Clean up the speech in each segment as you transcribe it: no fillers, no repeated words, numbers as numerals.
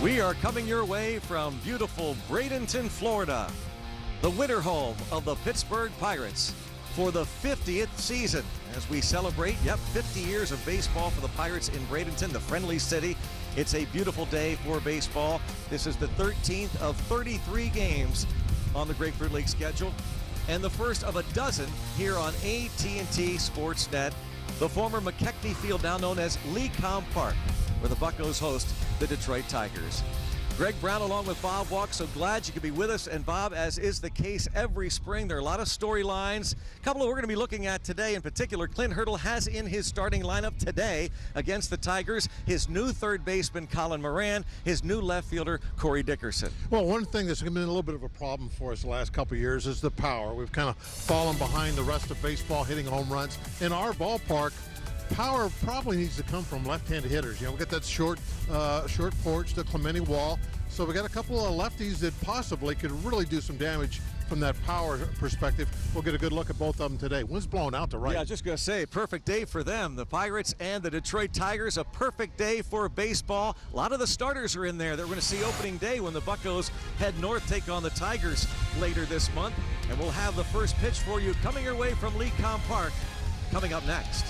We are coming your way from beautiful Bradenton, Florida, the winter home of the Pittsburgh Pirates, for the 50th season as we celebrate, 50 years of baseball for the Pirates in Bradenton, the friendly city. It's a beautiful day for baseball. This is the 13th of 33 games on the Grapefruit League schedule, and the first of a dozen here on AT&T Sportsnet, the former McKechnie Field, now known as Lecom Park, where the Buccos host the Detroit Tigers. Greg Brown along with Bob Walk, so glad you could be with us. And Bob, as is the case every spring, there are a lot of storylines. A couple we're going to be looking at today in particular. Clint Hurdle has in his starting lineup today against the Tigers his new third baseman Colin Moran, his new left fielder Corey Dickerson. Well, one thing that's been a little bit of a problem for us the last couple of years is the power. We've kind of fallen behind the rest of baseball hitting home runs. In our ballpark, power probably needs to come from left-handed hitters. We got that short porch, the Clemente wall. So we got a couple of lefties that possibly could really do some damage from that power perspective. We'll get a good look at both of them today. Wind's blowing out to right. Yeah, I was just going to say, perfect day for them. The Pirates and the Detroit Tigers, a perfect day for baseball. A lot of the starters are in there. They're going to see opening day when the Buccos head north, take on the Tigers later this month. And we'll have the first pitch for you coming your way from Lecom Park coming up next.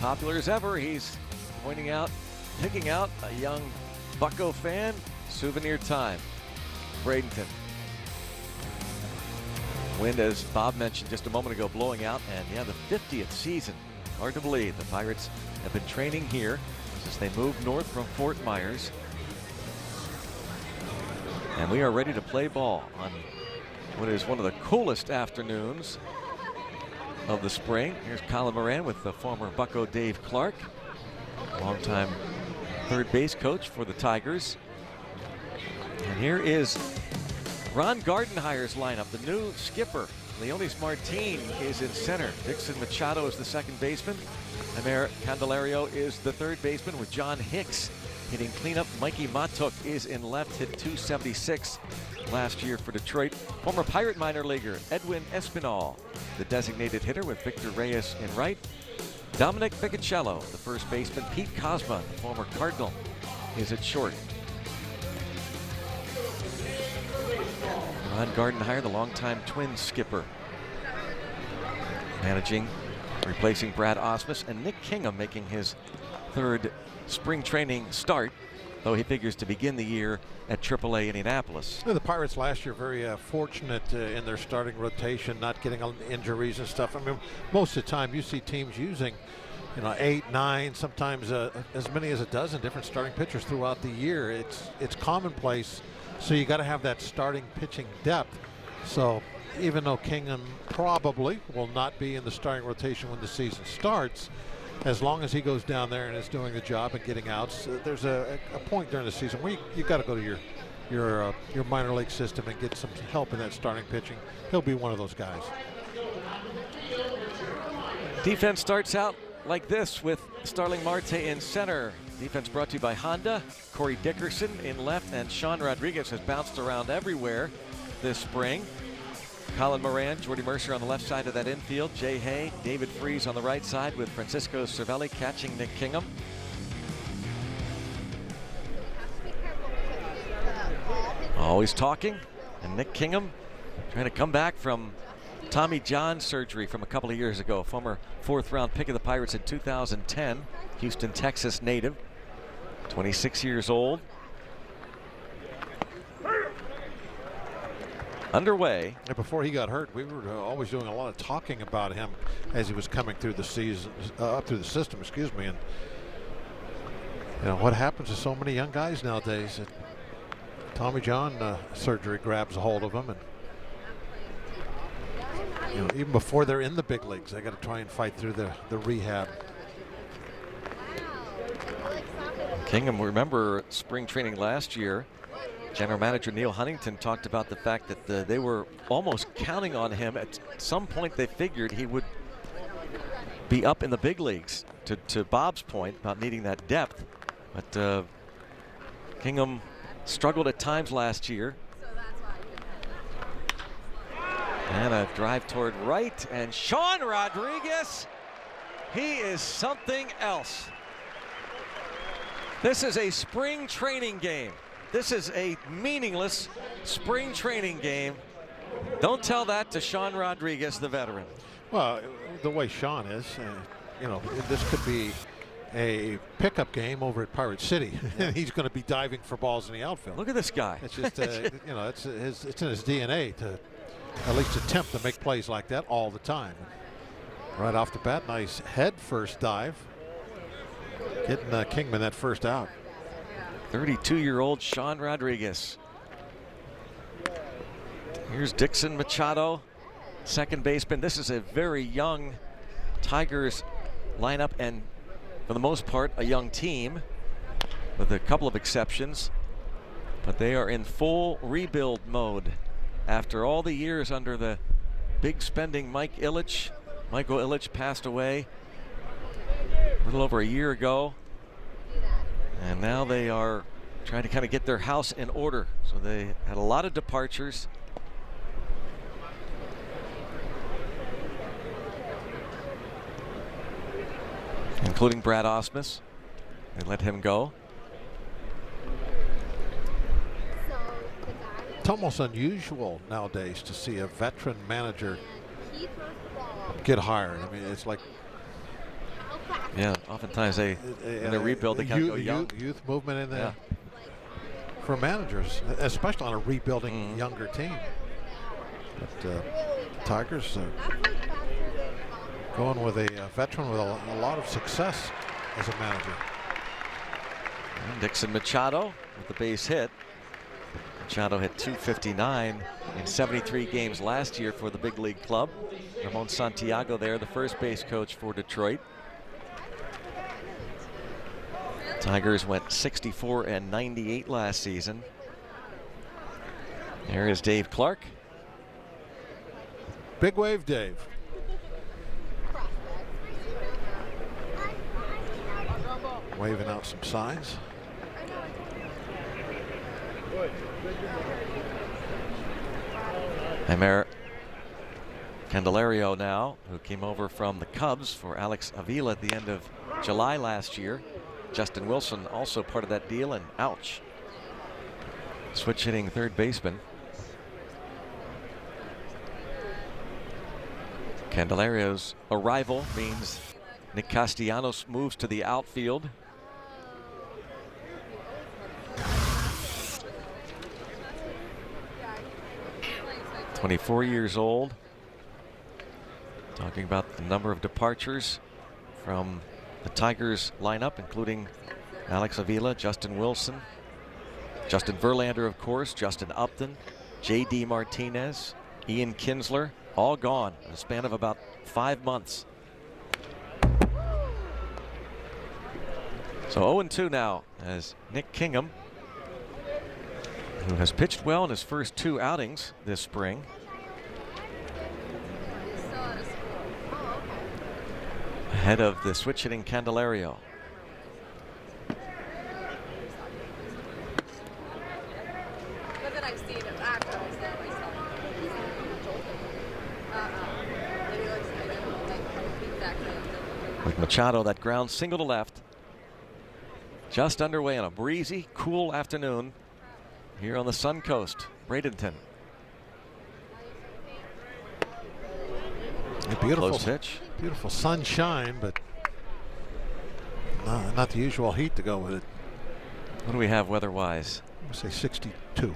Popular as ever, he's picking out a young Bucco fan. Souvenir time, Bradenton. Wind, as Bob mentioned just a moment ago, blowing out, and the 50th season. Hard to believe the Pirates have been training here since they moved north from Fort Myers. And we are ready to play ball on what is one of the coolest afternoons of the spring. Here's Colin Moran with the former Bucco Dave Clark, longtime third base coach for the Tigers. And here is Ron Gardenhire's lineup, the new skipper. Leonis Martin is in center. Dixon Machado is the second baseman. Amer Candelario is the third baseman, with John Hicks hitting cleanup. Mikey Matuk is in left, hit .276 last year for Detroit. Former Pirate minor leaguer Edwin Espinal, the designated hitter, with Victor Reyes in right. Dominic Ficacello, the first baseman. Pete Cosma, the former Cardinal, is at short. Ron Gardenhire, the longtime Twins skipper, managing, replacing Brad Ausmus, and Nick Kingham making his third spring training start, though he figures to begin the year at AAA Indianapolis. The Pirates last year very fortunate in their starting rotation, not getting injuries and stuff. I mean, most of the time you see teams using 8, 9, sometimes as many as a dozen different starting pitchers throughout the year. It's commonplace, so you got to have that starting pitching depth. So even though Kingham probably will not be in the starting rotation when the season starts, as long as he goes down there and is doing the job and getting outs, there's a point during the season where you got to go to your minor league system and get some help in that starting pitching. He'll be one of those guys. Defense starts out like this with Starling Marte in center. Defense brought to you by Honda. Corey Dickerson in left, and Sean Rodriguez has bounced around everywhere this spring. Colin Moran, Jordy Mercer on the left side of that infield. Jay Hay, David Freese on the right side, with Francisco Cervelli catching Nick Kingham. Always talking, and Nick Kingham trying to come back from Tommy John surgery from a couple of years ago. Former 4th-round pick of the Pirates in 2010. Houston, Texas native. 26 years old. Underway. And before he got hurt, we were always doing a lot of talking about him as he was coming through the season, up through the system, excuse me. And what happens to so many young guys nowadays? Tommy John surgery grabs a hold of them, and even before they're in the big leagues, they got to try and fight through the rehab. Kingham, remember spring training last year, General Manager Neil Huntington talked about the fact that they were almost counting on him. At some point they figured he would be up in the big leagues, to Bob's point about needing that depth. But Kingham struggled at times last year. And a drive toward right, and Sean Rodriguez, he is something else. This is a spring training game. This is a meaningless spring training game. Don't tell that to Sean Rodriguez, the veteran. Well, the way Sean is, this could be a pickup game over at Pirate City. He's going to be diving for balls in the outfield. Look at this guy. It's just, it's in his DNA to at least attempt to make plays like that all the time. Right off the bat, nice head first dive, getting Kingman that first out. 32-year-old Sean Rodriguez. Here's Dixon Machado, second baseman. This is a very young Tigers lineup, and for the most part a young team, with a couple of exceptions, but they are in full rebuild mode after all the years under the big spending Mike Ilitch. Michael Ilitch passed away a little over a year ago, and now they are trying to kind of get their house in order. So they had a lot of departures. Including Brad Ausmus. They let him go. It's almost unusual nowadays to see a veteran manager get hired. I mean, it's like, yeah, oftentimes they in the rebuild they kind of go young. Youth movement in there for managers, especially on a rebuilding younger team. But Tigers going with a veteran with a lot of success as a manager. And Dixon Machado with the base hit. Machado hit .259 in 73 games last year for the big league club. Ramon Santiago there, the first base coach for Detroit. Tigers went 64-98 last season. There is Dave Clark. Big wave Dave. Waving out some signs. Candelario now, who came over from the Cubs for Alex Avila at the end of July last year. Justin Wilson also part of that deal, and ouch. Switch hitting third baseman. Candelario's arrival means Nick Castellanos moves to the outfield. "24 years old." Talking about the number of departures from the Tigers lineup, including Alex Avila, Justin Wilson, Justin Verlander, of course, Justin Upton, J.D. Martinez, Ian Kinsler, all gone in a span of about 5 months. So 0-2 now as Nick Kingham, who has pitched well in his first 2 outings this spring, ahead of the switch hitting Candelario. With Machado, that ground single to left. Just underway on a breezy, cool afternoon here on the Sun Coast, Bradenton. A beautiful Close pitch. Beautiful sunshine, but not the usual heat to go with it. What do we have weather-wise? I'm gonna say 62.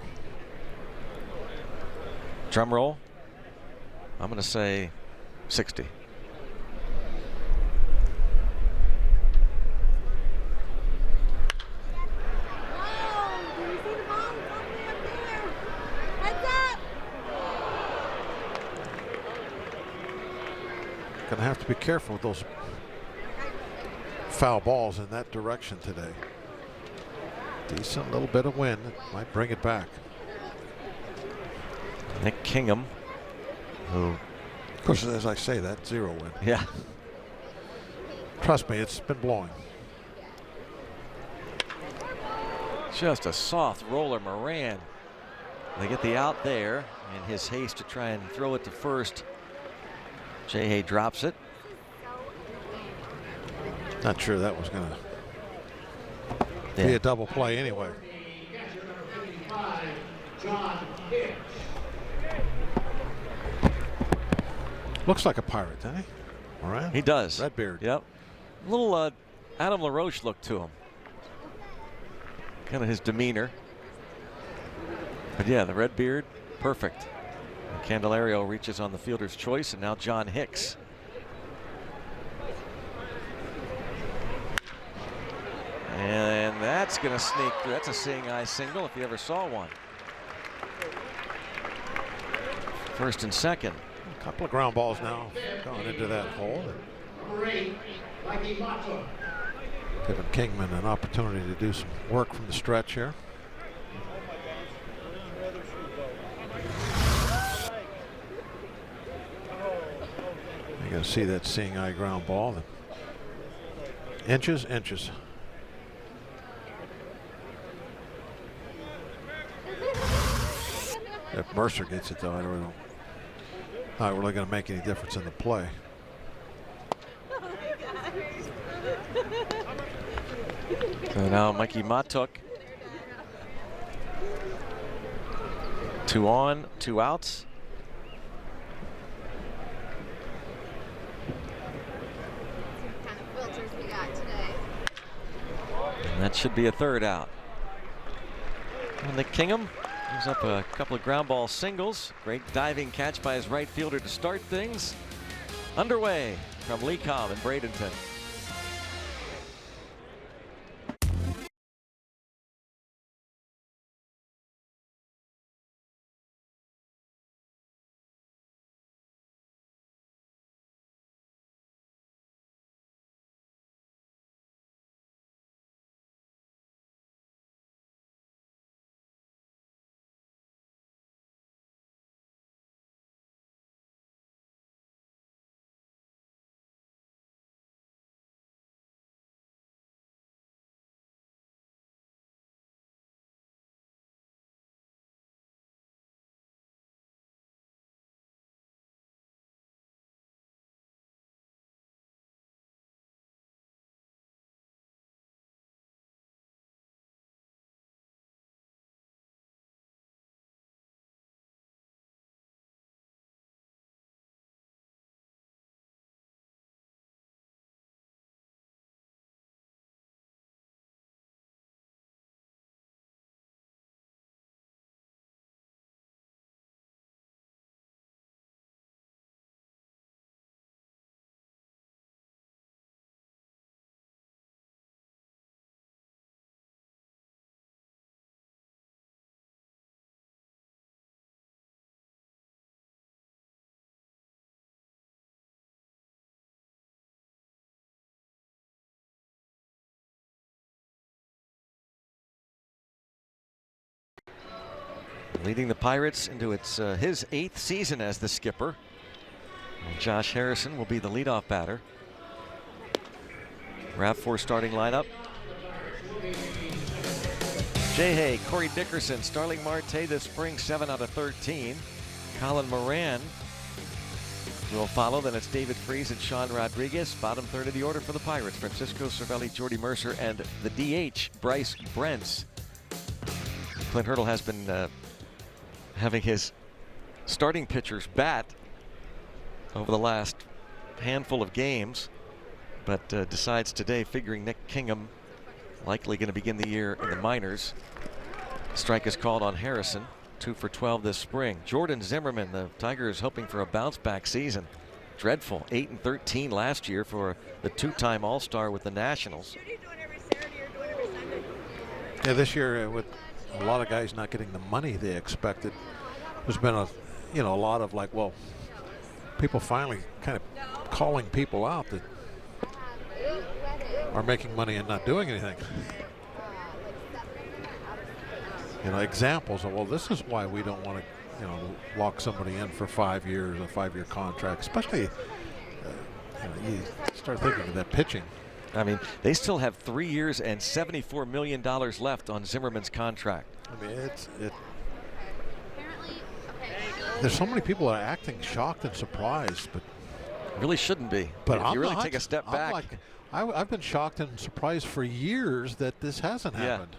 Drum roll. I'm going to say 60. Gonna have to be careful with those foul balls in that direction today. Decent little bit of wind might bring it back. Nick Kingham, who, of course, as I say, that 0 wind. Yeah. Trust me, it's been blowing. Just a soft roller Moran. They get the out there in his haste to try and throw it to first. J.A. drops it. Not sure that was going to be a double play anyway. Looks like a pirate, doesn't he? All right. He does. Redbeard. Yep. A little Adam LaRoche look to him. Kind of his demeanor. But yeah, the red beard, perfect. And Candelario reaches on the fielder's choice, and now John Hicks. And that's going to sneak through. That's a seeing eye single if you ever saw one. First and second. A couple of ground balls now going into that hole. Giving Kingman an opportunity to do some work from the stretch here. You're going to see that seeing eye ground ball. Inches. If Mercer gets it, though, I don't know. Not really going to make any difference in the play. So now Mikey Matuk. 2 on, 2 outs. And that should be a 3rd out. And Nick Kingham gives up a couple of ground ball singles. Great diving catch by his right fielder to start things. Underway from Lecom in Bradenton. leading the Pirates into his 8th season as the skipper. And Josh Harrison will be the leadoff batter. RAV4 starting lineup. Jay Hay, Corey Dickerson, Starling Marte this spring, 7 out of 13. Colin Moran will follow. Then it's David Freese and Sean Rodriguez. Bottom third of the order for the Pirates. Francisco Cervelli, Jordy Mercer, and the DH, Bryce Brett. Clint Hurdle has been having his starting pitchers bat over the last handful of games, but decides today, figuring Nick Kingham likely going to begin the year in the minors. Strike is called on Harrison. 2 for 12 this spring. Jordan Zimmerman, the Tigers hoping for a bounce back season. Dreadful, 8 and 13 last year for the 2-time All-Star with the Nationals. Yeah, this year with a lot of guys not getting the money they expected, there's been a lot of like, well, people finally kind of calling people out that are making money and not doing anything. Examples of, well, this is why we don't want to, lock somebody in for 5 years, a 5-year contract, especially, you start thinking of that pitching. I mean, they still have 3 years and $74 million left on Zimmerman's contract. I mean, there's so many people that are acting shocked and surprised, but really shouldn't be. But if you really take a step back. I've been shocked and surprised for years that this hasn't happened.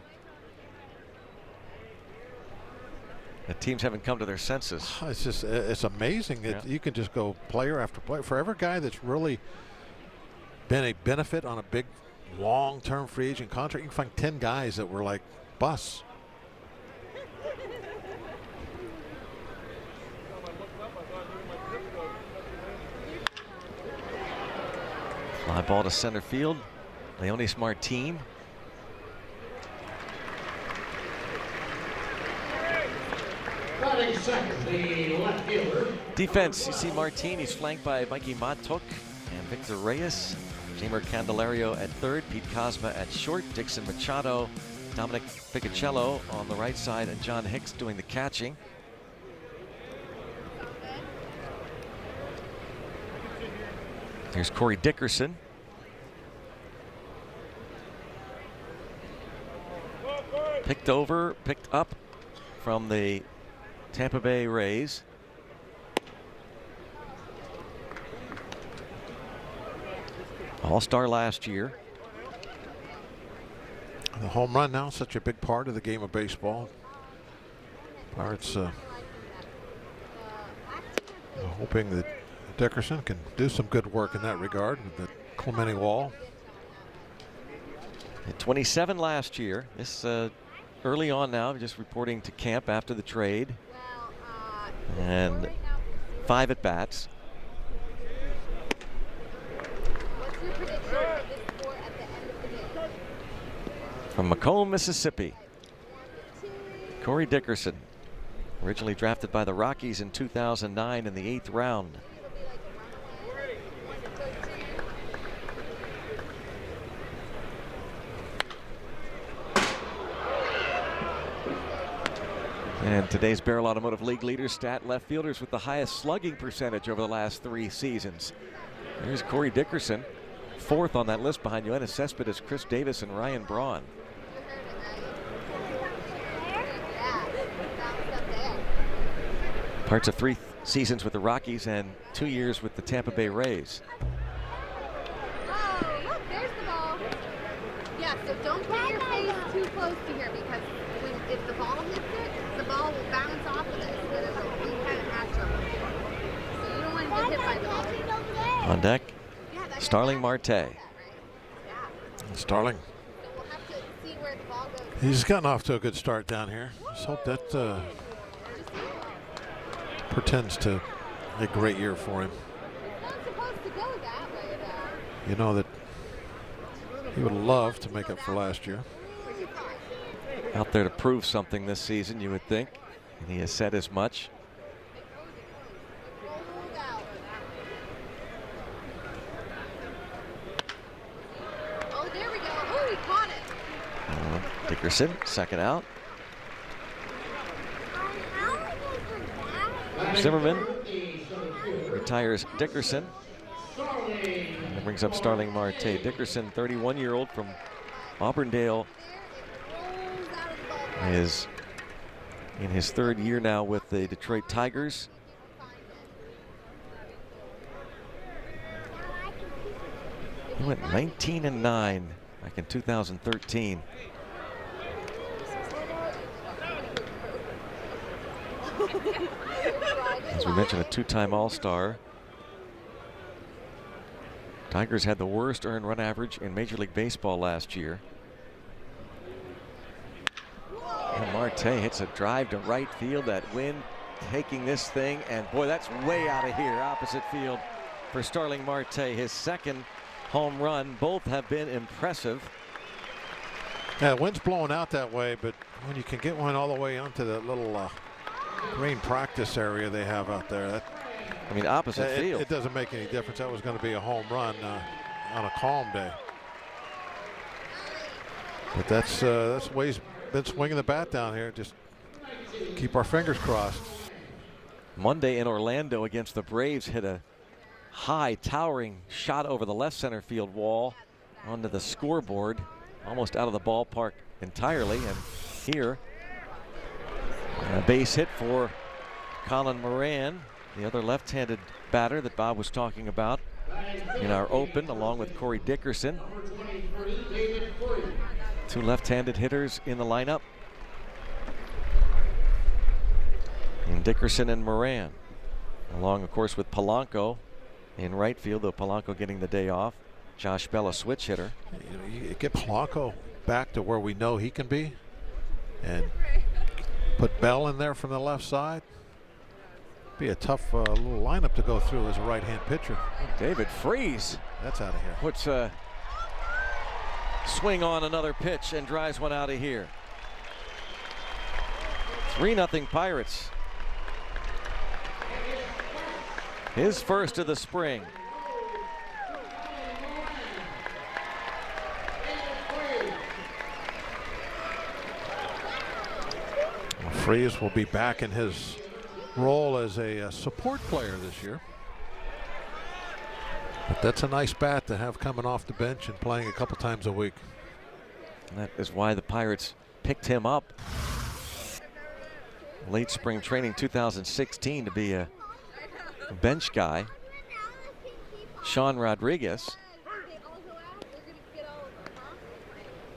The teams haven't come to their senses. It's just, it's amazing that you can just go player after player. For every guy that's really been a benefit on a big long-term free agent contract, you can find 10 guys that were like busts. Fly ball to center field. Leonis Martin. Second, the left fielder. Defense, you see Martin, he's flanked by Mikey Matuk and Victor Reyes. Jamer Candelario at third, Pete Cosma at short, Dixon Machado, Dominic Picacello on the right side, and John Hicks doing the catching. Here's Corey Dickerson. Picked up from the Tampa Bay Rays. All-star last year. The home run now such a big part of the game of baseball. Pirates hoping that Dickerson can do some good work in that regard with the Clemente wall. At 27 last year. This early on now, just reporting to camp after the trade. And 5 at bats. From Macomb, Mississippi, Corey Dickerson, originally drafted by the Rockies in 2009 in the 8th round. And today's Barrel Automotive League leaders, stat left fielders with the highest slugging percentage over the last 3 seasons. Here's Corey Dickerson, 4th on that list behind Yoenis Cespedes, Chris Davis, and Ryan Braun. Parts of 3 seasons with the Rockies and 2 years with the Tampa Bay Rays. Oh, look, there's the ball. Yeah, so don't get your face too close to here because if the ball hits it, the ball will bounce off of it. So there's some kind of matchup. So you don't want to get hit by the ball. On deck, Starling Marte. Starling. So we'll have to see where the ball goes. He's gotten off to a good start down here. Let's hope that portends to a great year for him. It's not supposed to go that way, though. You know that he would love to make up for last year. Out there to prove something this season, you would think. And he has said as much. Oh, there we go. Oh, he caught it. Dickerson, second out. Zimmerman retires Dickerson. And it brings up Starling Marte. Dickerson, 31-year-old from Auburndale, is in his 3rd year now with the Detroit Tigers. He went 19-9 back in 2013. As we mentioned, a 2-time All-Star. Tigers had the worst earned run average in Major League Baseball last year. And Marte hits a drive to right field. That wind taking this thing, and boy, that's way out of here, opposite field for Starling Marte. His 2nd home run. Both have been impressive. Yeah, the wind's blowing out that way, but when you can get one all the way onto that little green practice area they have out there, I mean, opposite field. It doesn't make any difference. That was going to be a home run on a calm day. But that's the way he's been swinging the bat down here. Just keep our fingers crossed. Monday in Orlando against the Braves, hit a high, towering shot over the left center field wall onto the scoreboard, almost out of the ballpark entirely. And here, a base hit for Colin Moran, the other left-handed batter that Bob was talking about in our open, along with Corey Dickerson. 2 left-handed hitters in the lineup. And Dickerson and Moran, along, of course, with Polanco in right field, though Polanco getting the day off. Josh Bell, a switch hitter. You get Polanco back to where we know he can be, and put Bell in there from the left side. Be a tough little lineup to go through as a right-hand pitcher. David Freese. That's out of here. Puts a swing on another pitch and drives one out of here. 3-0 Pirates. His first of the spring. Freese will be back in his role as a support player this year. But that's a nice bat to have coming off the bench and playing a couple times a week. And that is why the Pirates picked him up late spring training 2016 to be a bench guy. Sean Rodriguez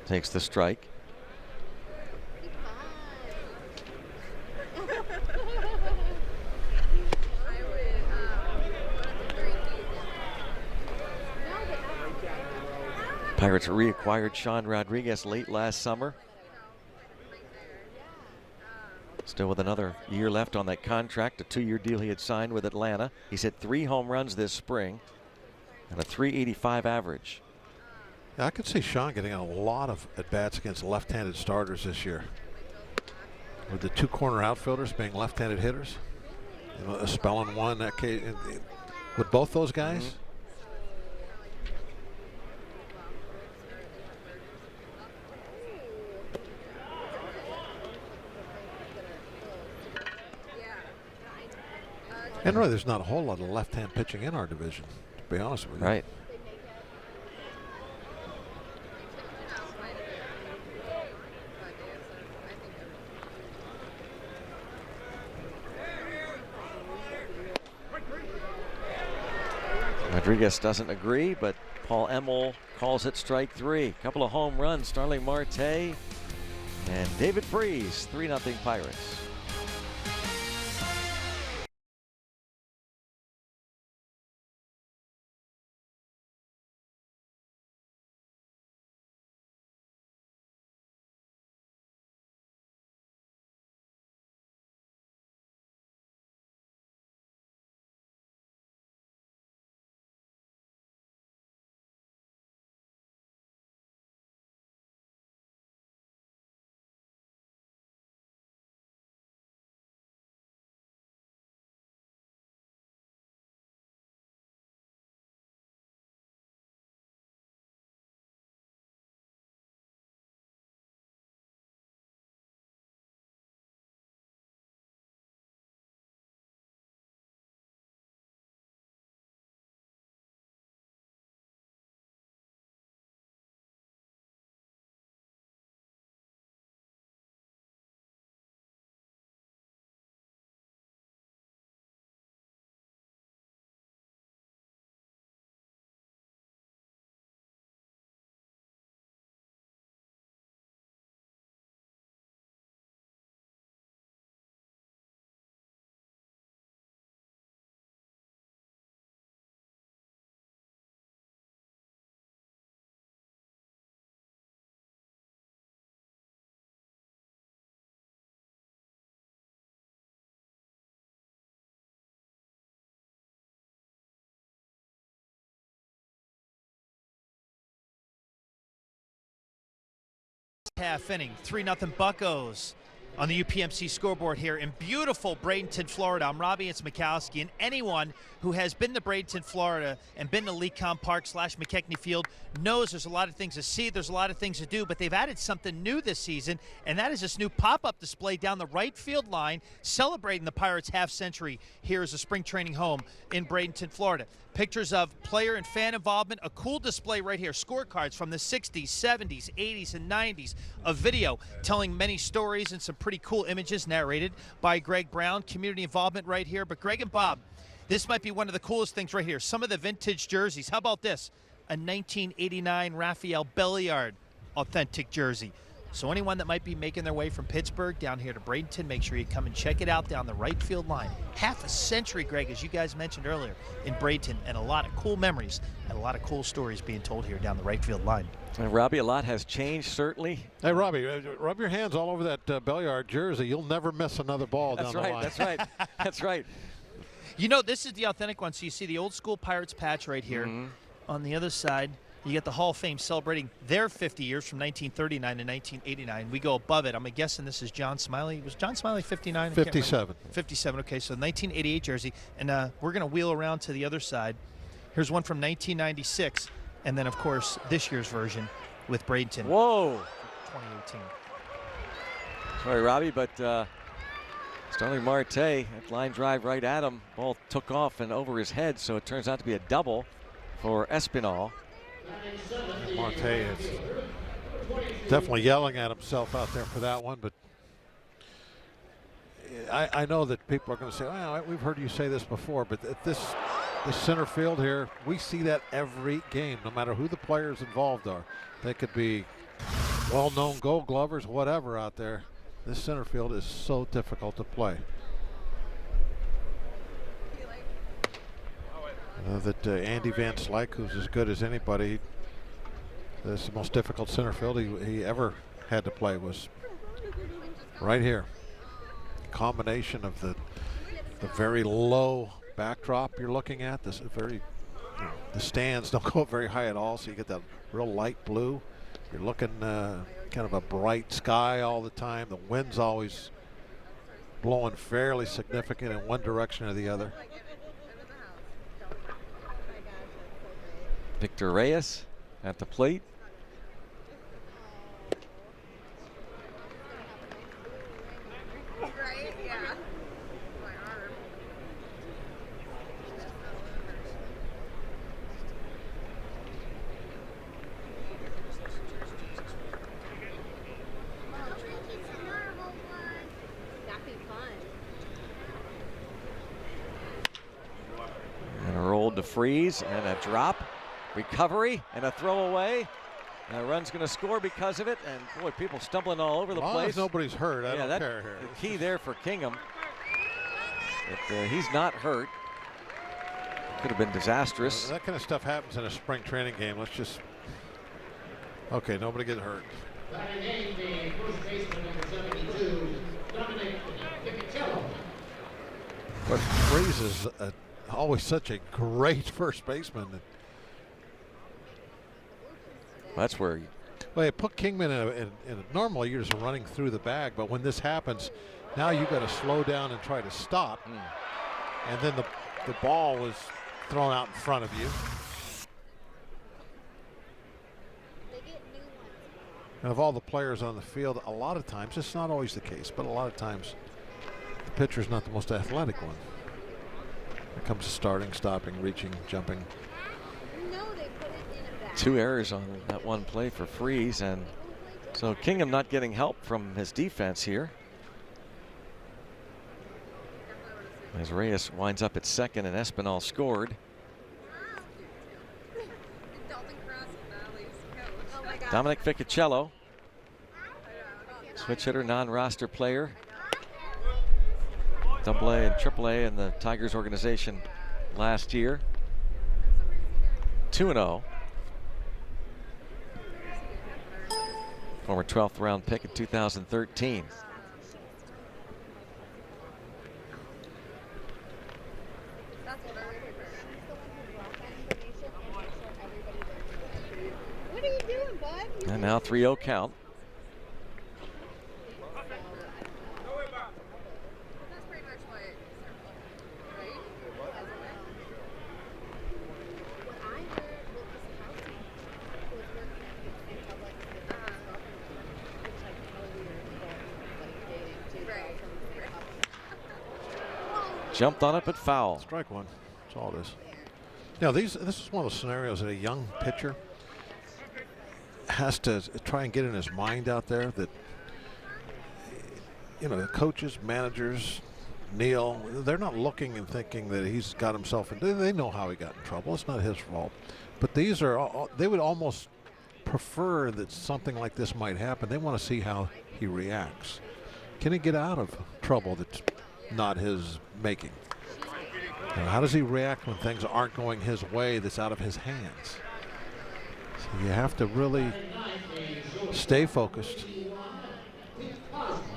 takes the strike. Pirates reacquired Sean Rodriguez late last summer. Still with another year left on that contract, a 2-year deal he had signed with Atlanta. He's hit 3 home runs this spring and a .385 average. Yeah, I could see Sean getting a lot of at-bats against left-handed starters this year, with the 2 corner outfielders being left-handed hitters. You know, a Spellin one that case with both those guys. Mm-hmm. And really, there's not a whole lot of left-hand pitching in our division, to be honest with you. Right. Rodriguez doesn't agree, but Paul Emmel calls it strike 3. Couple of home runs, Starling Marte and David Freese, 3-0 Pirates. half inning. 3-0 Buccos on the UPMC scoreboard here in beautiful Bradenton, Florida. I'm Robbie Mikowski, and anyone who has been to Bradenton, Florida and been to Lecom Park / McKechnie Field knows there's a lot of things to see, there's a lot of things to do, but they've added something new this season, and that is this new pop-up display down the right field line celebrating the Pirates' half-century here as a spring training home in Bradenton, Florida. Pictures of player and fan involvement, a cool display right here, scorecards from the 60s, 70s, 80s, and 90s, a video telling many stories and some pretty cool images narrated by Greg Brown. Community involvement right here. But Greg and Bob, this might be one of the coolest things right here. Some of the vintage jerseys. How about this? A 1989 Rafael Belliard authentic jersey. So anyone that might be making their way from Pittsburgh down here to Bradenton, make sure you come and check it out down the right field line. Half a century, Greg, as you guys mentioned earlier, in Bradenton, and a lot of cool memories and a lot of cool stories being told here down the right field line. And Robbie, a lot has changed, certainly. Hey, Robbie, rub your hands all over that Belliard jersey. You'll never miss another ball down the line. That's right. That's right. You know, this is the authentic one. So you see the old school Pirates patch right here. On the other side, you get the Hall of Fame celebrating their 50 years from 1939 to 1989. We go above it. I'm guessing this is John Smiley. Was John Smiley 59? 57. 57, okay. So 1988 jersey. And we're going to wheel around to the other side. Here's one from 1996. And then, of course, this year's version with Bradenton. Whoa. 2018. Sorry, Robbie, but Starling Marte, that line drive right at him. Ball took off and over his head, so it turns out to be a double for Espinal. Marte is definitely yelling at himself out there for that one, but I know that people are going to say, well, we've heard you say this before, but at this center field here, we see that every game, no matter who the players involved are. They could be well-known Gold Glovers, whatever out there. This center field is so difficult to play. That Andy Van Slyke, who's as good as anybody, this is the most difficult center field he ever had to play, was right here. Combination of the very low backdrop you're looking at. This is very, the stands don't go up very high at all, so you get that real light blue. You're looking kind of a bright sky all the time. The wind's always blowing fairly significant in one direction or the other. Victor Reyes at the plate. Right? Yeah. My arm. That'd be fun. And a roll to Freese and a drop. Recovery and a throwaway. And a run's going to score because of it. And boy, people stumbling all over the place. Nobody's hurt. I don't care here. The key there for Kingham. But he's not hurt. Could have been disastrous. That kind of stuff happens in a spring training game. Let's just. Okay, nobody get hurt. But Freese is always such a great first baseman. That's where well, you put Kingman in normally you're just running through the bag, but when this happens, now you got to slow down and try to stop. And then the ball was thrown out in front of you. And of all the players on the field, a lot of times, it's not always the case, but a lot of times the pitcher's not the most athletic one. When it comes to starting, stopping, reaching, jumping. 2 errors on that one play for Freese, and so Kingham not getting help from his defense here. As Reyes winds up at second and Espinal scored. Dominic Ficcicello, switch hitter, non-roster player. AA and AAA in the Tigers organization last year. 2-0. Former 12th round pick in 2013. What are you doing, bud? And now 3-0 count. Jumped on it, but foul. Strike one. That's all it is. Now, this is one of the scenarios that a young pitcher has to try and get in his mind out there that, you know, the coaches, managers, Neil, they're not looking and thinking that he's got himself in. They know how he got in trouble. It's not his fault. But these are, they would almost prefer that something like this might happen. They want to see how he reacts. Can he get out of trouble that's not his making? You know, how does he react when things aren't going his way that's out of his hands? So you have to really stay focused.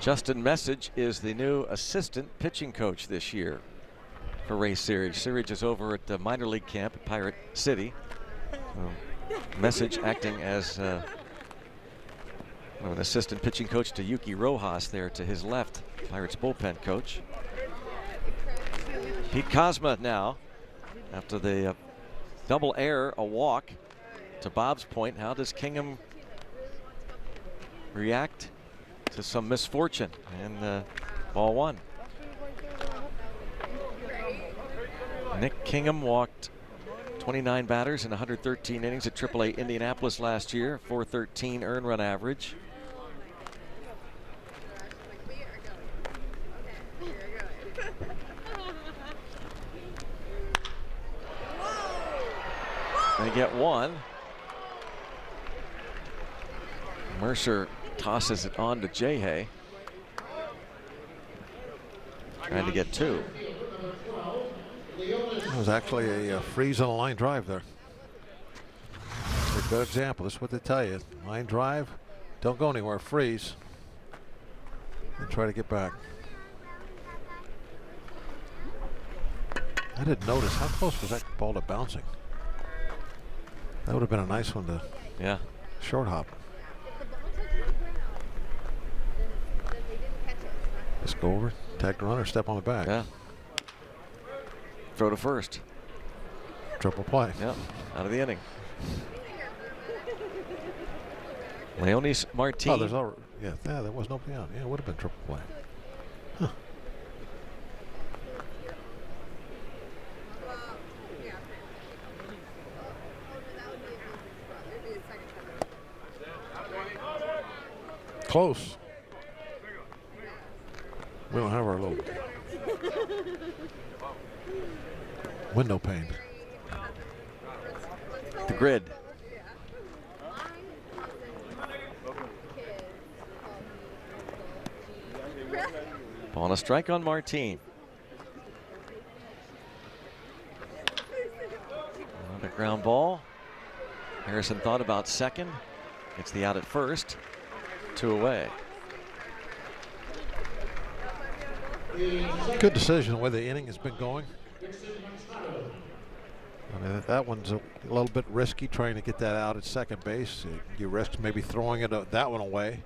Justin Message is the new assistant pitching coach this year for Ray Searage. Searage is over at the minor league camp at Pirate City. Message acting as an assistant pitching coach to Yuki Rojas there to his left, Pirates bullpen coach. Pete Kozma now, after the double error, a walk. To Bob's point, how does Kingham react to some misfortune? And ball one. Nick Kingham walked 29 batters in 113 innings at AAA Indianapolis last year, 413 earned run average. They get one. Mercer tosses it on to Jay. Trying to get two. It was actually a Freese on a line drive there. It's a good example. This is what they tell you. Line drive, don't go anywhere. Freeze. And try to get back. I didn't notice. How close was that ball to bouncing? That would have been a nice one to short hop. Just go over, tag the runner, step on the back. Yeah. Throw to first. Triple play. Yep, out of the inning. Leonis Martin. Oh, there's already, there was nobody out. Yeah, it would have been triple play. Huh. Close. We don't have our little window pane. The grid. Ball and a strike on Martin. Another ground ball. Harrison thought about second. Gets the out at first. 2 away. Good decision the way the inning has been going. I mean, that one's a little bit risky trying to get that out at second base. You risk maybe throwing it that one away.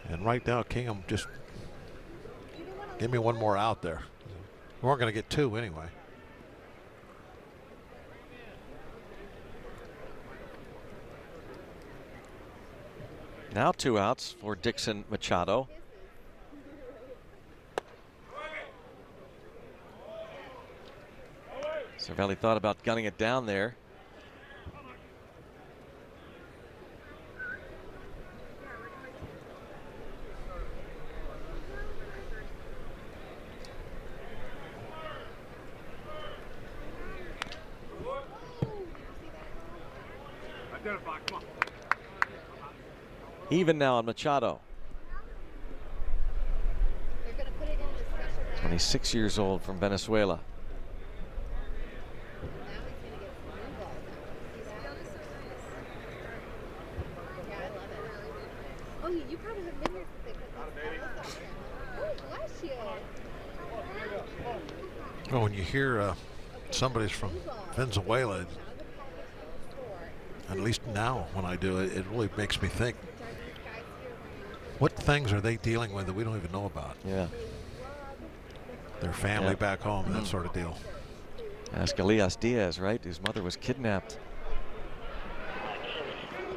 And right now, Kingham just give me one more out there. We weren't going to get two anyway. Now 2 outs for Dixon Machado. Cervelli thought about gunning it down there. Even now on Machado. 26 years old from Venezuela. Well, when you hear somebody's from Venezuela, at least now when I do it, it really makes me think, what things are they dealing with that we don't even know about? Yeah. Their family back home, that sort of deal. Ask Elias Diaz, right? His mother was kidnapped.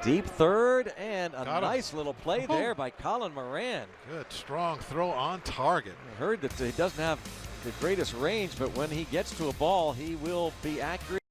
Deep third, and a nice little play there by Colin Moran. Good, strong throw on target. I heard that he doesn't have the greatest range, but when he gets to a ball, he will be accurate.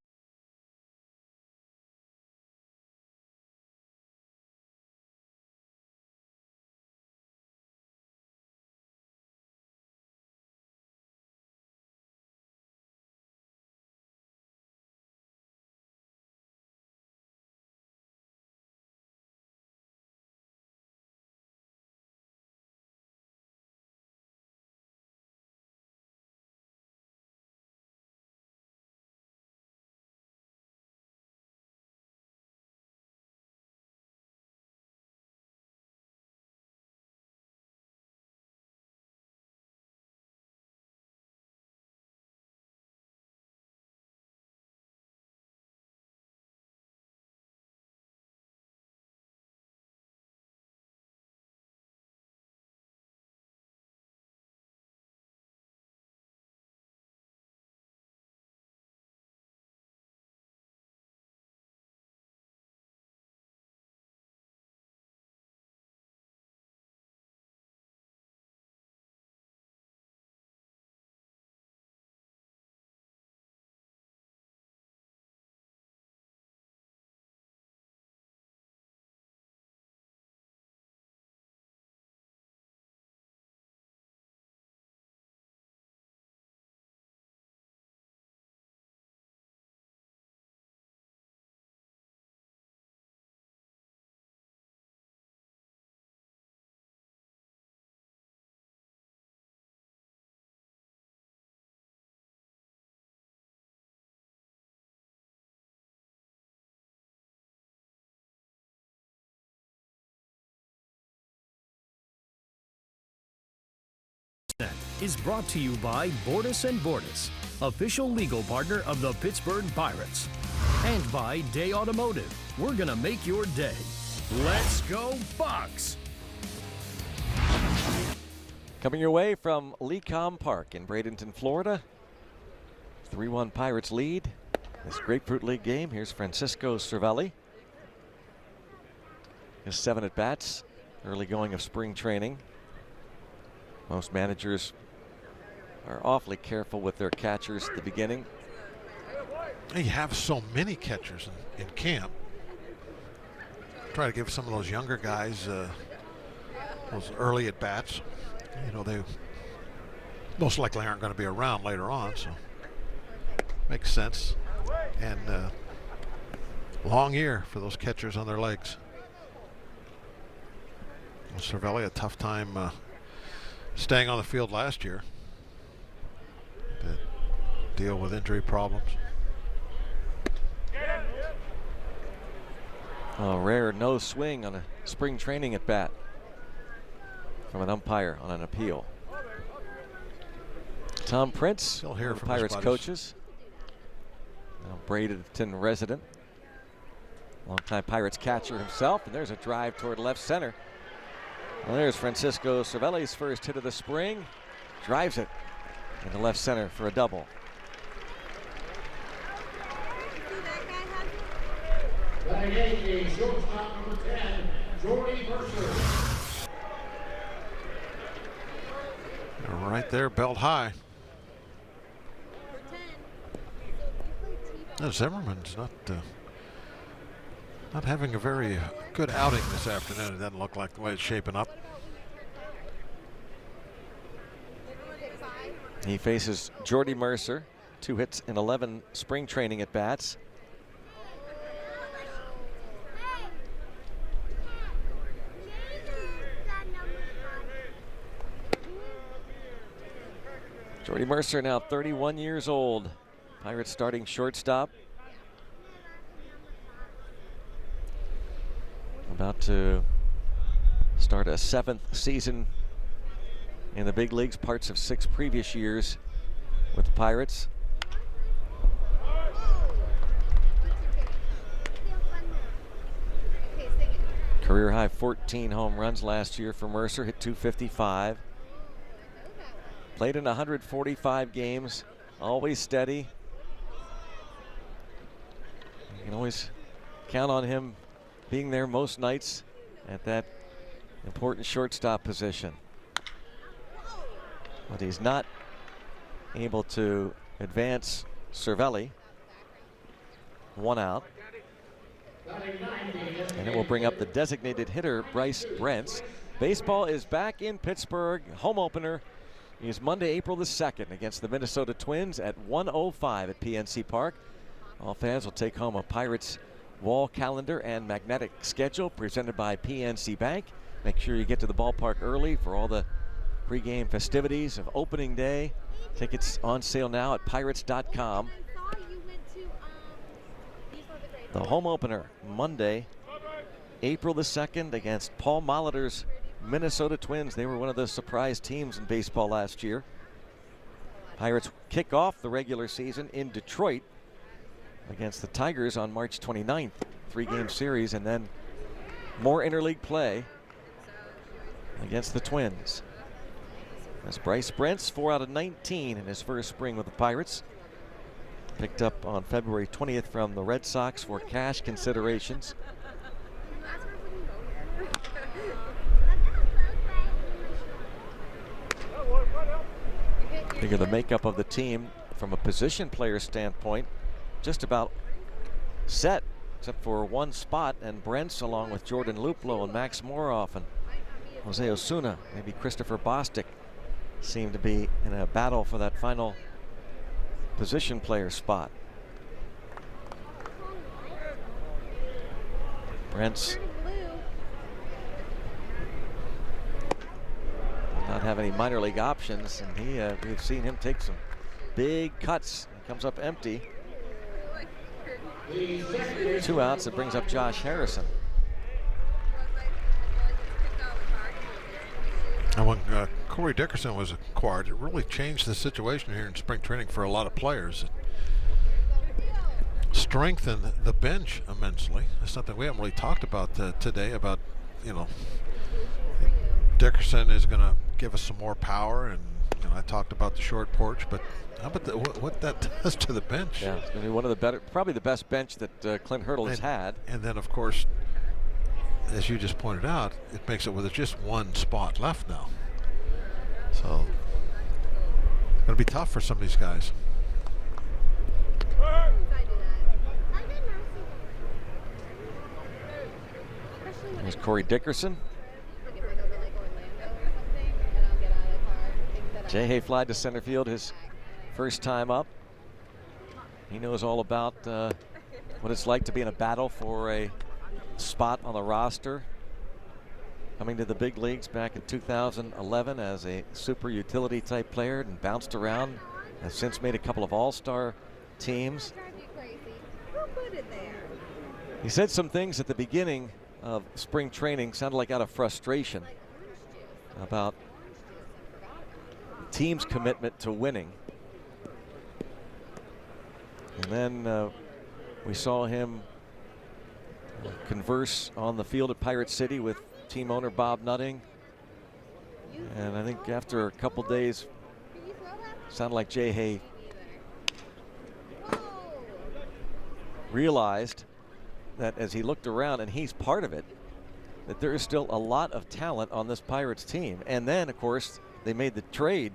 Is brought to you by Bordas & Bordas, official legal partner of the Pittsburgh Pirates. And by Day Automotive. We're going to make your day. Let's go Bucks! Coming your way from Lecom Park in Bradenton, Florida. 3-1 Pirates lead. This Grapefruit League game. Here's Francisco Cervelli. His 7 at-bats. Early going of spring training. Most managers are awfully careful with their catchers at the beginning. You have so many catchers in camp. Try to give some of those younger guys those early at bats. You know, they most likely aren't going to be around later on, so makes sense. And long year for those catchers on their legs. Cervelli, a tough time staying on the field last year. To deal with injury problems. A rare no swing on a spring training at bat from an umpire on an appeal. Tom Prince, still here from Pirates coaches. Now Bradenton resident. Longtime Pirates catcher himself, and there's a drive toward left center. Well, there's Francisco Cervelli's first hit of the spring. Drives it into left center for a double. The Yankees, shortstop number 10, Jordy Mercer. Right there, belt high. Zimmerman's not having a very good outing this afternoon. It doesn't look like the way it's shaping up. He faces Jordy Mercer, 2 hits in 11 spring training at bats. Jordy Mercer now 31 years old. Pirates starting shortstop. About to start a 7th season in the big leagues, parts of 6 previous years with the Pirates. Career high 14 home runs last year for Mercer, hit .255. Played in 145 games, always steady. You can always count on him being there most nights at that important shortstop position. But he's not able to advance Cervelli. 1 out. And it will bring up the designated hitter, Bryce Brett. Baseball is back in Pittsburgh. Home opener is Monday, April the 2nd against the Minnesota Twins at 1:05 at PNC Park. All fans will take home a Pirates wall calendar and magnetic schedule presented by PNC Bank. Make sure you get to the ballpark early for all the pregame festivities of opening day. Tickets on sale now at pirates.com. The home opener Monday, April the 2nd against Paul Molitor's Minnesota Twins. They were one of the surprise teams in baseball last year. Pirates kick off the regular season in Detroit against the Tigers on March 29th. 3-game series, and then more interleague play against the Twins. As Bryce Brett's 4 out of 19 in his first spring with the Pirates. Picked up on February 20th from the Red Sox for cash considerations. Figure the makeup of the team from a position player standpoint, just about set, except for one spot, and Brent's along with Jordan Luplow and Max Moroff and Jose Osuna, maybe Christopher Bostic, seem to be in a battle for that final position player spot. Brent's not have any minor league options, and we've seen him take some big cuts. He comes up empty. 2 outs. It brings up Josh Harrison. And when Corey Dickerson was acquired, it really changed the situation here in spring training for a lot of players. It strengthened the bench immensely. It's something we haven't really talked about today. About, you know, Dickerson is going to give us some more power, and you know, I talked about the short porch, but how about what that does to the bench? Yeah, it's going to be one of the better, probably the best bench that Clint Hurdle has had. And then, of course, as you just pointed out, it makes it where there's just one spot left now. So it's going to be tough for some of these guys. There's Corey Dickerson. Jay Hay flied to center field his first time up. He knows all about what it's like to be in a battle for a spot on the roster. Coming to the big leagues back in 2011 as a super utility type player and bounced around. Has since made a couple of all-star teams. He said some things at the beginning of spring training, sounded like out of frustration about team's commitment to winning. And then we saw him converse on the field at Pirate City with team owner Bob Nutting. And I think after a couple days, sounded like Jay Hay realized that as he looked around, and he's part of it, that there is still a lot of talent on this Pirates team. And then, of course, they made the trade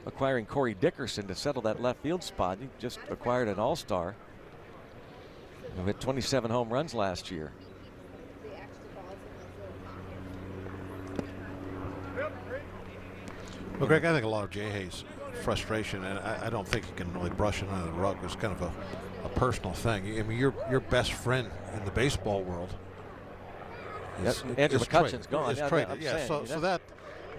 acquiring Corey Dickerson to settle that left field spot. He just acquired an all-star who hit 27 home runs last year. Well, Greg, I think a lot of Jay Hay's frustration, and I don't think you can really brush it under the rug. It's kind of a personal thing. I mean, your best friend in the baseball world is Andrew McCutcheon's gone. Is traded. Yeah, so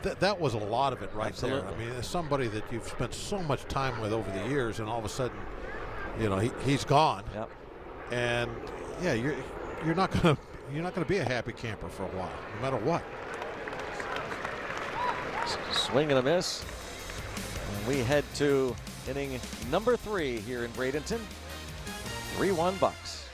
that was a lot of it right there. I mean, it's somebody that you've spent so much time with over the years, and all of a sudden, you know, he's gone. Yep. And yeah, you're not gonna be a happy camper for a while, no matter what. Swing and a miss. And we head to inning number 3 here in Bradenton. 3-1 Bucks.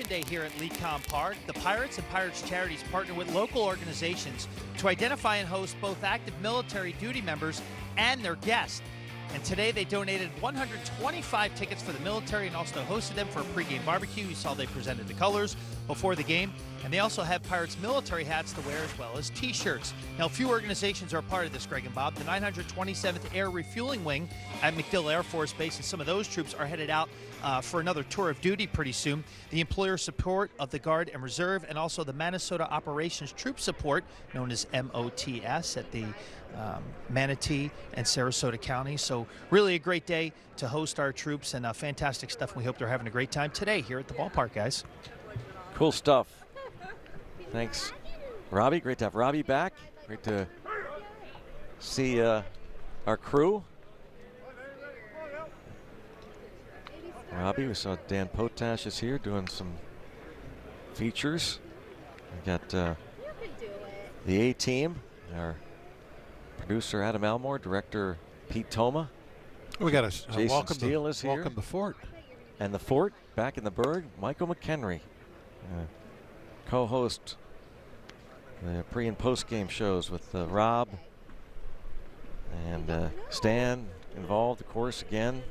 Day here at Lecom Park. The Pirates and Pirates Charities partner with local organizations to identify and host both active military duty members and their guests. And today they donated 125 tickets for the military and also hosted them for a pregame barbecue. You saw they presented the colors before the game. And they also have Pirates military hats to wear as well as t-shirts. Now, a few organizations are a part of this, Greg and Bob. The 927th Air Refueling Wing at MacDill Air Force Base, and some of those troops are headed out for another tour of duty pretty soon. The employer support of the Guard and Reserve, and also the Minnesota Operations Troop Support, known as MOTS, at the Manatee and Sarasota County. So really a great day to host our troops, and fantastic stuff. We hope they're having a great time today here at the ballpark, guys. Cool stuff. Thanks, Robbie. Great to have Robbie back. Great to see our crew. Robbie, we saw Dan Potash is here doing some features. We got the A-Team, our producer Adam Elmore, director Pete Toma. We got Jason welcome Steele is here. Welcome the Fort. And the Fort, back in the Berg, Michael McHenry. Co-host the pre and post game shows with Rob and Stan involved, of course, again.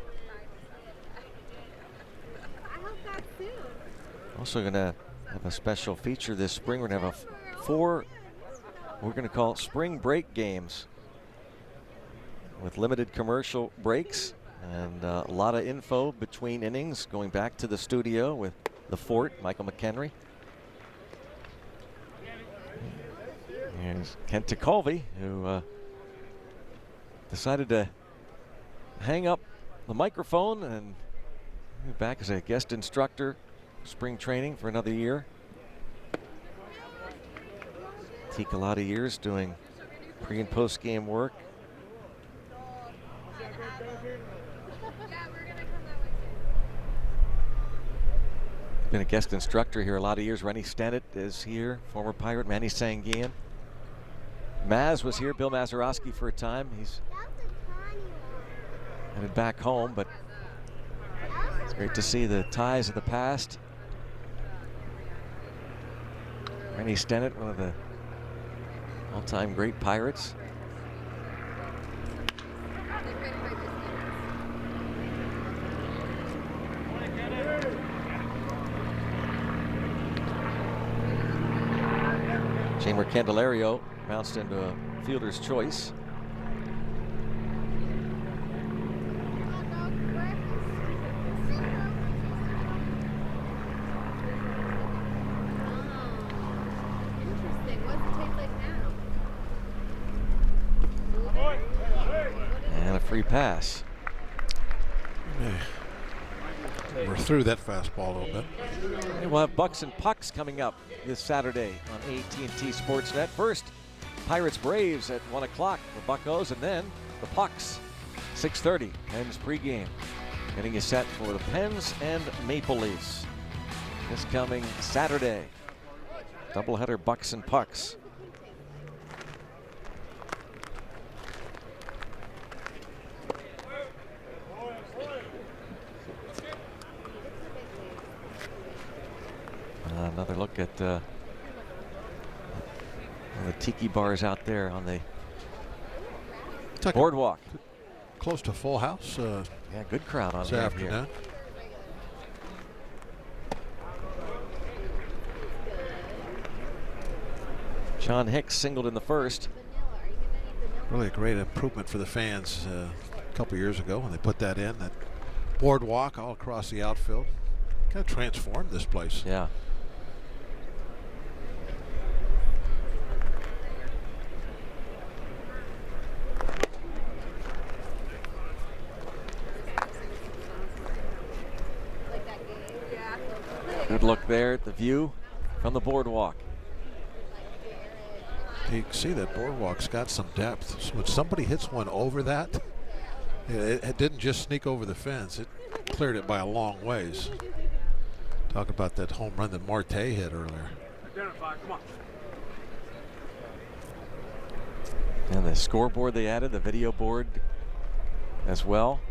Also going to have a special feature this spring. We're going to have four, we're going to call it spring break games with limited commercial breaks and a lot of info between innings, going back to the studio with the Fort, Michael McHenry. Here's Kent Tekulve, who decided to hang up the microphone and back as a guest instructor, spring training for another year. Take a lot of years doing pre and post game work. Been a guest instructor here a lot of years. Rennie Stennett is here, former Pirate. Manny Sanguian. Maz was here, Bill Mazeroski, for a time. He's headed back home, but it's great to see the ties of the past. Rennie Stennett, one of the all-time great Pirates. Jamer Candelario bounced into a fielder's choice. And a free pass. We're through that fastball a little bit. And we'll have Bucks and Pucks coming up this Saturday on AT&T Sportsnet. First, Pirates Braves at 1 o'clock, the Buccos, and then the Pucks, 6:30, Pens pregame. Getting you set for the Pens and Maple Leafs this coming Saturday. Doubleheader Bucks and Pucks. Another look at the tiki bars out there on the boardwalk. Close to full house. Yeah, good crowd on this afternoon. Here. John Hicks singled in the first. Really a great improvement for the fans a couple years ago when they put that in. That boardwalk all across the outfield. Kind of transformed this place. Yeah. Good look there at the view from the boardwalk. You can see that boardwalk's got some depth. So when somebody hits one over that, it didn't just sneak over the fence. It cleared it by a long ways. Talk about that home run that Marte hit earlier. And the scoreboard they added, the video board as well.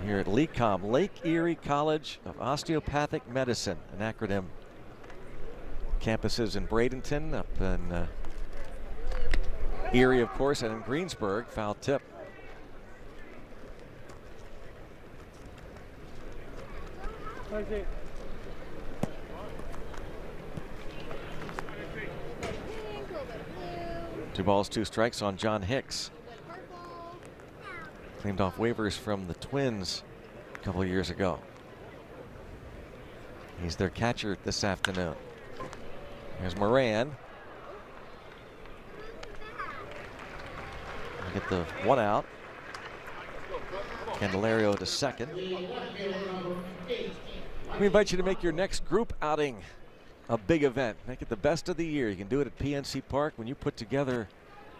here at LECOM, Lake Erie College of Osteopathic Medicine, an acronym. Campuses in Bradenton, up in Erie, of course, and in Greensburg. Foul tip. Two balls, two strikes on John Hicks. Claimed off waivers from the Twins a couple of years ago. He's their catcher this afternoon. Here's Moran. Get the one out. Candelario to second. We invite you to make your next group outing a big event. Make it the best of the year. You can do it at PNC Park. When you put together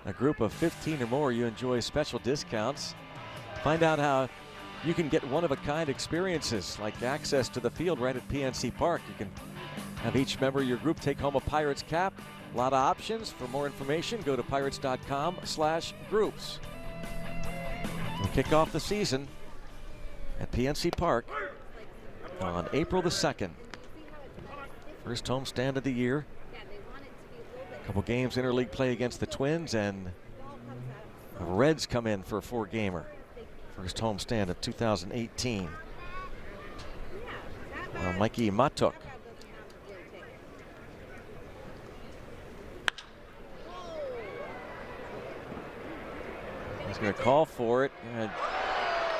a group of 15 or more, you enjoy special discounts. Find out how you can get one-of-a-kind experiences like access to the field right at PNC Park. You can have each member of your group take home a Pirates cap. A lot of options. For more information, go to pirates.com/groups. We'll kick off the season at PNC Park on April the 2nd. First homestand of the year. A couple games interleague play against the Twins, and the Reds come in for a 4-gamer. First homestand of 2018. Mikey Matuk. He's going to call for it.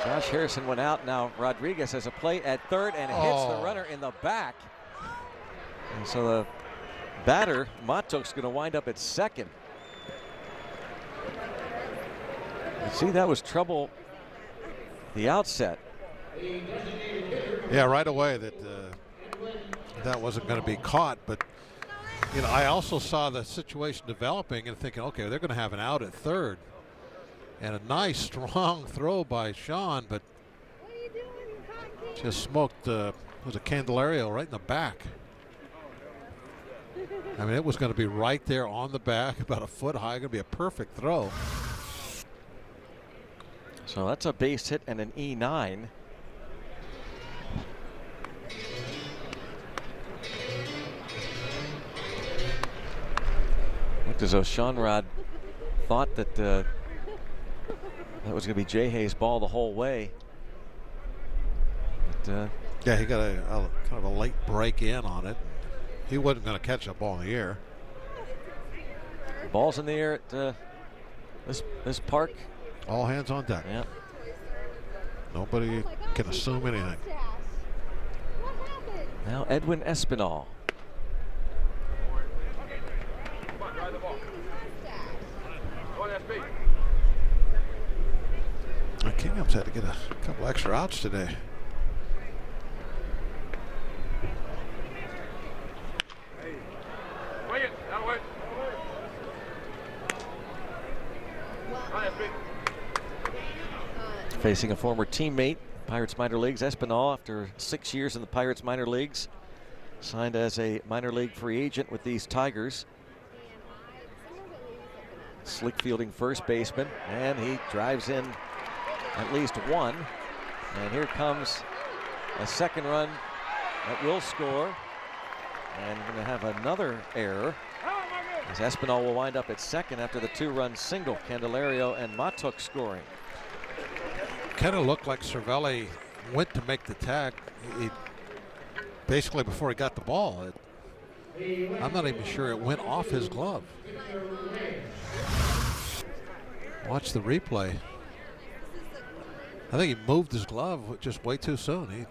Josh Harrison went out. Now Rodriguez has a play at third and hits the runner in the back. And so the batter, Matuk's going to wind up at second. You see, that was trouble the outset. Yeah, right away that wasn't going to be caught. But, you know, I also saw the situation developing and thinking, okay, they're going to have an out at third. And a nice, strong throw by Sean, but just smoked, was a Candelario right in the back. I mean, it was going to be right there on the back, about a foot high, going to be a perfect throw. So that's a base hit and an E9. Looked as though Seanrod thought that that was going to be Jay Hayes' ball the whole way. But, yeah, he got a kind of a late break in on it. He wasn't going to catch that ball in the air. Ball's in the air at this park. All hands on deck. Yeah. Nobody can assume anything. Now Edwin Espinal. Kingham's had to get a couple extra outs today. Facing a former teammate, Pirates minor leagues, Espinal, after 6 years in the Pirates minor leagues, signed as a minor league free agent with these Tigers. Slick fielding first baseman, and he drives in at least one. And here comes a second run that will score. And we're going to have another error, as Espinal will wind up at second after the 2-run single. Candelario and Matuk scoring. Kind of looked like Cervelli went to make the tag. He basically before he got the ball. I'm not even sure it went off his glove. Watch the replay. I think he moved his glove just way too soon.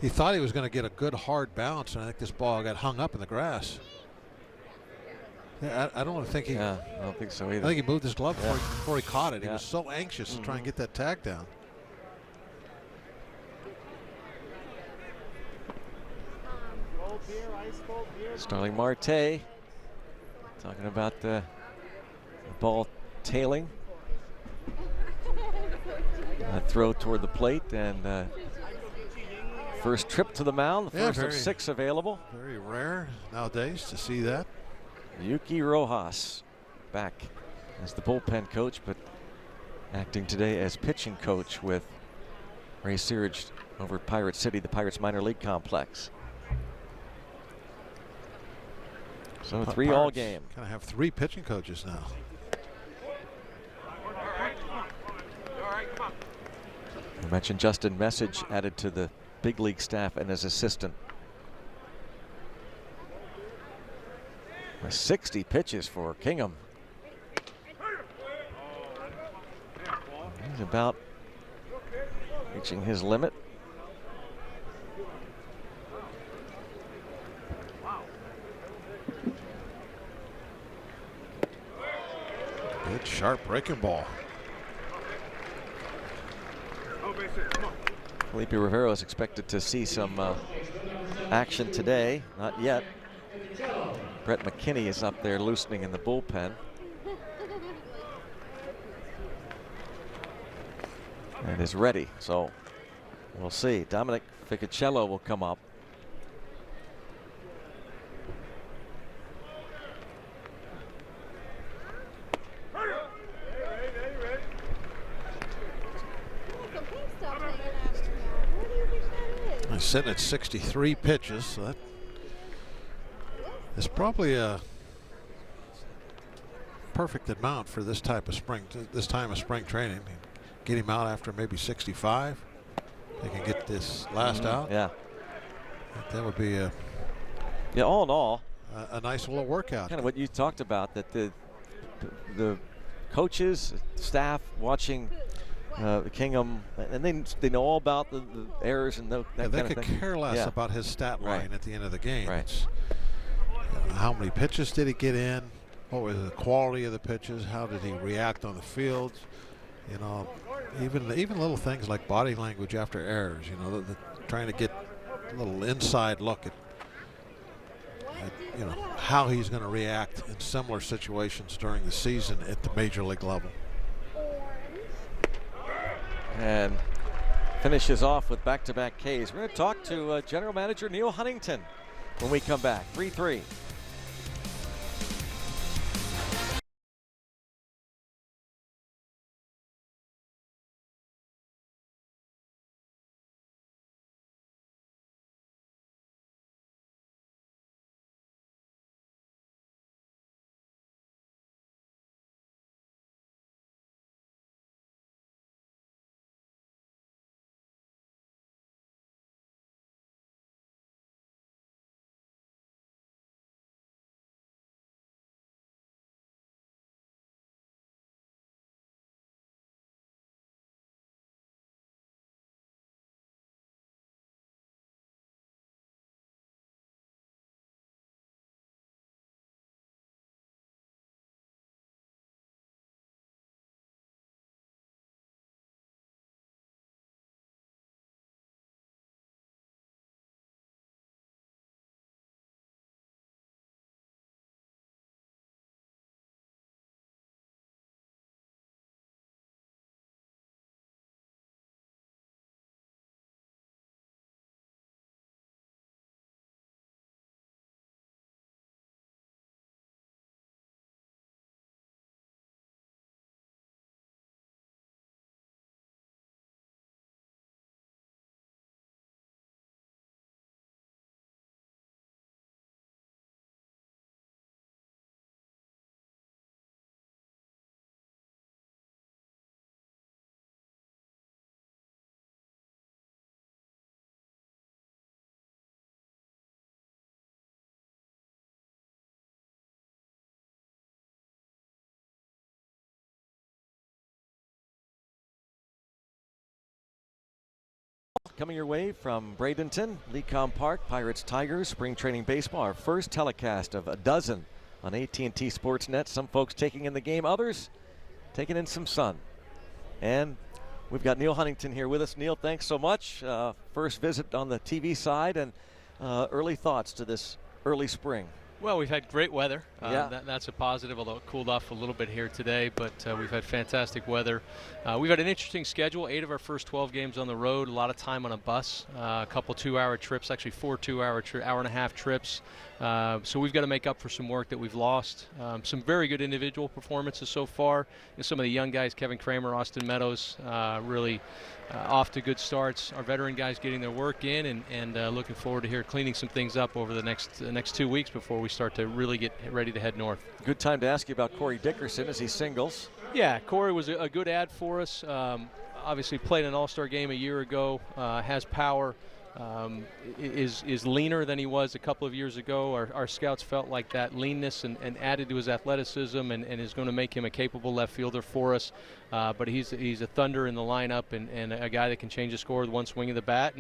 He thought he was going to get a good hard bounce, and I think this ball got hung up in the grass. Yeah, I don't think he. Yeah, I don't think so either. I think he moved his glove before he caught it. He was so anxious to try and get that tag down. Starling Marte talking about the ball tailing. A throw toward the plate, and first trip to the mound, the first of 6 available. Very rare nowadays to see that. Yuki Rojas back as the bullpen coach, but acting today as pitching coach with Ray Searage over at Pirate City, the Pirates minor league complex. So 3 all game. Kind of have 3 pitching coaches now. I mentioned Justin Message added to the big league staff and as assistant. 60 pitches for Kingham. He's about reaching his limit. Good sharp breaking ball. Felipe Rivero is expected to see some action today. Not yet. Brett McKinney is up there loosening in the bullpen. And is ready, so we'll see. Dominic Ficacello will come up. He's sitting at 63 pitches, so that is probably a perfect amount for this time of spring training. Get him out after maybe 65. They can get this last out. Yeah, that would be a all in all a nice little workout. Kind of what you talked about, that the coaches, staff watching Kingham, and they know all about the errors and that kind they of could thing. care less about his stat line at the end of the game. Right. It's, how many pitches did he get in? What was the quality of the pitches? How did he react on the field? You know, even little things like body language after errors. You know, trying to get a little inside look at how he's going to react in similar situations during the season at the major league level. And finishes off with back-to-back Ks. We're going to talk to General Manager Neil Huntington when we come back. 3-3. Coming your way from Bradenton, Lecom Park, Pirates Tigers, spring training baseball. Our first telecast of a dozen on AT&T Sportsnet. Some folks taking in the game, others taking in some sun. And we've got Neil Huntington here with us. Neil, thanks so much. First visit on the TV side, and early thoughts to this early spring. Well, we've had great weather. Yeah. That's a positive, although it cooled off a little bit here today, but we've had fantastic weather. We've had an interesting schedule, 8 of our first 12 games on the road, a lot of time on a bus, a couple 2-hour trips, actually 4 2-hour, hour and a half trips So we've got to make up for some work that we've lost. Some very good individual performances so far. Some of the young guys, Kevin Cramer, Austin Meadows, really off to good starts. Our veteran guys getting their work in, and looking forward to cleaning some things up over the next 2 weeks before we start to really get ready to head north. Good time to ask you about Corey Dickerson as he singles. Yeah, Corey was a good ad for us. Obviously played an all-star game a year ago, has power, is leaner than he was a couple of years ago. Our scouts felt like that leanness and added to his athleticism and is going to make him a capable left fielder for us. But he's a thunder in the lineup and a guy that can change the score with one swing of the bat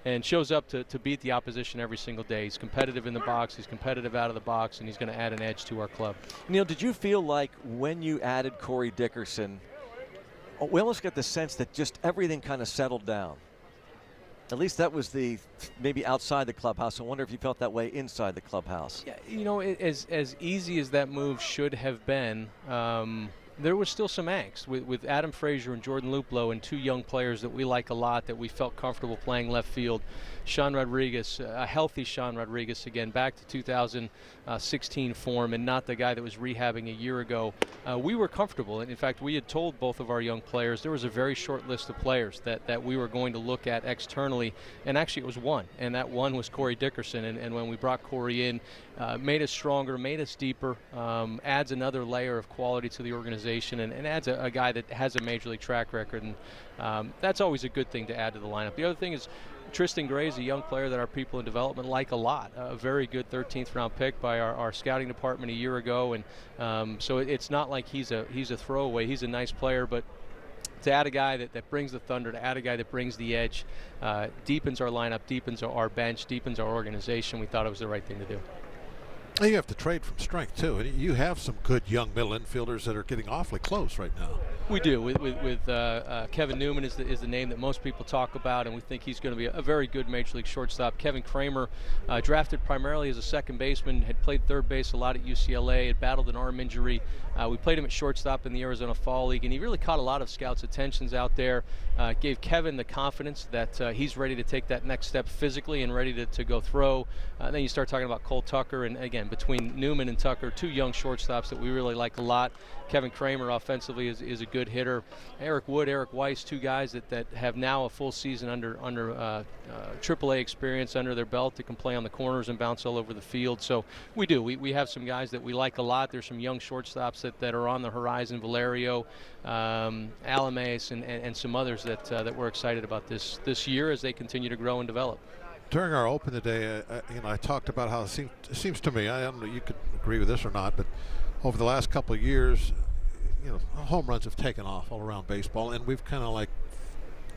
and shows up to beat the opposition every single day. He's competitive in the box, he's competitive out of the box, and he's going to add an edge to our club. Neil, did you feel like when you added Corey Dickerson, we almost get the sense that just everything kind of settled down? At least that was maybe outside the clubhouse. I wonder if you felt that way inside the clubhouse. Yeah, as easy as that move should have been, there was still some angst with Adam Frazier and Jordan Luplow and two young players that we like a lot, that we felt comfortable playing left field. Sean Rodriguez, a healthy Sean Rodriguez again, back to 2016 form and not the guy that was rehabbing a year ago. We were comfortable, and in fact we had told both of our young players there was a very short list of players that we were going to look at externally, and actually it was one, and that one was Corey Dickerson. And when we brought Corey in, made us stronger, made us deeper, adds another layer of quality to the organization, and adds a guy that has a major league track record, and that's always a good thing to add to the lineup. The other thing is Tristan Gray is a young player that our people in development like a lot. A very good 13th round pick by our scouting department a year ago, and so it's not like he's a throwaway. He's a nice player, but to add a guy that brings the thunder, to add a guy that brings the edge, deepens our lineup, deepens our bench, deepens our organization. We thought it was the right thing to do. You have to trade from strength too. You have some good young middle infielders that are getting awfully close right now. We do. With Kevin Newman is the name that most people talk about, and we think he's going to be a very good major league shortstop. Kevin Cramer, drafted primarily as a second baseman, had played third base a lot at UCLA, had battled an arm injury. We played him at shortstop in the Arizona Fall League, and he really caught a lot of scouts' attentions out there. Gave Kevin the confidence that he's ready to take that next step physically and ready to go throw. Then you start talking about Colt Tucker, and again, between Newman and Tucker, two young shortstops that we really like a lot. Kevin Cramer offensively is a good hitter. Eric Wood, Eric Weiss, two guys that have now a full season under AAA experience under their belt, that can play on the corners and bounce all over the field. So we have some guys that we like a lot. There's some young shortstops that are on the horizon, Valerio, Alames, and some others that we're excited about this year as they continue to grow and develop. During our open today, I talked about how it seems to me, I don't know, you could agree with this or not, but over the last couple of years, home runs have taken off all around baseball, and we've kind of like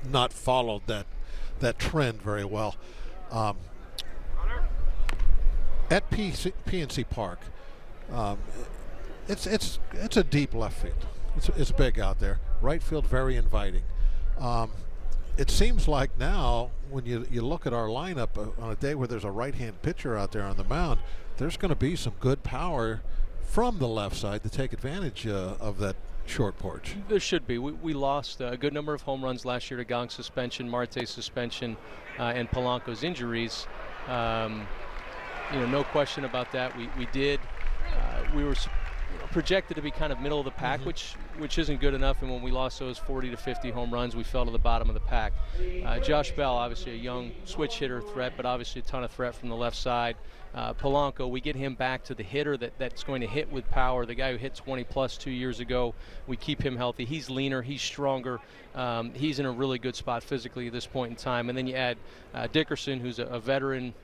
not followed that trend very well. At PNC Park, it's a deep left field. It's big out there. Right field, very inviting. It seems like now, when you look at our lineup on a day where there's a right-hand pitcher out there on the mound, there's going to be some good power from the left side to take advantage of that short porch. There should be. We lost a good number of home runs last year to Gong's suspension, Marte's suspension, and Polanco's injuries. No question about that. We did. We were projected to be kind of middle of the pack, which isn't good enough. And when we lost those 40 to 50 home runs, we fell to the bottom of the pack. Josh Bell, obviously a young switch hitter threat, but obviously a ton of threat from the left side. Polanco, we get him back to the hitter that's going to hit with power, the guy who hit 20 plus 2 years ago. We keep him healthy. He's leaner, he's stronger. He's in a really good spot physically at this point in time. And then you add Dickerson, who's a veteran,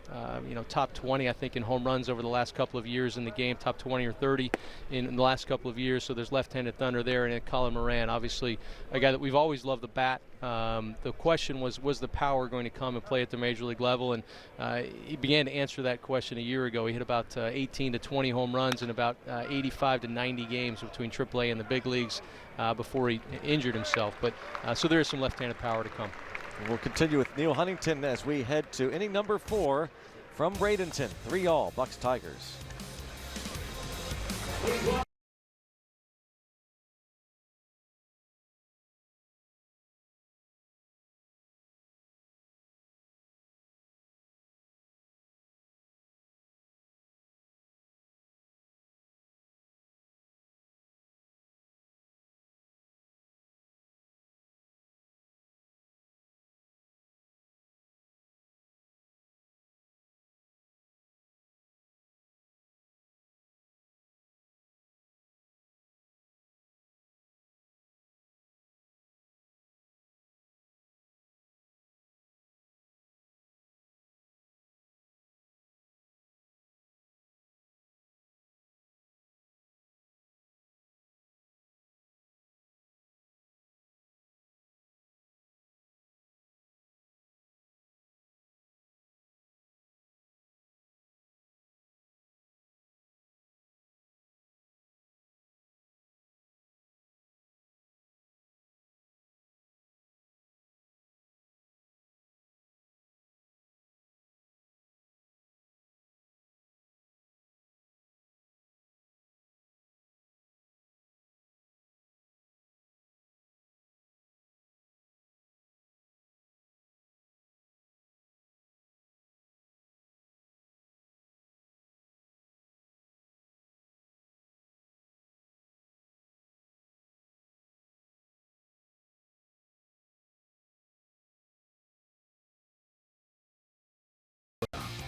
top 20, I think, in home runs over the last couple of years in the game, top 20 or 30 in the last couple of years. So there's left-handed thunder there. And then Colin Moran, obviously a guy that we've always loved the bat. The question was the power going to come and play at the major league level? And he began to answer that question a year ago. He hit about 18 to 20 home runs in about 85 to 90 games between AAA and the big leagues before he injured himself. But so there is some left-handed power to come. We'll continue with Neil Huntington as we head to inning number 4 from Bradenton. 3-all, Bucks Tigers.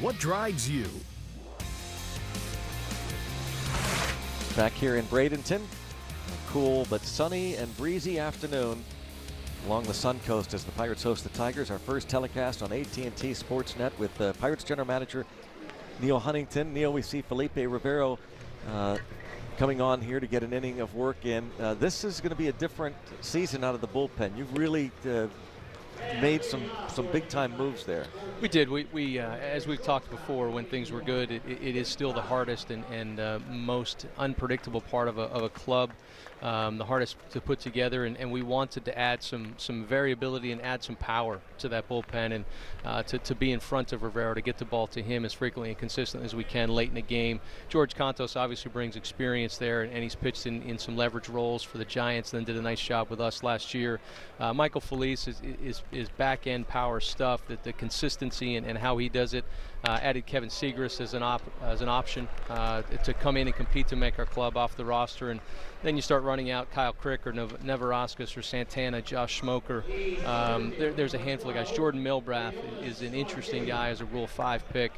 what drives you. Back here in Bradenton, a cool but sunny and breezy afternoon along the Sun Coast as the Pirates host the Tigers. Our first telecast on AT&T Sportsnet with the Pirates general manager Neil Huntington. Neil, we see Felipe Rivero coming on here to get an inning of work in. This is going to be a different season out of the bullpen. You've really made some big time moves there. We did. We as we've talked before, when things were good, it is still the hardest and most unpredictable part of a club. The hardest to put together, and we wanted to add some variability and add some power to that bullpen, and to be in front of Rivero, to get the ball to him as frequently and consistently as we can late in the game. George Contos obviously brings experience there, and he's pitched in some leverage roles for the Giants, and then did a nice job with us last year. Michael Felice is back-end power stuff, that the consistency and how he does it. Added Kevin Segras as an option to come in and compete to make our club off the roster, and then you start running out Kyle Crick or Neverauskas or Santana, Josh Smoker. There's a handful of guys. Jordan Milbrath is an interesting guy as a Rule 5 pick.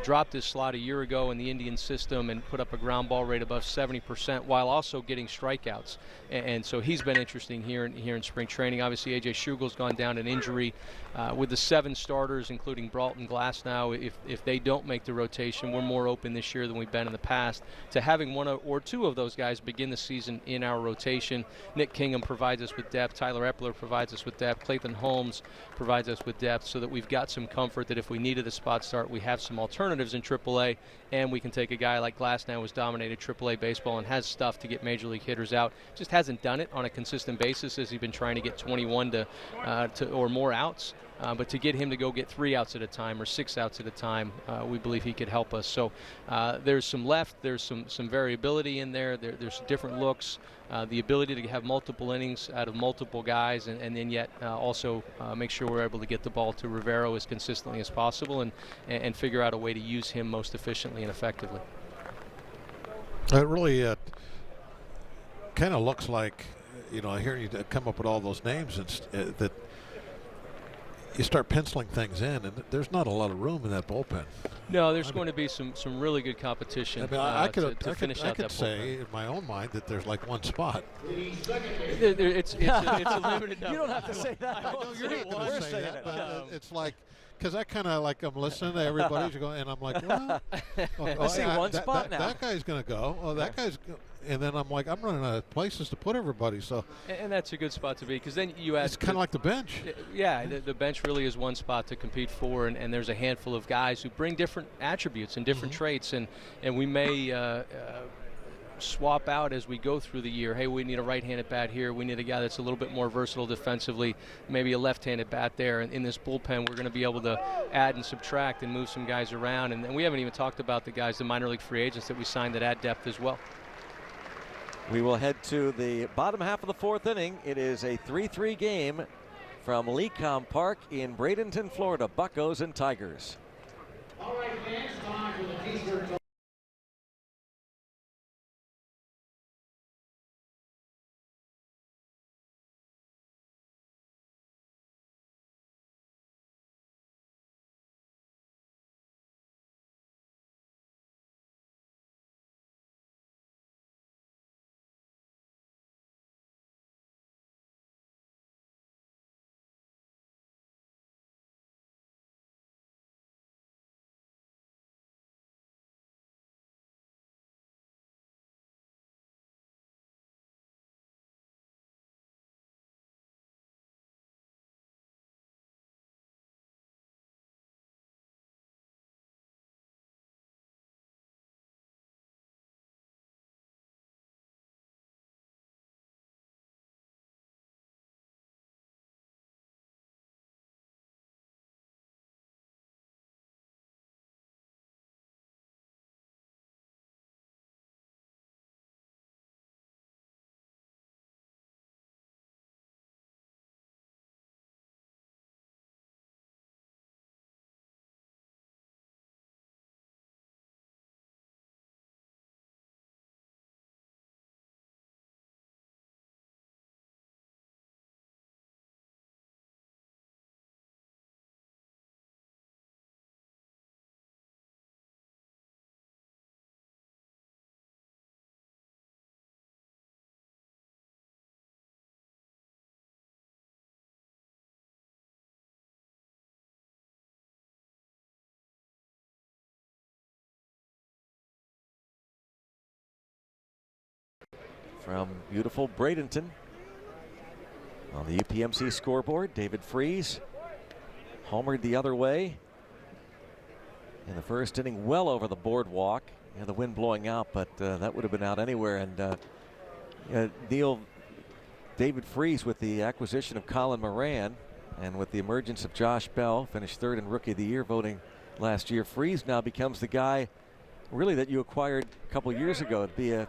Dropped his slot a year ago in the Indian system and put up a ground ball rate above 70% while also getting strikeouts. And so he's been interesting here in spring training. Obviously, A.J. Shugel's gone down an injury. With the 7 starters, including Brault and Glasnow, if they don't make the rotation, we're more open this year than we've been in the past to having 1 or 2 of those guys begin the season in our rotation. Nick Kingham provides us with depth. Tyler Epler provides us with depth. Clayton Holmes provides us with depth, so that we've got some comfort that if we needed a spot start, we have some alternatives in AAA, and we can take a guy like Glasnow, who's dominated AAA baseball and has stuff to get major league hitters out. Just hasn't done it on a consistent basis as he's been trying to get 21 to or more outs. But to get him to go get 3 outs at a time or 6 outs at a time, we believe he could help us. So there's some left, there's some variability in there, there's different looks, the ability to have multiple innings out of multiple guys, and then yet also make sure we're able to get the ball to Rivero as consistently as possible, and figure out a way to use him most efficiently and effectively. It really kind of looks like, I hear you come up with all those names and that you start penciling things in, and there's not a lot of room in that bullpen. No, there's going to be some really good competition. I to finish out that bullpen. I could say in my own mind that there's like 1 spot. It's a limited number. You don't have to say that. I know you're not going to say that, but it's like, because I kind of like, I'm listening to everybody going, and I'm like, well, I see 1 spot now. That guy's going to go. Oh, that guy's. And then I'm like, I'm running out of places to put everybody. So, and that's a good spot to be, because then you add. It's kind of like the bench. Yeah, the bench really is 1 spot to compete for, and there's a handful of guys who bring different attributes and different traits, and we may swap out as we go through the year. Hey, we need a right-handed bat here. We need a guy that's a little bit more versatile defensively, maybe a left-handed bat there. And in this bullpen, we're going to be able to add and subtract and move some guys around. And we haven't even talked about the guys, the minor league free agents that we signed that add depth as well. We will head to the bottom half of the 4th inning. It is a 3-3 game from Lecom Park in Bradenton, Florida. Buccos and Tigers. All right, fans, time for the Pittsburgh from beautiful Bradenton. On the UPMC scoreboard, David Freese homered the other way in the first inning, well over the boardwalk. Yeah, the wind blowing out, but that would have been out anywhere. And Neil, David Freese, with the acquisition of Colin Moran and with the emergence of Josh Bell, finished third in Rookie of the Year voting last year. Freese now becomes the guy really that you acquired a couple years ago to be a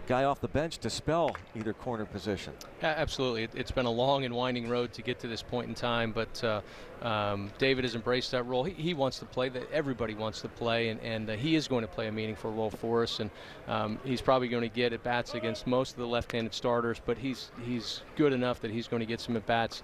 guy off the bench to spell either corner position. Yeah, absolutely. It's been a long and winding road to get to this point in time, but David has embraced that role. He wants to play, that everybody wants to play, and he is going to play a meaningful role for us. And he's probably going to get at-bats against most of the left-handed starters, but he's good enough that he's going to get some at-bats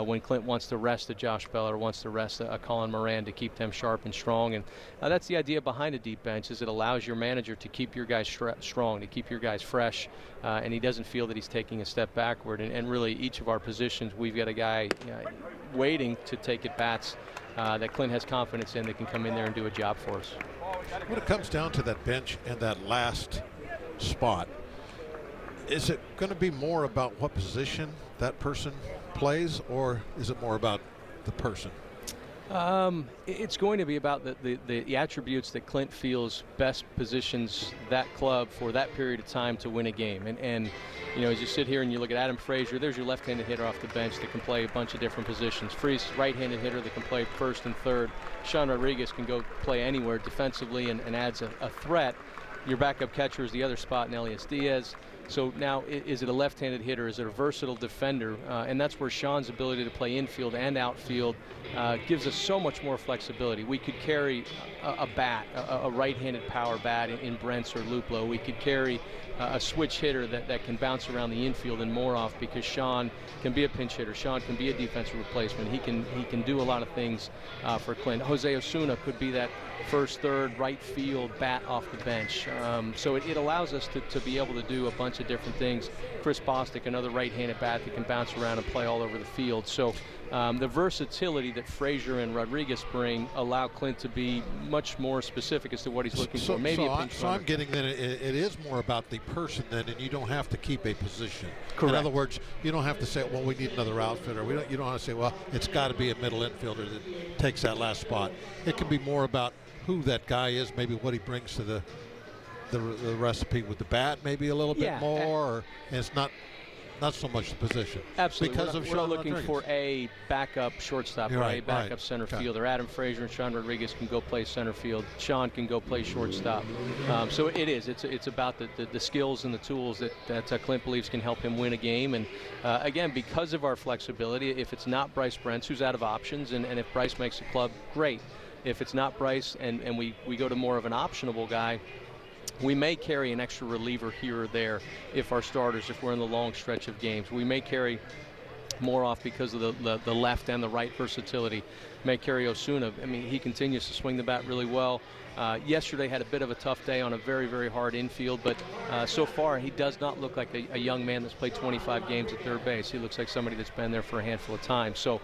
when Clint wants to rest a Josh Bell or wants to rest a Colin Moran to keep them sharp and strong. And that's the idea behind a deep bench, is it allows your manager to keep your guys strong, to keep your guys fresh, and he doesn't feel that he's taking a step backward. And really, each of our positions, we've got a guy waiting to take at-bats that Clint has confidence in, that can come in there and do a job for us. When it comes down to that bench and that last spot, is it going to be more about what position that person plays, or is it more about the person? It's going to be about the attributes that Clint feels best positions that club for that period of time to win a game. And you know, as you sit here and you look at Adam Frazier, there's your left-handed hitter off the bench that can play a bunch of different positions. Freese, right-handed hitter that can play first and third. Sean Rodriguez can go play anywhere defensively and adds a threat. Your backup catcher is the other spot in Elias Diaz. So now, is it a left-handed hitter? Is it a versatile defender? And that's where Sean's ability to play infield and outfield gives us so much more flexibility. We could carry a bat, a right-handed power bat in Brent's or Luplo. We could carry a switch hitter that can bounce around the infield and more off, because Sean can be a pinch hitter. Sean can be a defensive replacement. He can do a lot of things for Clint. Jose Osuna could be that first, third, right field bat off the bench. So it allows us to be able to do a bunch of different things. Chris Bostic, another right-handed bat that can bounce around and play all over the field. So the versatility that Frazier and Rodriguez bring allow Clint to be much more specific as to what he's looking for. Maybe so I'm getting that it is more about the person then, and you don't have to keep a position. Correct. In other words, you don't have to say, well, we need another outfitter. You don't have to say, well, it's got to be a middle infielder that takes that last spot. It can be more about who that guy is, maybe what he brings to the recipe with the bat, maybe a little bit more, and it's not so much the position. Absolutely. Because we're not looking for a backup shortstop or a backup center fielder. Adam Frazier and Sean Rodriguez can go play center field. Sean can go play shortstop. So it is. It's about the skills and the tools that Clint believes can help him win a game. And again, because of our flexibility, if it's not Bryce Brent, who's out of options, and if Bryce makes the club, great. If it's not Bryce and we go to more of an optionable guy, we may carry an extra reliever here or there if we're in the long stretch of games. We may carry more off because of the left and the right versatility. May carry Osuna. I mean, he continues to swing the bat really well. Yesterday had a bit of a tough day on a very, very hard infield, but so far he does not look like a young man that's played 25 games at third base. He looks like somebody that's been there for a handful of times. So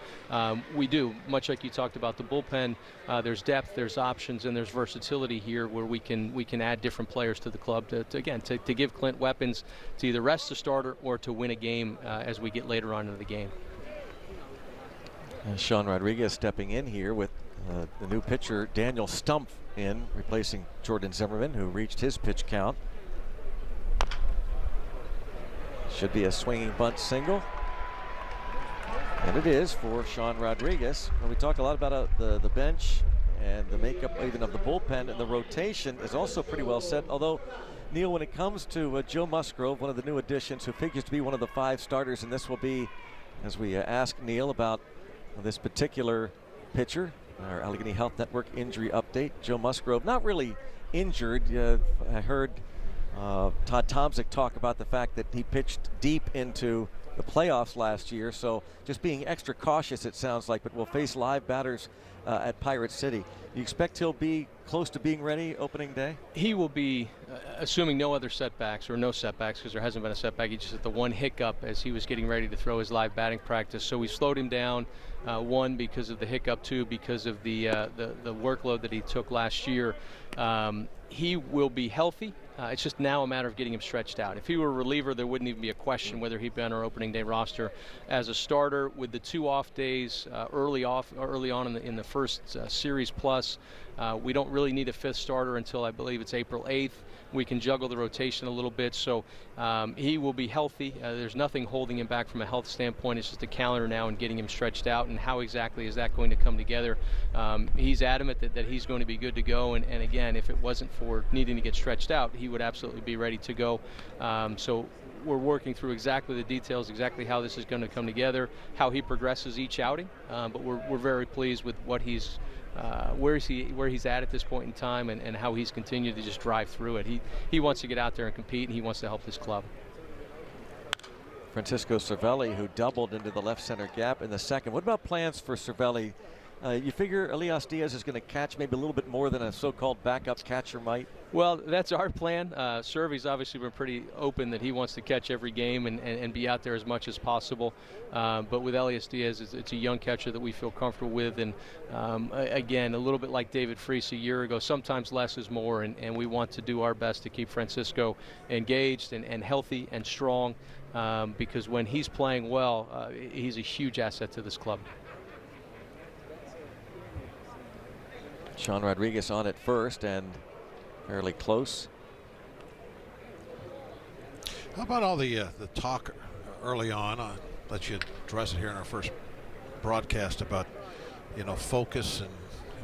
we do, much like you talked about the bullpen, there's depth, there's options, and there's versatility here where we can add different players to the club to give Clint weapons to either rest the starter or to win a game as we get later on into the game. Sean Rodriguez stepping in here with the new pitcher Daniel Stumpf in, replacing Jordan Zimmerman, who reached his pitch count. Should be a swinging bunt single, and it is for Sean Rodriguez. And we talk a lot about the bench and the makeup even of the bullpen, and the rotation is also pretty well set. Although, Neil, when it comes to Joe Musgrove, one of the new additions, who figures to be one of the 5 starters, and this will be, as we ask Neil about this particular pitcher, our Allegheny Health Network injury update. Joe Musgrove not really injured. I heard Todd Tomczyk talk about the fact that he pitched deep into the playoffs last year, so just being extra cautious, it sounds like, but we'll face live batters at Pirate City. You expect he'll be close to being ready opening day? He will be, assuming no other setbacks or no setbacks, because there hasn't been a setback. He just had the one hiccup as he was getting ready to throw his live batting practice. So we slowed him down, one, because of the hiccup, two, because of the workload that he took last year. He will be healthy. It's just now a matter of getting him stretched out. If he were a reliever, there wouldn't even be a question whether he'd be on our opening day roster. As a starter, with the 2 off days early on in the first series plus, we don't really need a 5th starter until I believe it's April 8th. We can juggle the rotation a little bit, so he will be healthy. There's nothing holding him back from a health standpoint. It's just a calendar now and getting him stretched out, and how exactly is that going to come together. He's adamant that he's going to be good to go, and again, if it wasn't for needing to get stretched out, he would absolutely be ready to go. So we're working through exactly the details, exactly how this is going to come together, how he progresses each outing, but we're very pleased with what he's where he's at this point in time, and how he's continued to just drive through it. He wants to get out there and compete, and he wants to help his club. Francisco Cervelli, who doubled into the left center gap in the second. What about plans for Cervelli? You figure Elias Diaz is going to catch maybe a little bit more than a so-called backup catcher might? Well, that's our plan. Cervy's obviously been pretty open that he wants to catch every game and be out there as much as possible. But with Elias Diaz, it's a young catcher that we feel comfortable with. And again, a little bit like David Freese a year ago, sometimes less is more. And we want to do our best to keep Francisco engaged and healthy and strong, because when he's playing well, he's a huge asset to this club. Sean Rodriguez on at first and fairly close. How about all the talk early on? I'll let you address it here in our first broadcast about, focus and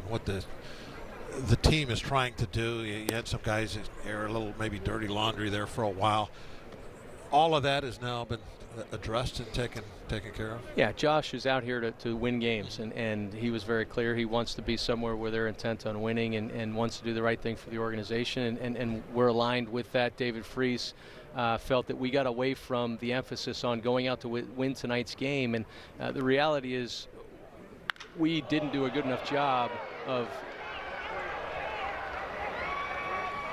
what the team is trying to do. You had some guys that air a little maybe dirty laundry there for a while. All of that has now been addressed and taken care of? Yeah, Josh is out here to win games, and he was very clear. He wants to be somewhere where they're intent on winning and wants to do the right thing for the organization, and we're aligned with that. David Freese felt that we got away from the emphasis on going out to win tonight's game, and the reality is we didn't do a good enough job of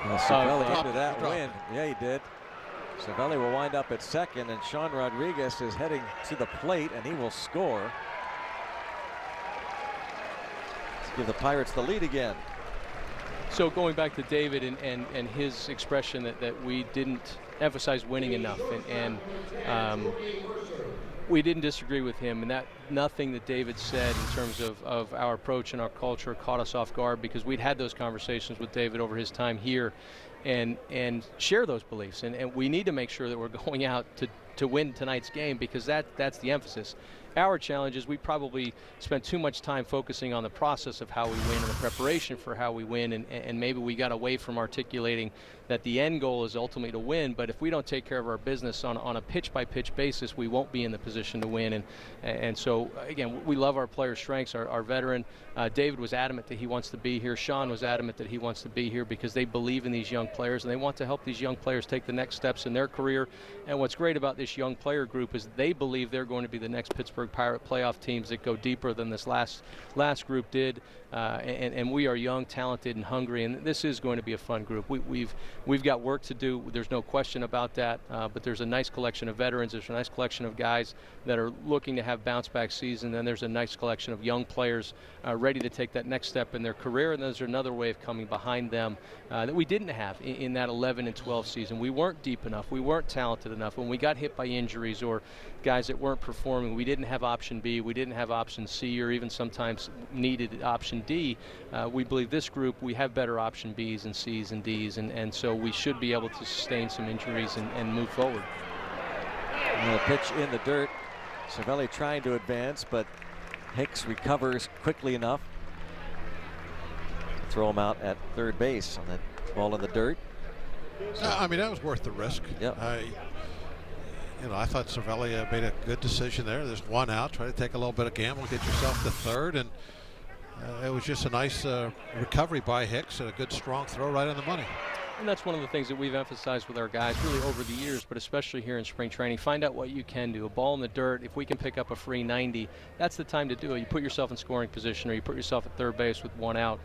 Cervelli into that win. Yeah, he did. Cervelli will wind up at second, and Sean Rodriguez is heading to the plate, and he will score to give the Pirates the lead again. So going back to David and his expression that we didn't emphasize winning enough, and we didn't disagree with him, and that nothing that David said in terms of our approach and our culture caught us off guard, because we'd had those conversations with David over his time here and share those beliefs, and we need to make sure that we're going out to win tonight's game, because that's the emphasis. Our challenge is we probably spent too much time focusing on the process of how we win and the preparation for how we win, and maybe we got away from articulating that the end goal is ultimately to win, but if we don't take care of our business on a pitch-by-pitch basis, we won't be in the position to win. And so, again, we love our players' strengths, our veteran. David was adamant that he wants to be here. Sean was adamant that he wants to be here because they believe in these young players, and they want to help these young players take the next steps in their career. And what's great about this young player group is they believe they're going to be the next Pittsburgh Pirate playoff teams that go deeper than this last group did. And we are young, talented, and hungry, and this is going to be a fun group. We've got work to do. There's no question about that. But there's a nice collection of veterans. There's a nice collection of guys that are looking to have bounce-back season. And there's a nice collection of young players ready to take that next step in their career. And there's another wave coming behind them that we didn't have in that 11 and 12 season. We weren't deep enough. We weren't talented enough. When we got hit by injuries or guys that weren't performing, we didn't have option B. We didn't have option C, or even sometimes needed option D. We believe this group, we have better option Bs and Cs and Ds, and so we should be able to sustain some injuries and move forward. And the pitch in the dirt. Cervelli trying to advance, but Hicks recovers quickly enough to throw him out at third base on that ball in the dirt. So, I mean, that was worth the risk. Yep. I thought Cervelli made a good decision there. There's one out. Try to take a little bit of gamble, get yourself to third, and it was just a nice recovery by Hicks and a good strong throw right on the money. And that's one of the things that we've emphasized with our guys really over the years, but especially here in spring training. Find out what you can do. A ball in the dirt, if we can pick up a free 90, that's the time to do it. You put yourself in scoring position, or you put yourself at third base with one out.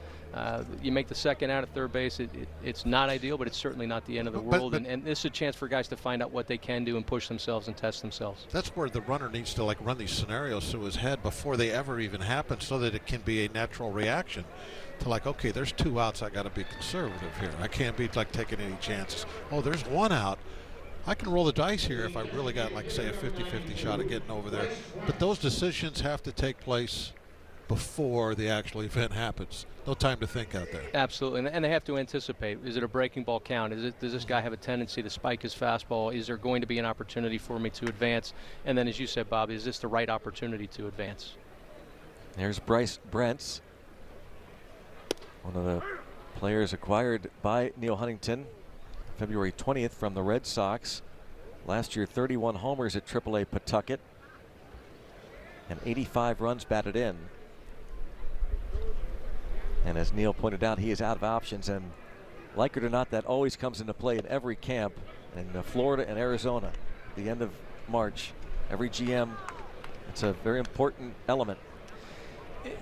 You make the second out at third base. It's not ideal, but it's certainly not the end of the world. And this is a chance for guys to find out what they can do and push themselves and test themselves. That's where the runner needs to run these scenarios through his head before they ever even happen, so that it can be a natural reaction to okay, there's 2 outs, I got to be conservative here. I can't be taking any chances. Oh, there's 1 out. I can roll the dice here if I really got say a 50-50 shot at getting over there. But those decisions have to take place before the actual event happens. No time to think out there. Absolutely, and they have to anticipate. Is it a breaking ball count? Does this guy have a tendency to spike his fastball? Is there going to be an opportunity for me to advance? And then, as you said, Bob, is this the right opportunity to advance? There's Bryce Brett, one of the players acquired by Neil Huntington February 20th from the Red Sox. Last year, 31 homers at AAA Pawtucket and 85 runs batted in. And as Neil pointed out, he is out of options, and like it or not, that always comes into play in every camp in Florida and Arizona at the end of March. Every GM, it's a very important element.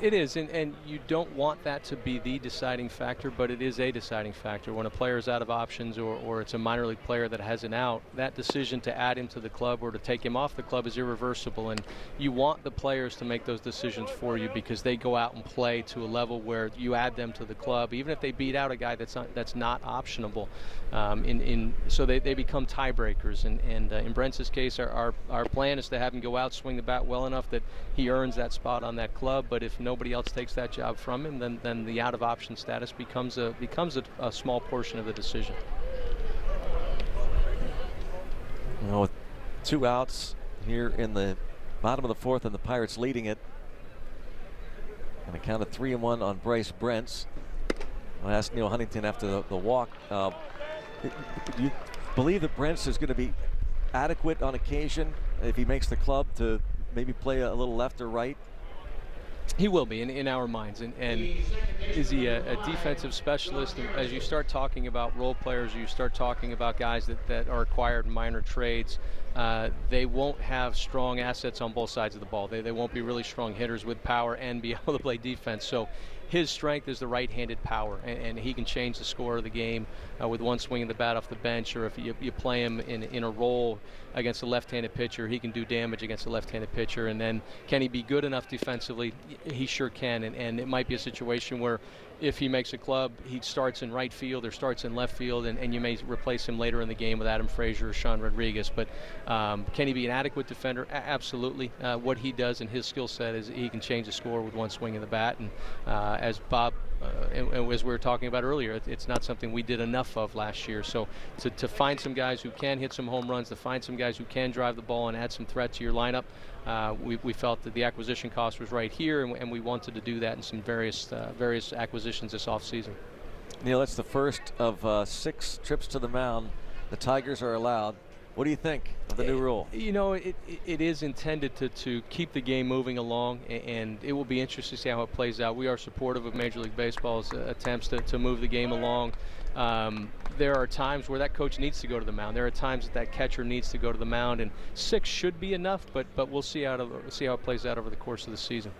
It is, and you don't want that to be the deciding factor, but it is a deciding factor. When a player is out of options, or it's a minor league player that has an out, that decision to add him to the club or to take him off the club is irreversible, and you want the players to make those decisions for you because they go out and play to a level where you add them to the club, even if they beat out a guy that's not optionable. So they become tiebreakers, and in Brent's case, our plan is to have him go out, swing the bat well enough that he earns that spot on that club, but if nobody else takes that job from him, then the out of option status becomes a small portion of the decision. With 2 outs here in the bottom of the 4th, and the Pirates leading it, and a count of 3-1 on Bryce Brett. I asked Neil Huntington after the walk, do you believe that Brent is going to be adequate on occasion if he makes the club to maybe play a little left or right? He will be in our minds, and is he a defensive specialist? And as you start talking about role players, you start talking about guys that are acquired in minor trades, they won't have strong assets on both sides of the ball. They won't be really strong hitters with power and be able to play defense. So his strength is the right-handed power, and he can change the score of the game with one swing of the bat off the bench, or if you play him in a role against a left-handed pitcher, he can do damage against a left-handed pitcher. And then can he be good enough defensively? He sure can, and it might be a situation where if he makes a club, he starts in right field or starts in left field, and you may replace him later in the game with Adam Frazier or Sean Rodriguez. But can he be an adequate defender? Absolutely. What he does in his skill set is he can change the score with one swing of the bat. And as Bob, and as we were talking about earlier, it's not something we did enough of last year. So to find some guys who can hit some home runs, to find some guys who can drive the ball and add some threat to your lineup, we felt that the acquisition cost was right here, and we wanted to do that in some various acquisitions this offseason. Neil, it's the first of 6 trips to the mound the Tigers are allowed. What do you think of the new rule? You know, it is intended to keep the game moving along, and it will be interesting to see how it plays out. We are supportive of Major League Baseball's attempts to move the game along. There are times where that coach needs to go to the mound. There are times that catcher needs to go to the mound, and 6 should be enough, but we'll see how it plays out over the course of the season.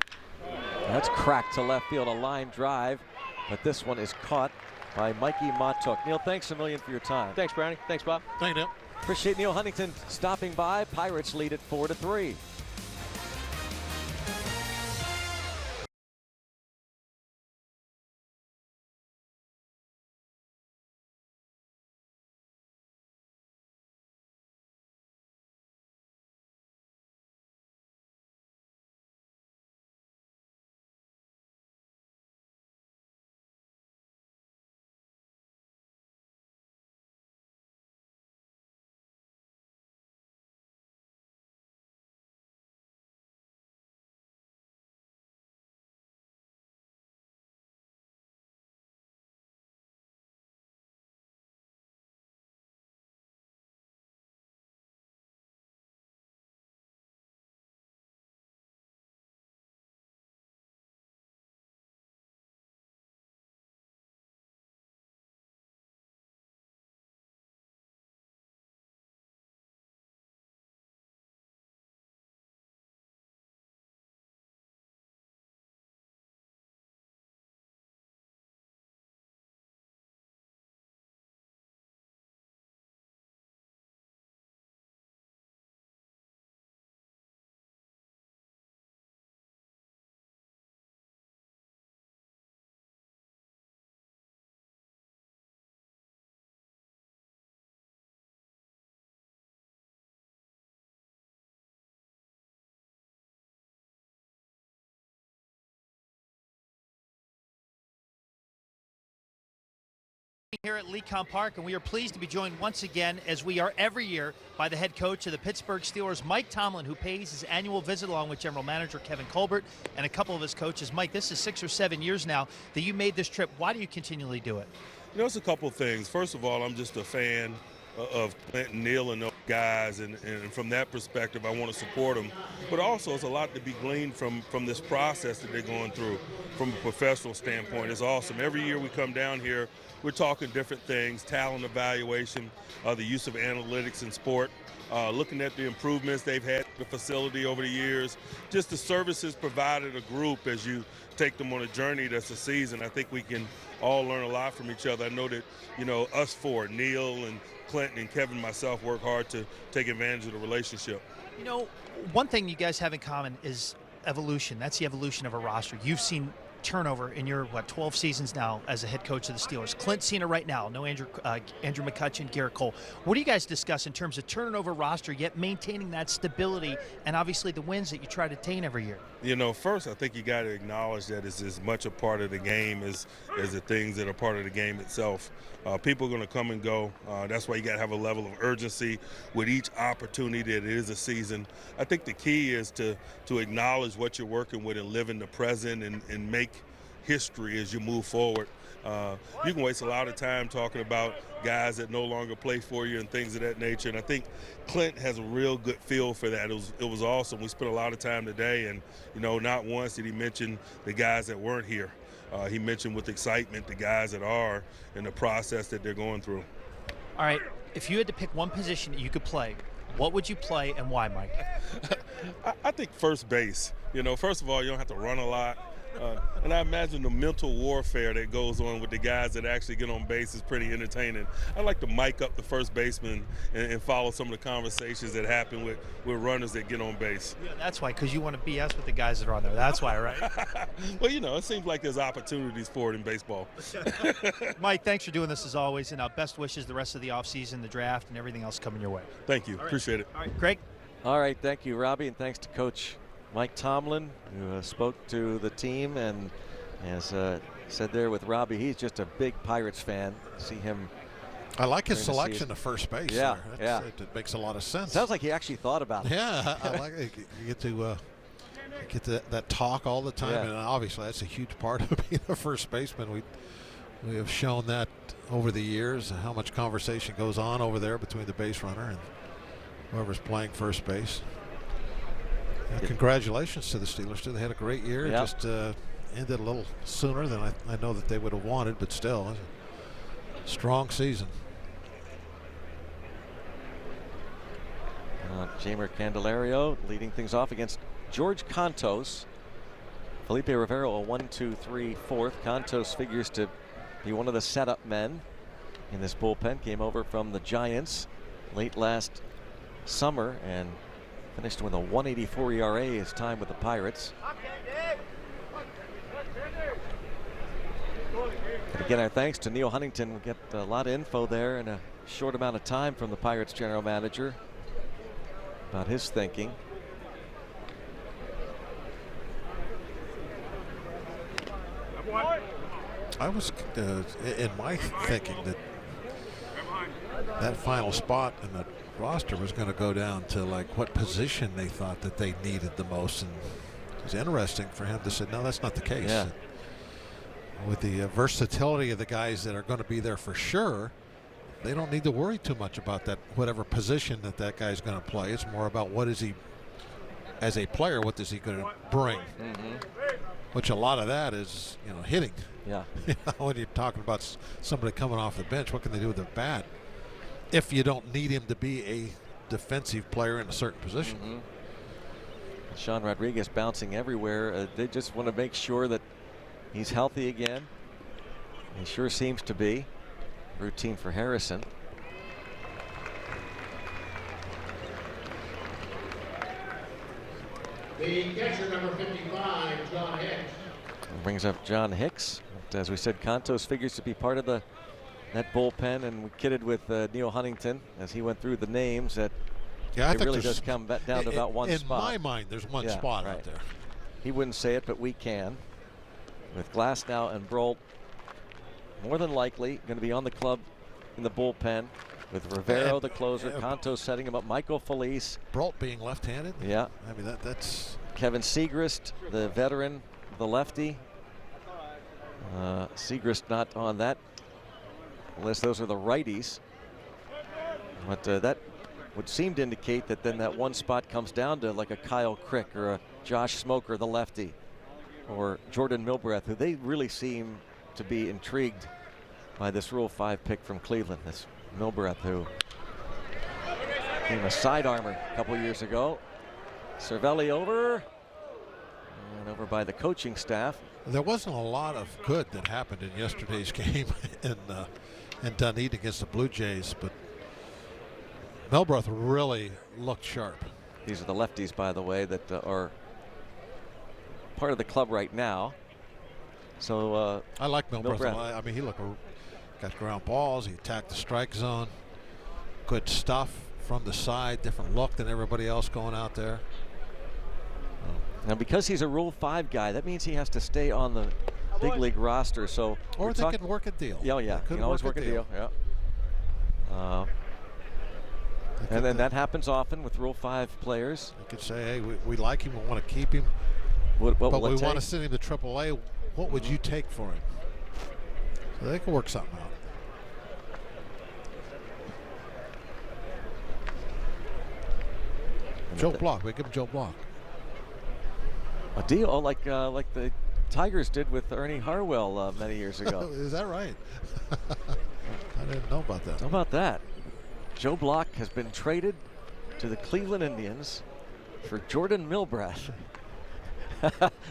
That's cracked to left field, a line drive, but this one is caught by Mikey Matuk. Neil, thanks a million for your time. Thanks, Brownie. Thanks, Bob. Thank you, Neil. Appreciate Neil Huntington stopping by. Pirates lead at 4-3. Here at Lecom Park, and we are pleased to be joined once again, as we are every year, by the head coach of the Pittsburgh Steelers, Mike Tomlin, who pays his annual visit along with general manager Kevin Colbert and a couple of his coaches. Mike, this is 6 or 7 years now that you made this trip. Why do you continually do it? You know, it's a couple of things. First of all, I'm just a fan of Clint and Neil and those guys, and from that perspective, I want to support them. But also, it's a lot to be gleaned from this process that they're going through from a professional standpoint. It's awesome. Every year we come down here, we're talking different things, talent evaluation, the use of analytics in sport, looking at the improvements they've had at the facility over the years, just the services provided a group as you take them on a journey that's a season. I think we can all learn a lot from each other. I know that, you know, us four, Neil and Clinton and Kevin, myself, work hard to take advantage of the relationship. You know, one thing you guys have in common is evolution. That's the evolution of a roster. You've seen turnover in your 12 seasons now as a head coach of the Steelers. Clint's seen it right now. No Andrew McCutchen, Garrett Cole. What do you guys discuss in terms of turnover roster, yet maintaining that stability and obviously the wins that you try to attain every year? You know, first I think you got to acknowledge that it's as much a part of the game as the things that are part of the game itself. People are going to come and go. That's why you got to have a level of urgency with each opportunity that it is a season. I think the key is to acknowledge what you're working with and live in the present and make history as you move forward. You can waste a lot of time talking about guys that no longer play for you and things of that nature, and I think Clint has a real good feel for that. It was awesome. We spent a lot of time today, and you know, not once did he mention the guys that weren't here. He mentioned with excitement the guys that are in the process that they're going through. All right, if you had to pick one position that you could play, what would you play and why, Mike? I think first base. You know, first of all, you don't have to run a lot. And I imagine the mental warfare that goes on with the guys that actually get on base is pretty entertaining. I like to mic up the first baseman and follow some of the conversations that happen with runners that get on base. Yeah, that's why, because you want to BS with the guys that are on there. That's why, right? Well, you know, it seems like there's opportunities for it in baseball. Mike, thanks for doing this as always, and best wishes the rest of the offseason, the draft, and everything else coming your way. Thank you. All right. Appreciate it. All right, Craig. All right, thank you, Robbie, and thanks to Coach Mike Tomlin, who spoke to the team, and as said there with Robbie, he's just a big Pirates fan. See him. I like his selection of first base. Yeah, there. It makes a lot of sense. Sounds like he actually thought about it. Yeah, I like it. You get to that talk all the time, and obviously that's a huge part of being a first baseman. We have shown that over the years, how much conversation goes on over there between the base runner and whoever's playing first base. Congratulations to the Steelers, too. They had a great year. Yep. Just ended a little sooner than I know that they would have wanted, but still, a strong season. Jamer Candelario leading things off against George Contos. Felipe Rivero a 1-2-3 fourth. Contos figures to be one of the setup men in this bullpen. Came over from the Giants late last summer and finished with a 1.84 ERA his time with the Pirates. And again, our thanks to Neil Huntington. We get a lot of info there in a short amount of time from the Pirates general manager about his thinking. I was in my thinking that final spot in the roster was going to go down to like what position they thought that they needed the most, and it was interesting for him to say no, that's not the case. Yeah. With the versatility of the guys that are going to be there for sure, they don't need to worry too much about that whatever position that guy's going to play. It's more about what is he as a player, what is he going to bring, which a lot of that is, you know, hitting. Yeah. When you're talking about somebody coming off the bench, what can they do with their bat if you don't need him to be a defensive player in a certain position? Sean Rodriguez bouncing everywhere. They just want to make sure that he's healthy again. He sure seems to be. Routine for Harrison. The catcher, number 55, John Hicks. Brings up John Hicks. But as we said, Contos figures to be part of that bullpen, and we kidded with Neil Huntington as he went through the names that I it think really does come down to about one spot. In my mind, there's one spot out there. He wouldn't say it, but we can. With Glasnow and Brolt more than likely going to be on the club in the bullpen with Rivero, the closer, Canto setting him up, Michael Felice. Brault being left-handed? Yeah. I mean, that's... Kevin Segrist, the veteran, the lefty. Segrist not on that list. Those are the righties. But that would seem to indicate that then that one spot comes down to like a Kyle Crick or a Josh Smoker, the lefty, or Jordan Milbreth, who they really seem to be intrigued by this Rule 5 pick from Cleveland. This Milbreth, who became a side armor a couple years ago. Cervelli over, and over by the coaching staff. There wasn't a lot of good that happened in yesterday's game in Dunedin against the Blue Jays, but Milbreth really looked sharp. These are the lefties, by the way, that are part of the club right now. So I like Milbreth. I mean, he got ground balls. He attacked the strike zone. Good stuff from the side. Different look than everybody else going out there. Now, because he's a Rule 5 guy, that means he has to stay on the big league roster. So or they can work a deal. Yeah, yeah. You can always work a deal. Yeah. And then that happens often with Rule 5 players. You could say, hey, we like him, we want to keep him, but we want to send him to AAA. What would you take for him? So they can work something out. Joe Block, we give him Joe Block. A deal like the Tigers did with Ernie Harwell many years ago. Is that right? I didn't know about that. How about that? Joe Block has been traded to the Cleveland Indians for Jordan Milbreth.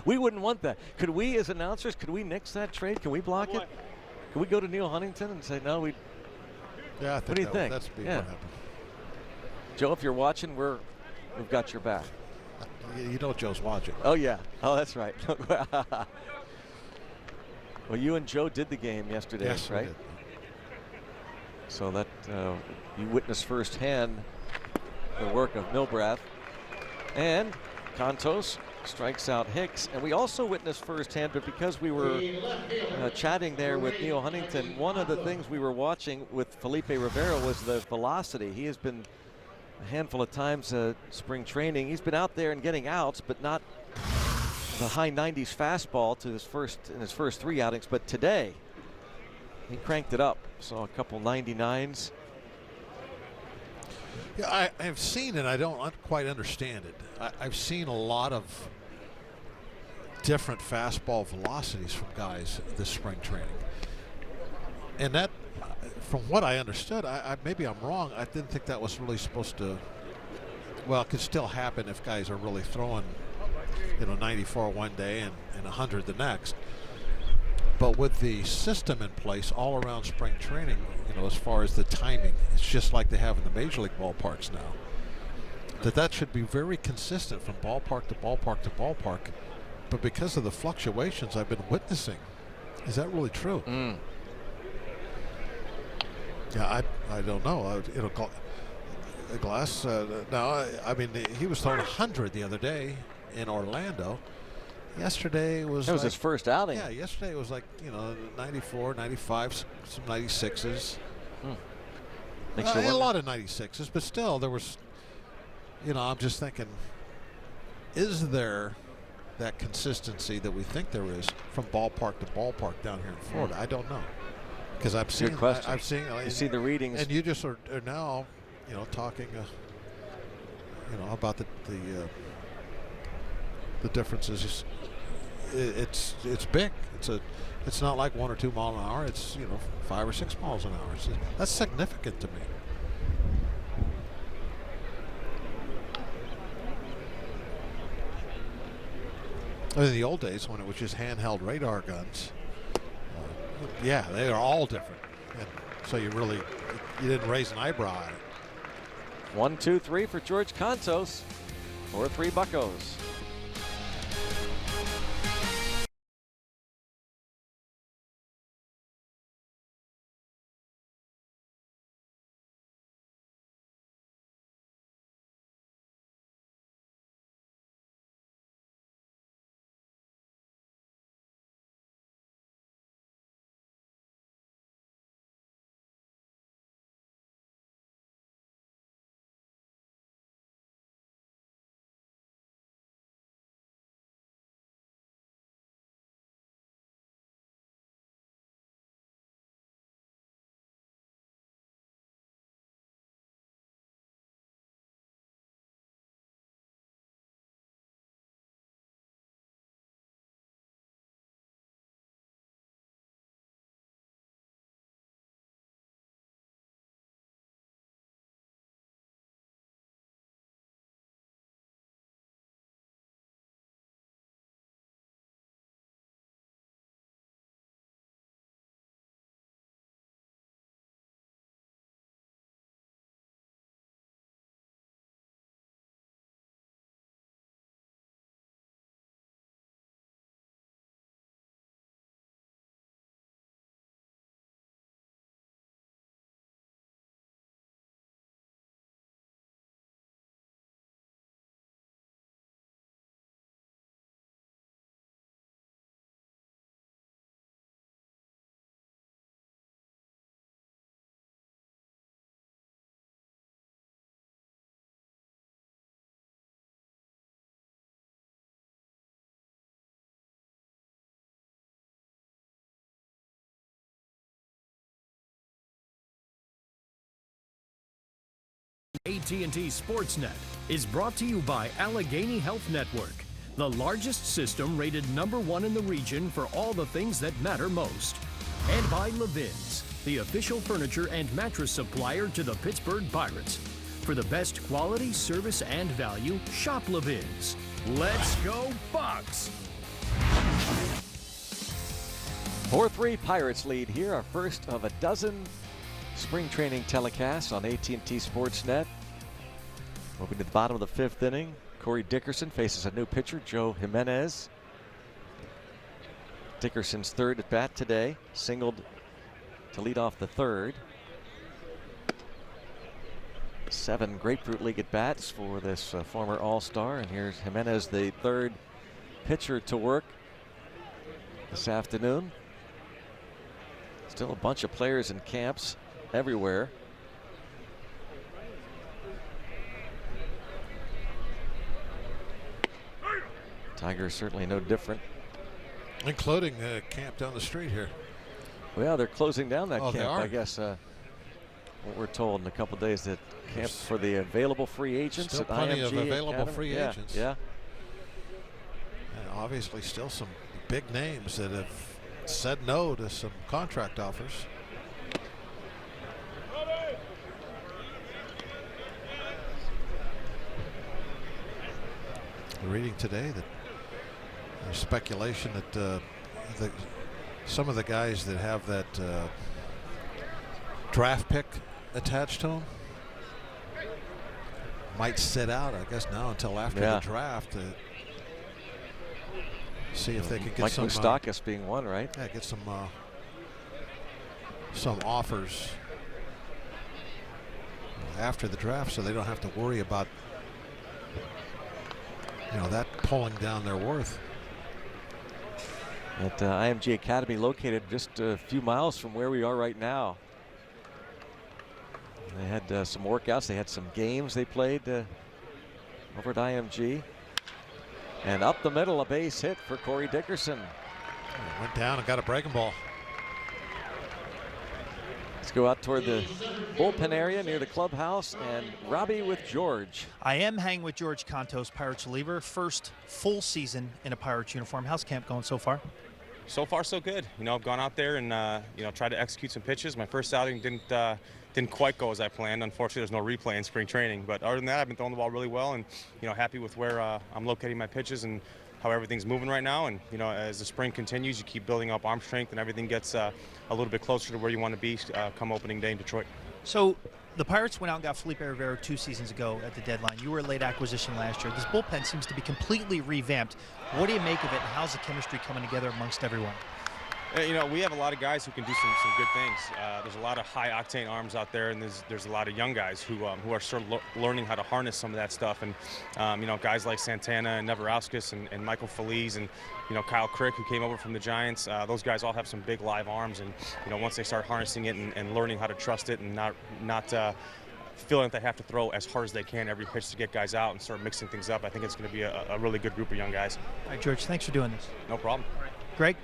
We wouldn't want that. Could we, as announcers, could we nix that trade? Can we block it? Can we go to Neil Huntington and say, no, we... Yeah, I think what do you think? That's what happened. Joe, if you're watching, we've got your back. You know Joe's watching. Oh, yeah. Oh, that's right. Well, you and Joe did the game yesterday, yes, right? We did. So that you witnessed firsthand the work of Milbreth. And Cantos strikes out Hicks. And we also witnessed firsthand, but because we were chatting there with Neil Huntington, one of the things we were watching with Felipe Rivero was the velocity. He has been a handful of times spring training. He's been out there and getting outs, but not the high 90s fastball in his first 3 outings. But today, he cranked it up. Saw a couple 99s. Yeah, I've seen it. I don't quite understand it. I've seen a lot of different fastball velocities from guys this spring training. And that, from what I understood, maybe I'm wrong, I didn't think that was really supposed to, well, it could still happen if guys are really throwing, 94 one day and 100 the next. But with the system in place all around spring training, as far as the timing, it's just like they have in the major league ballparks now. That should be very consistent from ballpark to ballpark to ballpark. But because of the fluctuations I've been witnessing, is that really true? Yeah, I don't know. Glass. No, I mean, he was throwing 100 the other day in Orlando. Yesterday was his first outing. Yeah, yesterday was like 94, 95, some 96s. A lot of 96s, but still there was. I'm just thinking, is there that consistency that we think there is from ballpark to ballpark down here in Florida? I don't know, because I've seen. Good question. I've seen. You see the readings, and you just are now, talking, about the differences. It's big. It's not like 1 or 2 miles an hour. It's 5 or 6 miles an hour. That's significant to me. In the old days when it was just handheld radar guns, yeah, they are all different, and so you didn't raise an eyebrow at it. 1, 2, 3 for George Cantos, 4-3 Buccos. AT&T Sportsnet is brought to you by Allegheny Health Network, the largest system rated #1 in the region for all the things that matter most. And by Levin's, the official furniture and mattress supplier to the Pittsburgh Pirates. For the best quality, service, and value, shop Levin's. Let's go Bucks! 4-3 Pirates lead here, our first of a dozen spring training telecasts on AT&T Sportsnet. Moving to the bottom of the 5th inning, Corey Dickerson faces a new pitcher, Joe Jimenez. Dickerson's 3rd at bat today, singled to lead off the 3rd. 7 Grapefruit League at bats for this former All-Star, and here's Jimenez, the 3rd pitcher to work this afternoon. Still a bunch of players in camps everywhere. Tigers certainly no different. Including camp down the street here. Well, they're closing down that camp, I guess. What we're told in a couple days, that camp for the available free agents. Still at plenty IMG of available Academy. free agents. Yeah. And obviously still some big names that have said no to some contract offers. Reading today that there's speculation that some of the guys that have that draft pick attached to them might sit out, I guess, now until after the draft to see if they can get Mike some. Moustakas being one, right? Yeah, get some offers after the draft, so they don't have to worry about that pulling down their worth. At IMG Academy, located just a few miles from where we are right now. They had some workouts. They had some games they played over at IMG. And up the middle, a base hit for Corey Dickerson. Went down and got a breaking ball. Let's go out toward the bullpen area near the clubhouse, and Robbie with George. I am hanging with George Contos, Pirates reliever. First full season in a Pirates uniform. How's camp going so far? So far, so good. I've gone out there and tried to execute some pitches. My first outing didn't quite go as I planned. Unfortunately, there's no replay in spring training. But other than that, I've been throwing the ball really well, and happy with where I'm locating my pitches and how everything's moving right now. And as the spring continues, you keep building up arm strength, and everything gets a little bit closer to where you want to be come opening day in Detroit. So the Pirates went out and got Felipe Rivera 2 seasons ago at the deadline. You were a late acquisition last year. This bullpen seems to be completely revamped. What do you make of it, and how's the chemistry coming together amongst everyone? We have a lot of guys who can do some good things. There's a lot of high-octane arms out there, and there's a lot of young guys who are sort of learning how to harness some of that stuff. And guys like Santana and Neverauskas and Michael Feliz and Kyle Crick, who came over from the Giants. Those guys all have some big live arms, and once they start harnessing it and learning how to trust it and not feeling that they have to throw as hard as they can every pitch to get guys out and start mixing things up, I think it's going to be a really good group of young guys. All right, George, thanks for doing this. No problem. Greg?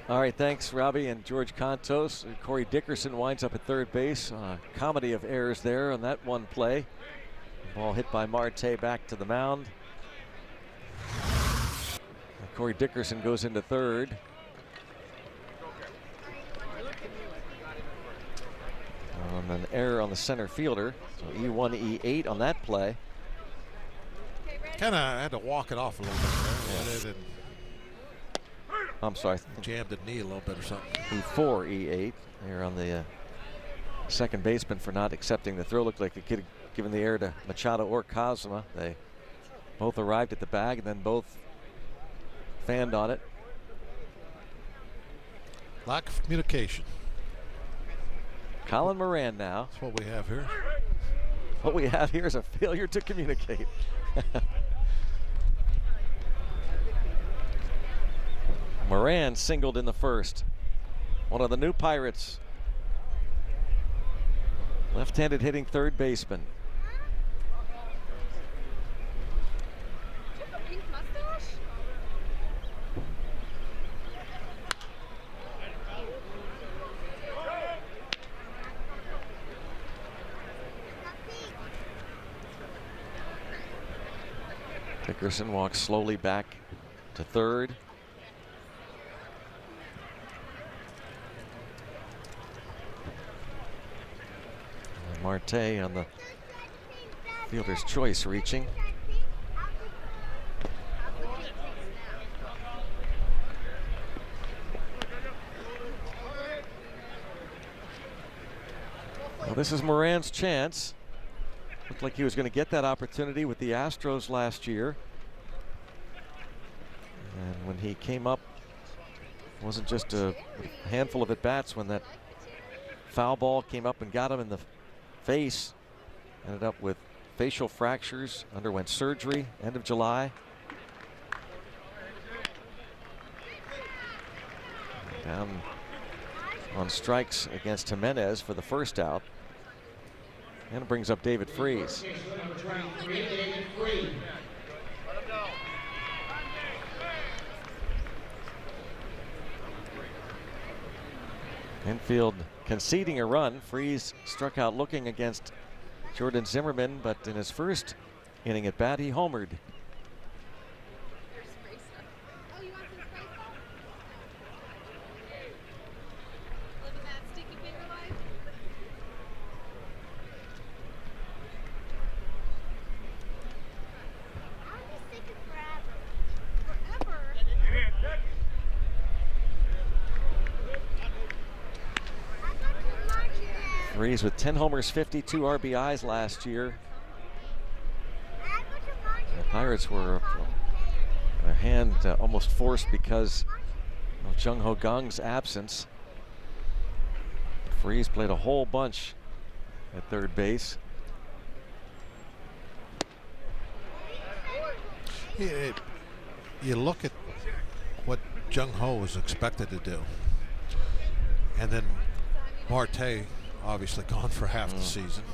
All right, thanks, Robbie and George Contos. Corey Dickerson winds up at third base. Comedy of errors there on that one play. Ball hit by Marte back to the mound. Corey Dickerson goes into third. On an error on the center fielder. So E1, E8 on that play. Kind of had to walk it off a little bit there. I'm sorry. Jammed the knee a little bit or something. E4, E8. They're on the second baseman for not accepting the throw. Looked like they could have given the error to Machado or Cosma. They both arrived at the bag and then both fanned on it. Lack of communication. Colin Moran now. That's what we have here. What we have here is a failure to communicate. Moran singled in the first. One of the new Pirates. Left-handed hitting third baseman. Dickerson walks slowly back to third. And Marte on the fielder's choice reaching. Well, this is Moran's chance. Looked like he was going to get that opportunity with the Astros last year. And when he came up, it wasn't just a handful of at-bats. When that foul ball came up and got him in the face, ended up with facial fractures, underwent surgery, end of July. Down on strikes against Jimenez for the first out. And it brings up David Freese. Infield conceding a run. Freese struck out looking against Jordan Zimmerman, but in his first inning at bat, he homered. Freese with 10 homers, 52 RBIs last year. The Pirates were a hand almost forced because of Jung Ho Kang's absence. Freese played a whole bunch at third base. You look at what Jung Ho was expected to do, and then Marte obviously gone for half the season,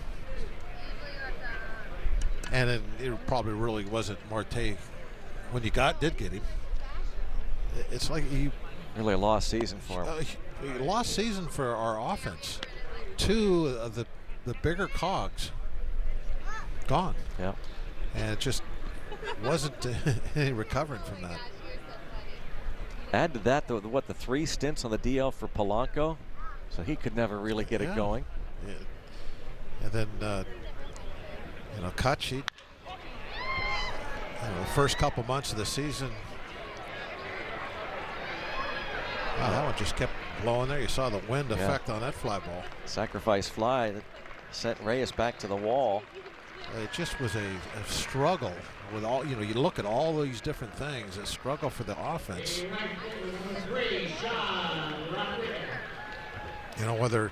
and it probably really wasn't Marte when you did get him. It's like he really a lost season for him. Lost season for our offense. Two of the bigger cogs gone. Yeah, and it just wasn't any recovering from that. Add to that the 3 stints on the DL for Polanco. So he could never really get it going. Yeah. And then, Kutch, the first couple months of the season, that one just kept blowing there. You saw the wind effect on that fly ball. Sacrifice fly that sent Reyes back to the wall. It just was a struggle with all, you look at all these different things, a struggle for the offense. Whether,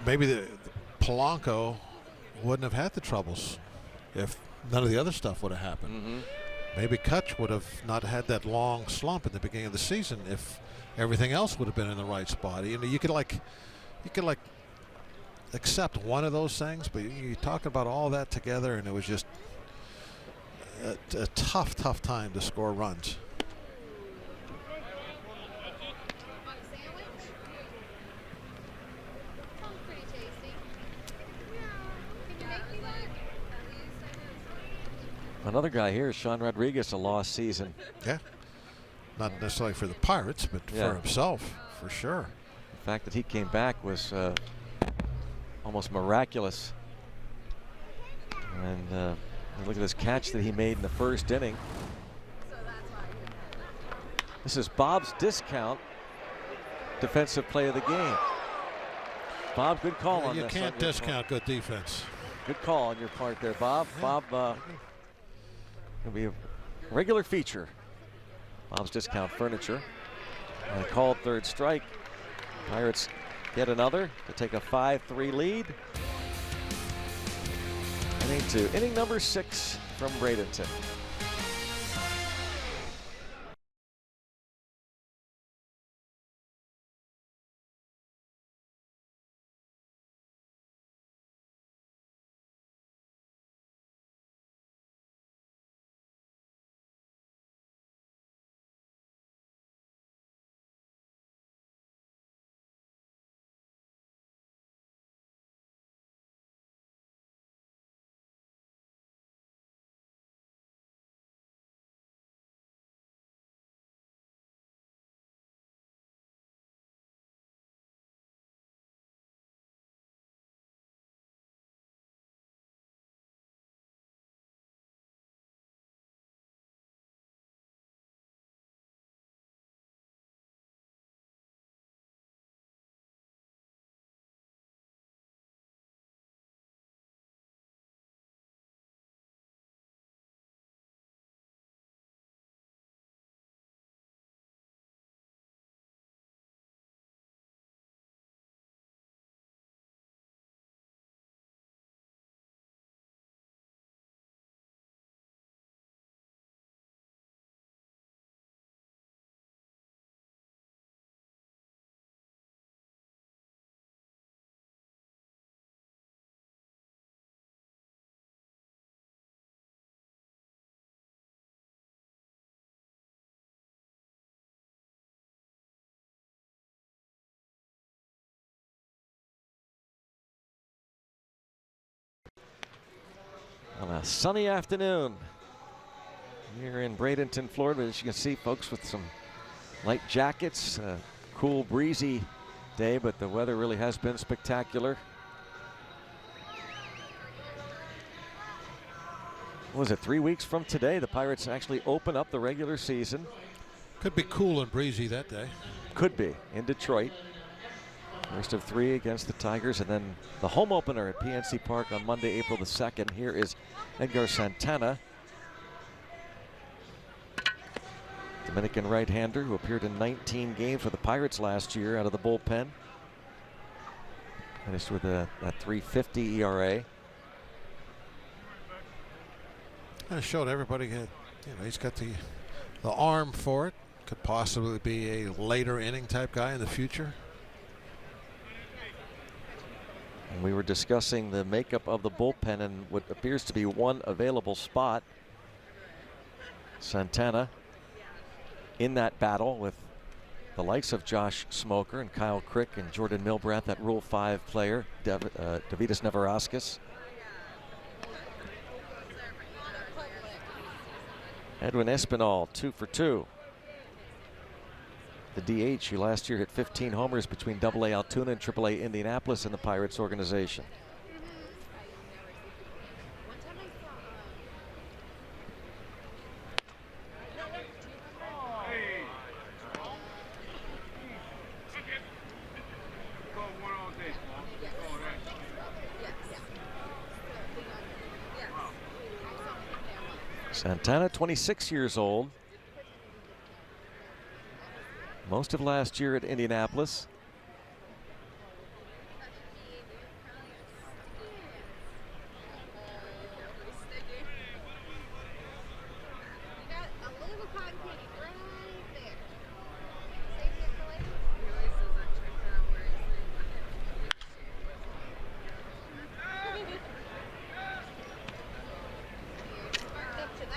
maybe the Polanco wouldn't have had the troubles if none of the other stuff would have happened. Maybe Kutch would have not had that long slump at the beginning of the season if everything else would have been in the right spot. You could accept one of those things, but you talk about all that together, and it was just a tough time to score runs. Another guy here is Sean Rodriguez, a lost season. Yeah, not necessarily for the Pirates, but for himself, for sure. The fact that he came back was almost miraculous. And look at this catch that he made in the first inning. This is Bob's discount defensive play of the game. Bob, good call on this. You can't discount good defense. Good call on your part there, Bob. Yeah. Bob will be a regular feature. Bob's Discount Furniture. And a called third strike. Pirates get another to take a 5-3 lead. Inning 2, inning number 6 from Bradenton. Sunny afternoon here in Bradenton, Florida. As you can see, folks, with some light jackets, cool, breezy day, but the weather really has been spectacular. What was it, 3 weeks from today, the Pirates actually open up the regular season. Could be cool and breezy that day. Could be in Detroit. First of 3 against the Tigers, and then the home opener at PNC Park on Monday, April the 2nd. Here is Edgar Santana, Dominican right-hander who appeared in 19 games for the Pirates last year out of the bullpen. Finished with a 3.50 ERA. I showed everybody, he's got the arm for it. Could possibly be a later inning type guy in the future. And we were discussing the makeup of the bullpen and what appears to be one available spot. Santana in that battle with the likes of Josh Smoker and Kyle Crick and Jordan Milbrath, that Rule 5 player, Davidas Neverauskas. Edwin Espinal, 2 for 2. The DH, who last year hit 15 homers between AA Altoona and AAA Indianapolis in the Pirates organization. Santana, 26 years old. Most of last year at Indianapolis.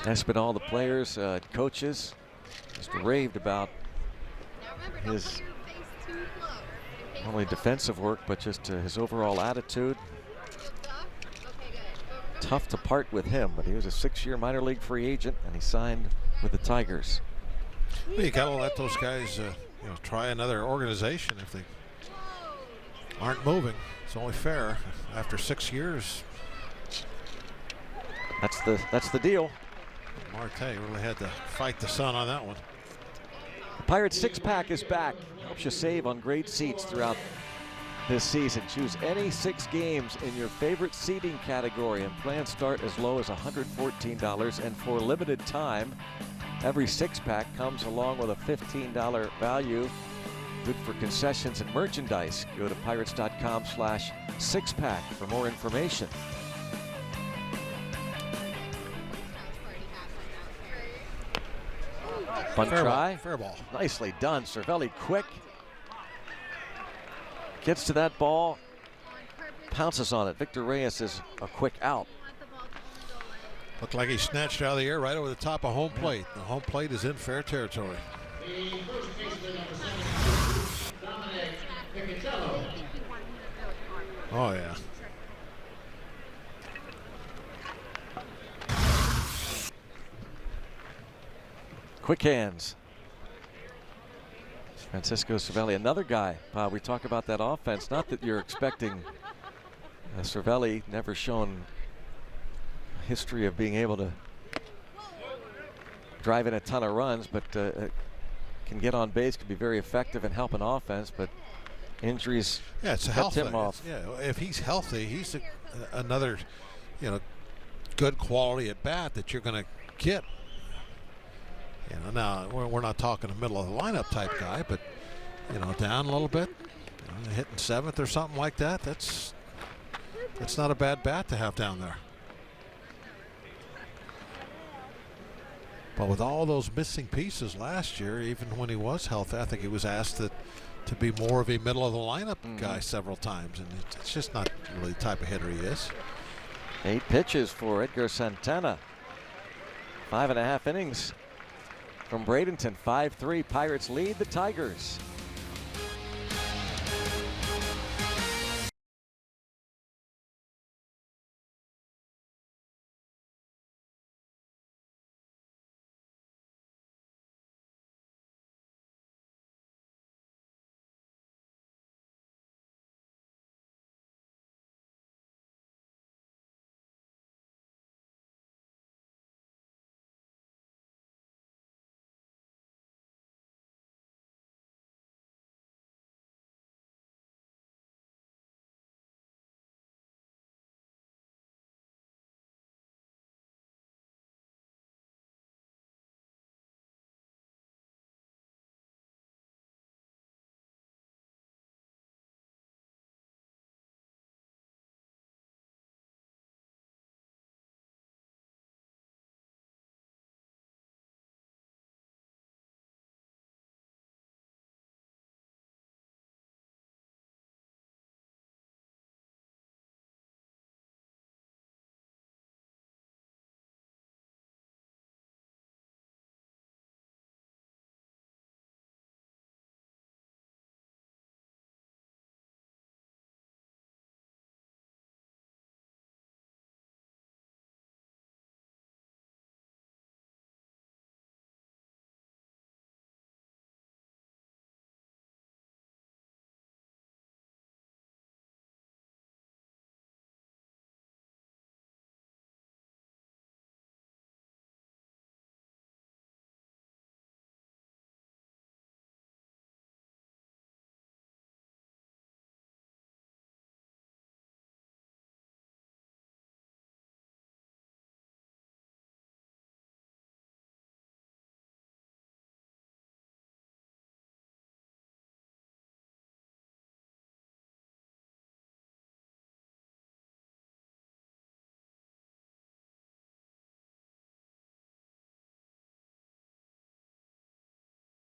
Espinal, the players, coaches, just raved about his not only defensive work, but just his overall attitude. Tough to part with him, but he was a 6-year minor league free agent, and he signed with the Tigers. Well, you got to let those guys, try another organization if they aren't moving. It's only fair after 6 years. That's the deal. Marte really had to fight the sun on that one. The Pirates 6-pack is back. Helps you save on great seats throughout this season. Choose any 6 games in your favorite seating category, and plans start as low as $114. And for limited time, every 6-pack comes along with a $15 value. Good for concessions and merchandise. Go to pirates.com/6pack for more information. Fun try. Fair ball. Nicely done. Cervelli quick. Gets to that ball. Pounces on it. Victor Reyes is a quick out. Looked like he snatched it out of the air right over the top of home plate. The home plate is in fair territory. Oh, yeah. Quick hands. Francisco Cervelli, another guy. We talk about that offense. Not that you're expecting Cervelli, never shown a history of being able to drive in a ton of runs, but can get on base, can be very effective and help an offense, but injuries kept him off. If he's healthy, he's another, good quality at bat that you're going to get. Now we're not talking a middle of the lineup type guy, but down a little bit, hitting 7th or something like that. That's not a bad bat to have down there. But with all those missing pieces last year, even when he was healthy, I think he was asked to be more of a middle of the lineup guy several times, and it's just not really the type of hitter he is. 8 pitches for Edgar Santana. 5.5 innings. From Bradenton, 5-3, Pirates lead the Tigers.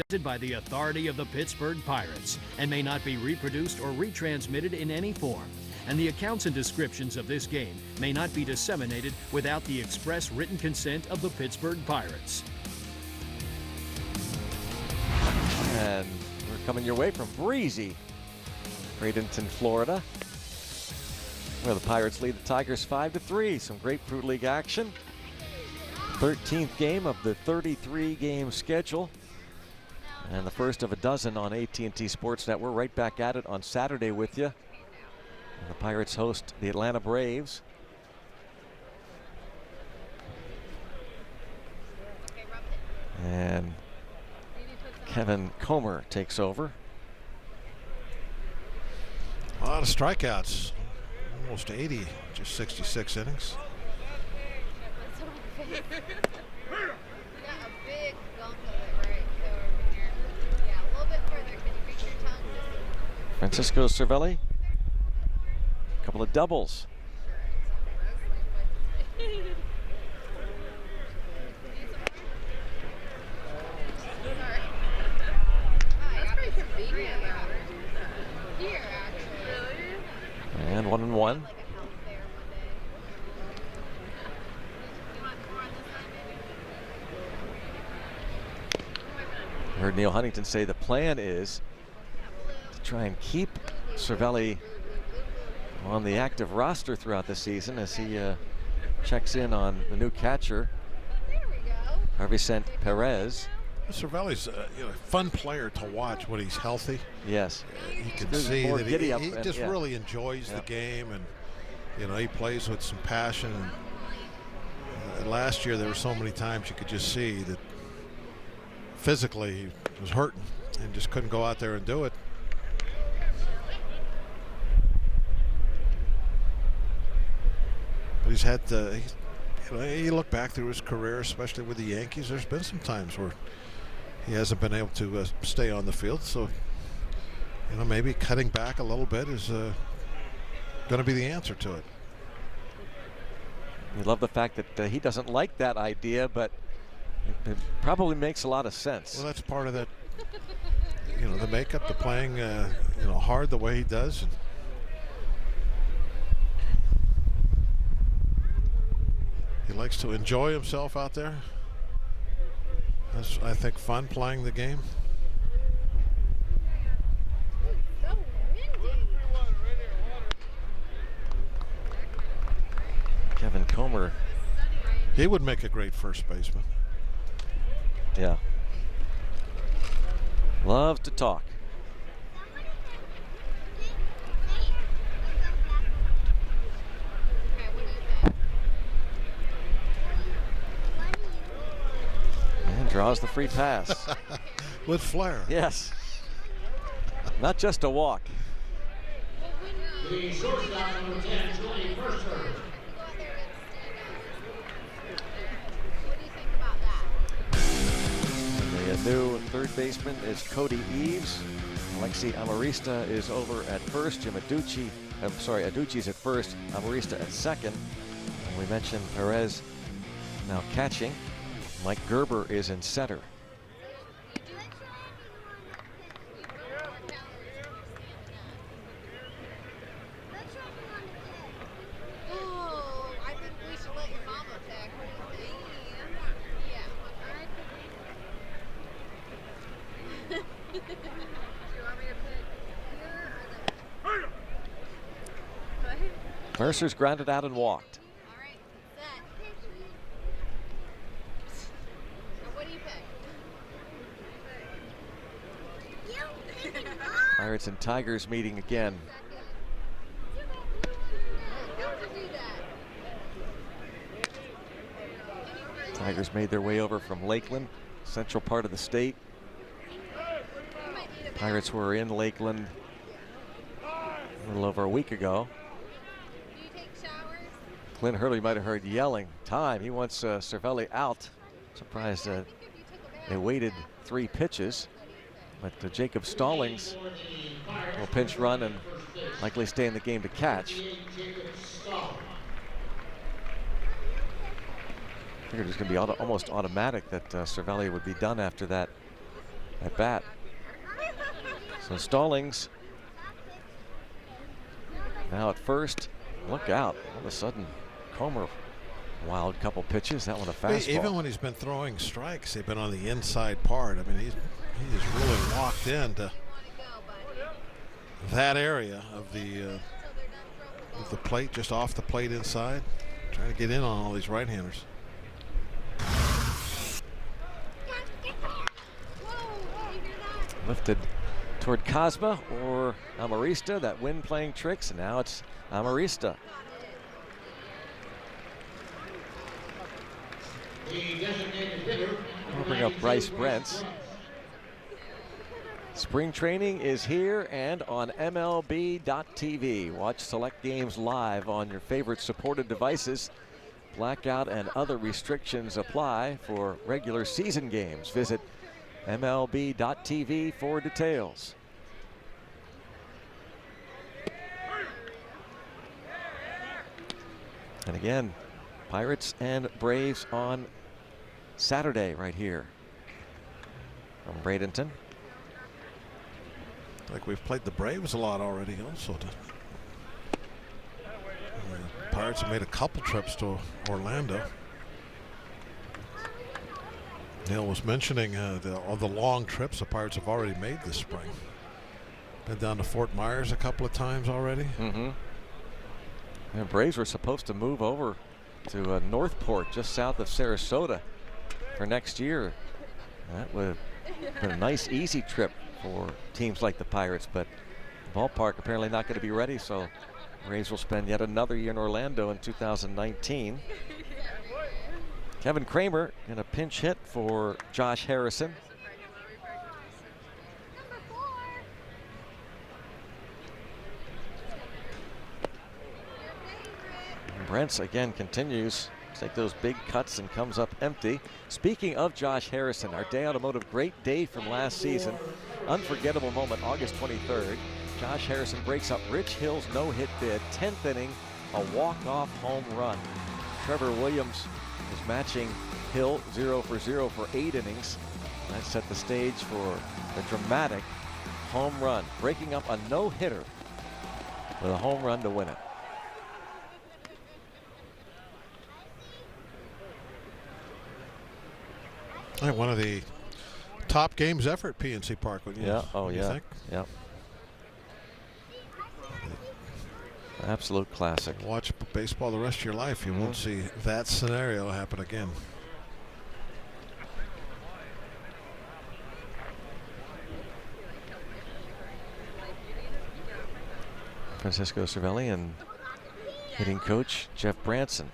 by the authority of the Pittsburgh Pirates and may not be reproduced or retransmitted in any form. And the accounts and descriptions of this game may not be disseminated without the express written consent of the Pittsburgh Pirates. And we're coming your way from breezy Bradenton, Florida, where the Pirates lead the Tigers 5-3. Some Grapefruit League action. 13th game of the 33-game schedule, and the first of a dozen on AT&T Sportsnet. We're right back at it on Saturday with you. And the Pirates host the Atlanta Braves. And Kevin Comer takes over. A lot of strikeouts, almost 80, just 66 innings. Got a big gunk of it right over here. Yeah, a little bit further. Can you reach your tongue? Francisco Cervelli. A couple of doubles. That's pretty convenient here, actually. And 1-1. I heard Neil Huntington say the plan is to try and keep Cervelli on the active roster throughout the season as he checks in on the new catcher, Harvicent Perez. Cervelli's a fun player to watch when he's healthy. Yes. You can see that he just really enjoys the game, and he plays with some passion. And last year there were so many times you could just see that physically he was hurting and just couldn't go out there and do it. But he's had you look back through his career, especially with the Yankees, there's been some times where he hasn't been able to stay on the field. So, maybe cutting back a little bit is going to be the answer to it. We love the fact that he doesn't like that idea, but it probably makes a lot of sense. Well, that's part of that, the makeup, the playing, hard the way he does. He likes to enjoy himself out there. That's, I think, fun playing the game. Kevin Comer. He would make a great first baseman. Yeah. Love to talk. And draws the free pass. With flair. Yes. Not just a walk. The shortstop, number 10, Jordy Mercer. The new third baseman is Cody Eves. Alexi Amarista is over at first. Aducci's at first. Amarista at second. And we mentioned Perez now catching. Mike Gerber is in center. Mercer's grounded out and walked. All right, set. So what do you pick? Pirates and Tigers meeting again. Tigers made their way over from Lakeland, central part of the state. Pirates were in Lakeland a little over a week ago. Clint Hurley might have heard yelling. Time. He wants Cervelli out. Surprised they waited 3 pitches. But Jacob Stallings will pinch run and likely stay in the game to catch. I figured it was going to be almost automatic that Cervelli would be done after that at bat. So Stallings now at first. Look out. All of a sudden, Cramer, wild couple pitches. That one a fastball. Even when he's been throwing strikes, they've been on the inside part. I mean, he's really locked into that area of the plate, just off the plate inside, trying to get in on all these right-handers. Lifted toward Cosma or Amarista. That wind playing tricks, and now it's Amarista. We'll bring up Bryce Brett. Spring training is here and on MLB.tv. Watch select games live on your favorite supported devices. Blackout and other restrictions apply for regular season games. Visit MLB.tv for details. And again, Pirates and Braves on Saturday right here from Bradenton. Like we've played the Braves a lot already also. Pirates have made a couple trips to Orlando. Neil was mentioning all the long trips the Pirates have already made this spring. Been down to Fort Myers a couple of times already. The Braves were supposed to move over to Northport, just south of Sarasota, for next year. That would have been a nice, easy trip for teams like the Pirates, but the ballpark apparently not going to be ready, so Braves will spend yet another year in Orlando in 2019. Kevin Cramer in a pinch hit for Josh Harrison. Brent's again continues to take those big cuts and comes up empty. Speaking of Josh Harrison, our Day Automotive great day from last season. Unforgettable moment, August 23rd. Josh Harrison breaks up Rich Hill's no-hit bid, 10th inning, a walk-off home run. Trevor Williams is matching Hill 0 for 0 for 8 innings. That set the stage for the dramatic home run, breaking up a no-hitter with a home run to win it. One of the top games ever at PNC Park. Yeah. Oh, yeah. Think? Yeah. Absolute classic. Watch baseball the rest of your life. You won't see that scenario happen again. Francisco Cervelli and hitting coach Jeff Branson.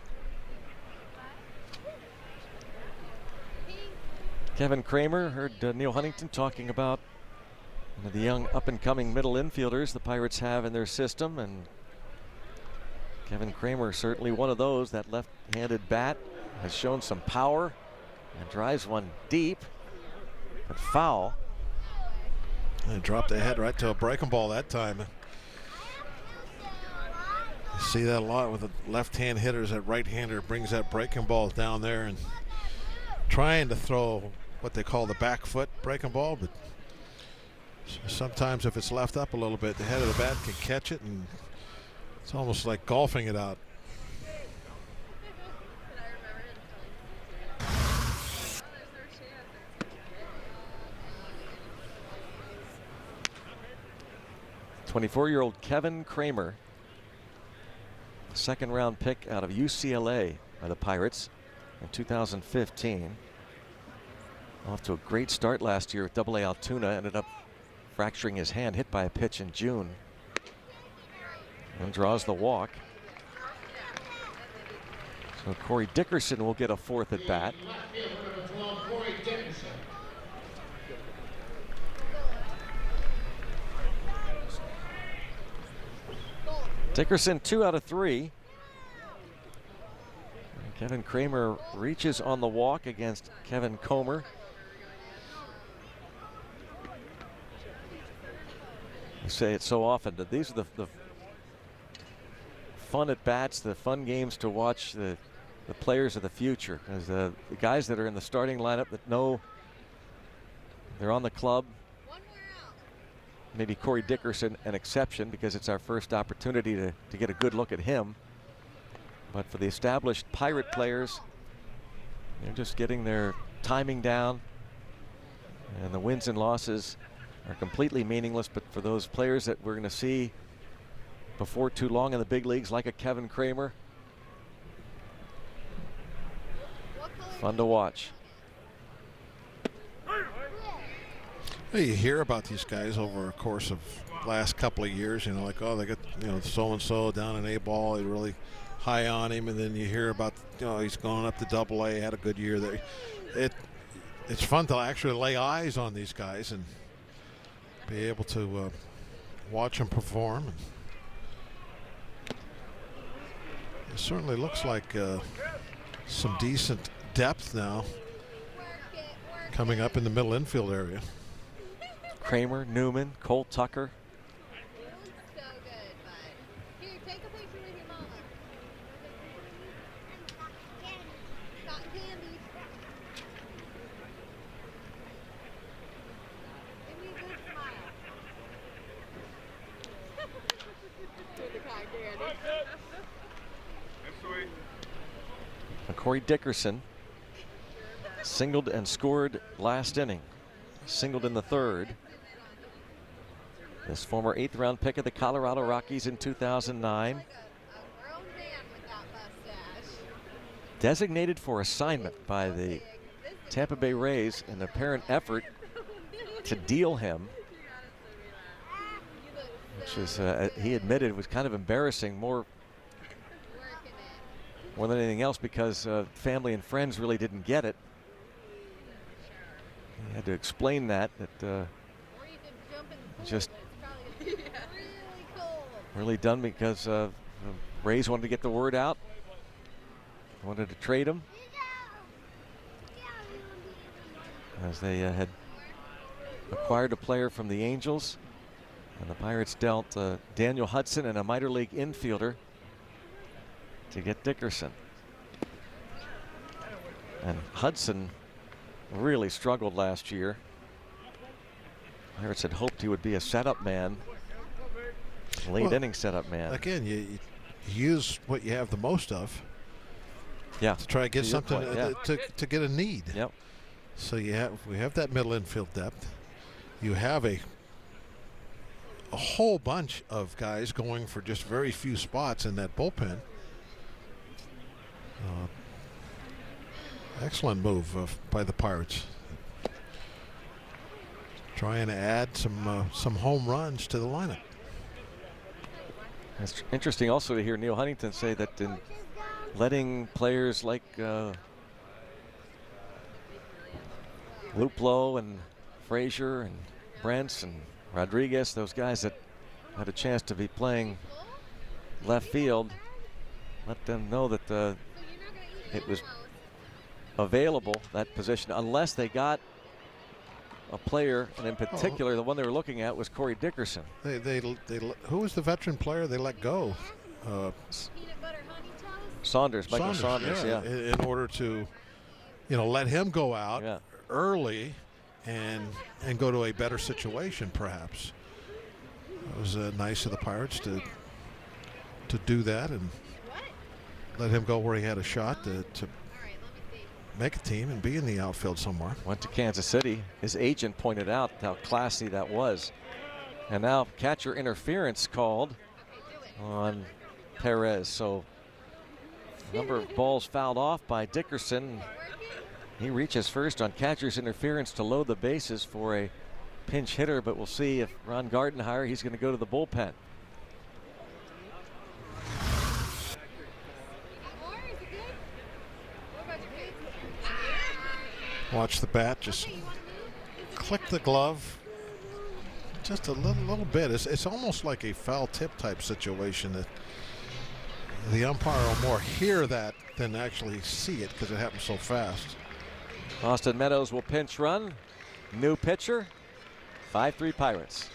Kevin Cramer, heard Neil Huntington talking about the young up-and-coming middle infielders the Pirates have in their system, and Kevin Cramer certainly one of those. That left-handed bat has shown some power and drives one deep, but foul. And dropped the head right to a breaking ball that time. You see that a lot with the left-hand hitters. That right-hander brings that breaking ball down there and trying to throw what they call the back foot breaking ball, but sometimes if it's left up a little bit, the head of the bat can catch it, and it's almost like golfing it out. '24-year-old Kevin Cramer, second-round pick out of UCLA by the Pirates in 2015. Off to a great start last year at AA Altoona. Ended up fracturing his hand, hit by a pitch in June, and draws the walk. So Corey Dickerson will get a fourth at bat. Dickerson 2 out of 3. Kevin Cramer reaches on the walk against Kevin Comer. I say it so often that these are the fun at bats, the fun games to watch, the players of the future, because the guys that are in the starting lineup that know They're on the club. Maybe Corey Dickerson an exception because it's our first opportunity to get a good look at him. But for the established Pirate players, they're just getting their timing down. And the wins and losses are completely meaningless. But for those players that we're going to see before too long in the big leagues, like a Kevin Kramer, fun to watch. You hear about these guys over a course of last couple of years, you know, like, oh, they got, you know, so-and-so down in A-ball, they really high on him, and then you hear about, you know, he's going up to Double-A, had a good year there. It's fun to actually lay eyes on these guys and be able to watch them perform. It certainly looks like some decent depth now coming up in the middle infield area. Cramer, Newman, Colt Tucker. So good, bud. Here, take a picture with your mama. Cotton candy. Give me a good smile. With the cotton candy. Corey Dickerson singled and scored last inning. Singled in the third. This former 8th round pick of the Colorado Rockies in 2009. Designated for assignment by the Tampa Bay Rays in an apparent effort to deal him, which is, he admitted, was kind of embarrassing, more than anything else, because family and friends really didn't get it. He had to explain that just really done because Rays wanted to get the word out, wanted to trade him, as they had acquired a player from the Angels, and the Pirates dealt Daniel Hudson and a minor league infielder to get Dickerson. And Hudson really struggled last year. Pirates had hoped he would be a setup man, late inning setup man. Again, you use what you have the most of. Yeah. To try to get something point, to get a need. Yep. So we have that middle infield depth. You have a whole bunch of guys going for just very few spots in that bullpen. Excellent move by the Pirates. Trying to add some home runs to the lineup. It's interesting also to hear Neil Huntington say that in letting players like Luplow and Frazier and Brents and Rodriguez, those guys that had a chance to be playing left field, let them know that it was available, that position, unless they got a player, and in particular the one they were looking at was Corey Dickerson. Who was the veteran player they let go? Saunders, Michael Saunders, yeah. In order to, let him go out early and go to a better situation, perhaps. It was nice of the Pirates to do that and let him go where he had a shot to make a team and be in the outfield somewhere. Went to Kansas City. His agent pointed out how classy that was. And now catcher interference called on Perez. So a number of balls fouled off by Dickerson. He reaches first on catcher's interference to load the bases for a pinch hitter, but we'll see if Ron Gardenhire, he's going to go to the bullpen. Watch the bat just click the glove just a little bit. It's almost like a foul tip type situation that the umpire will more hear that than actually see it because it happens so fast. Austin Meadows will pinch run. New pitcher. 5-3 Pirates.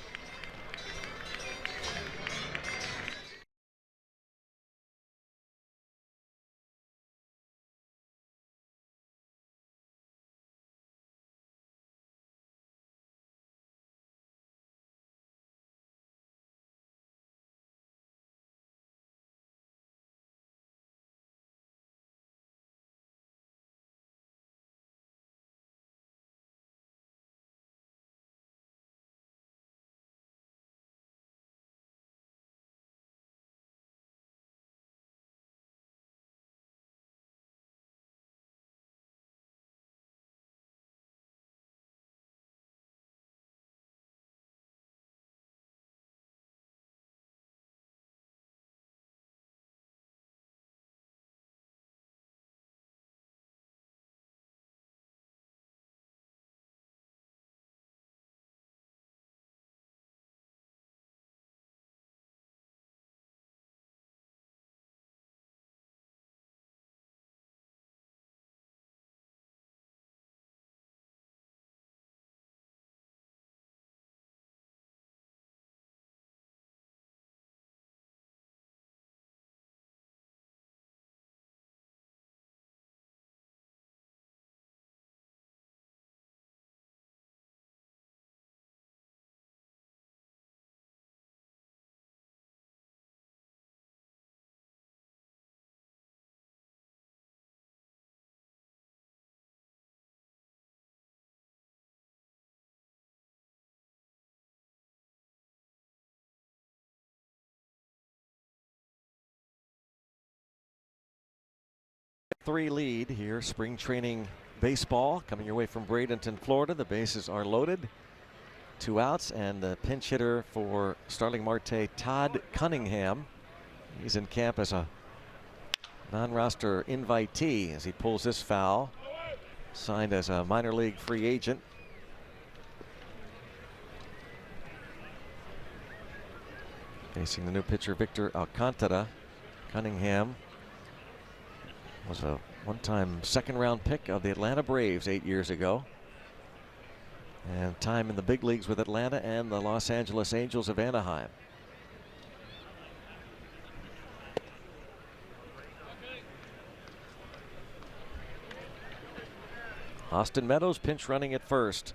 6-3 lead here. Spring training baseball coming your way from Bradenton, Florida. The bases are loaded. 2 outs, and the pinch hitter for Starling Marte, Todd Cunningham. He's in camp as a non-roster invitee as he pulls this foul. Signed as a minor league free agent. Facing the new pitcher Victor Alcantara. Cunningham was a one-time second-round pick of the Atlanta Braves 8 years ago. And time in the big leagues with Atlanta and the Los Angeles Angels of Anaheim. Austin Meadows pinch running at first.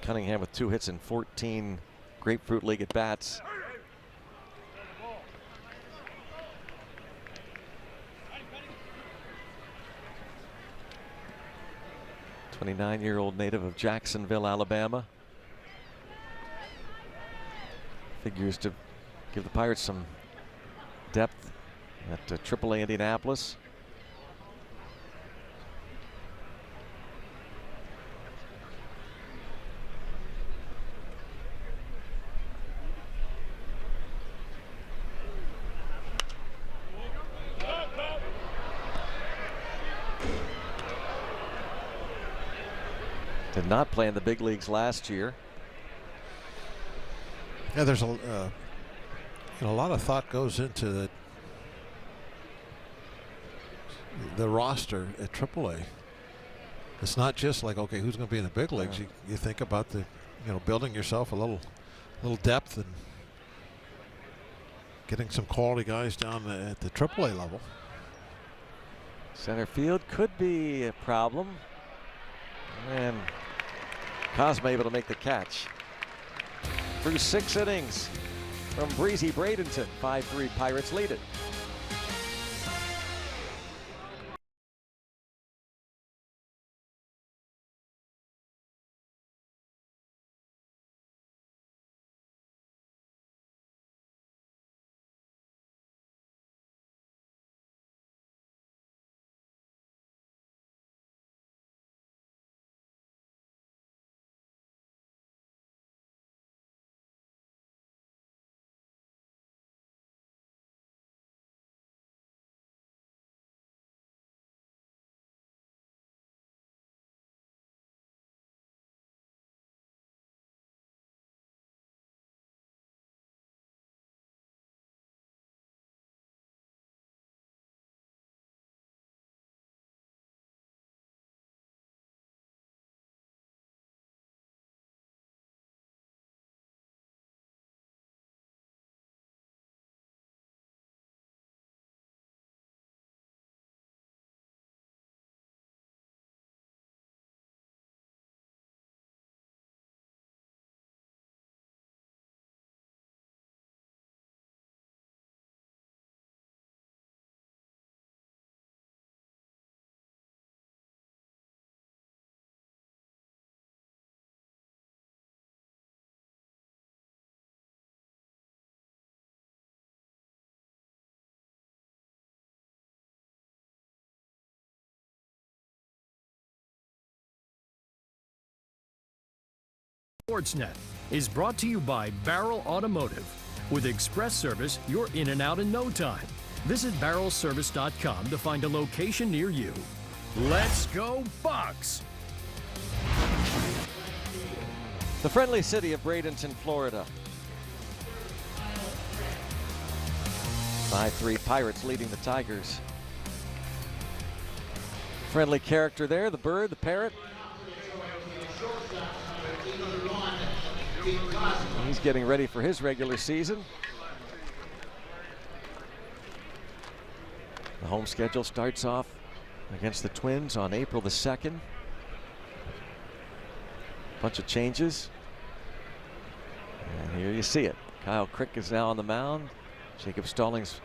Cunningham with 2 hits and 14 Grapefruit League at bats. A 29-year-old native of Jacksonville, Alabama. Figures to give the Pirates some depth at AAA Indianapolis. Did not play in the big leagues last year. Yeah, there's a lot of thought goes into the roster at AAA. It's not just like, okay, who's going to be in the big leagues. You think about building yourself a little depth and getting some quality guys down at the AAA level. Center field could be a problem, and Cosme able to make the catch. Through 6 innings from breezy Bradenton, 5-3 Pirates lead it. Sportsnet is brought to you by Barrel Automotive. With express service, you're in and out in no time. Visit barrelservice.com to find a location near you. Let's go Bucks! The friendly city of Bradenton, Florida. 5-3 Pirates leading the Tigers. Friendly character there, the bird, the parrot. He's getting ready for his regular season. The home schedule starts off against the Twins on April the 2nd. Bunch of changes. And here you see it. Kyle Crick is now on the mound. Jacob Stallings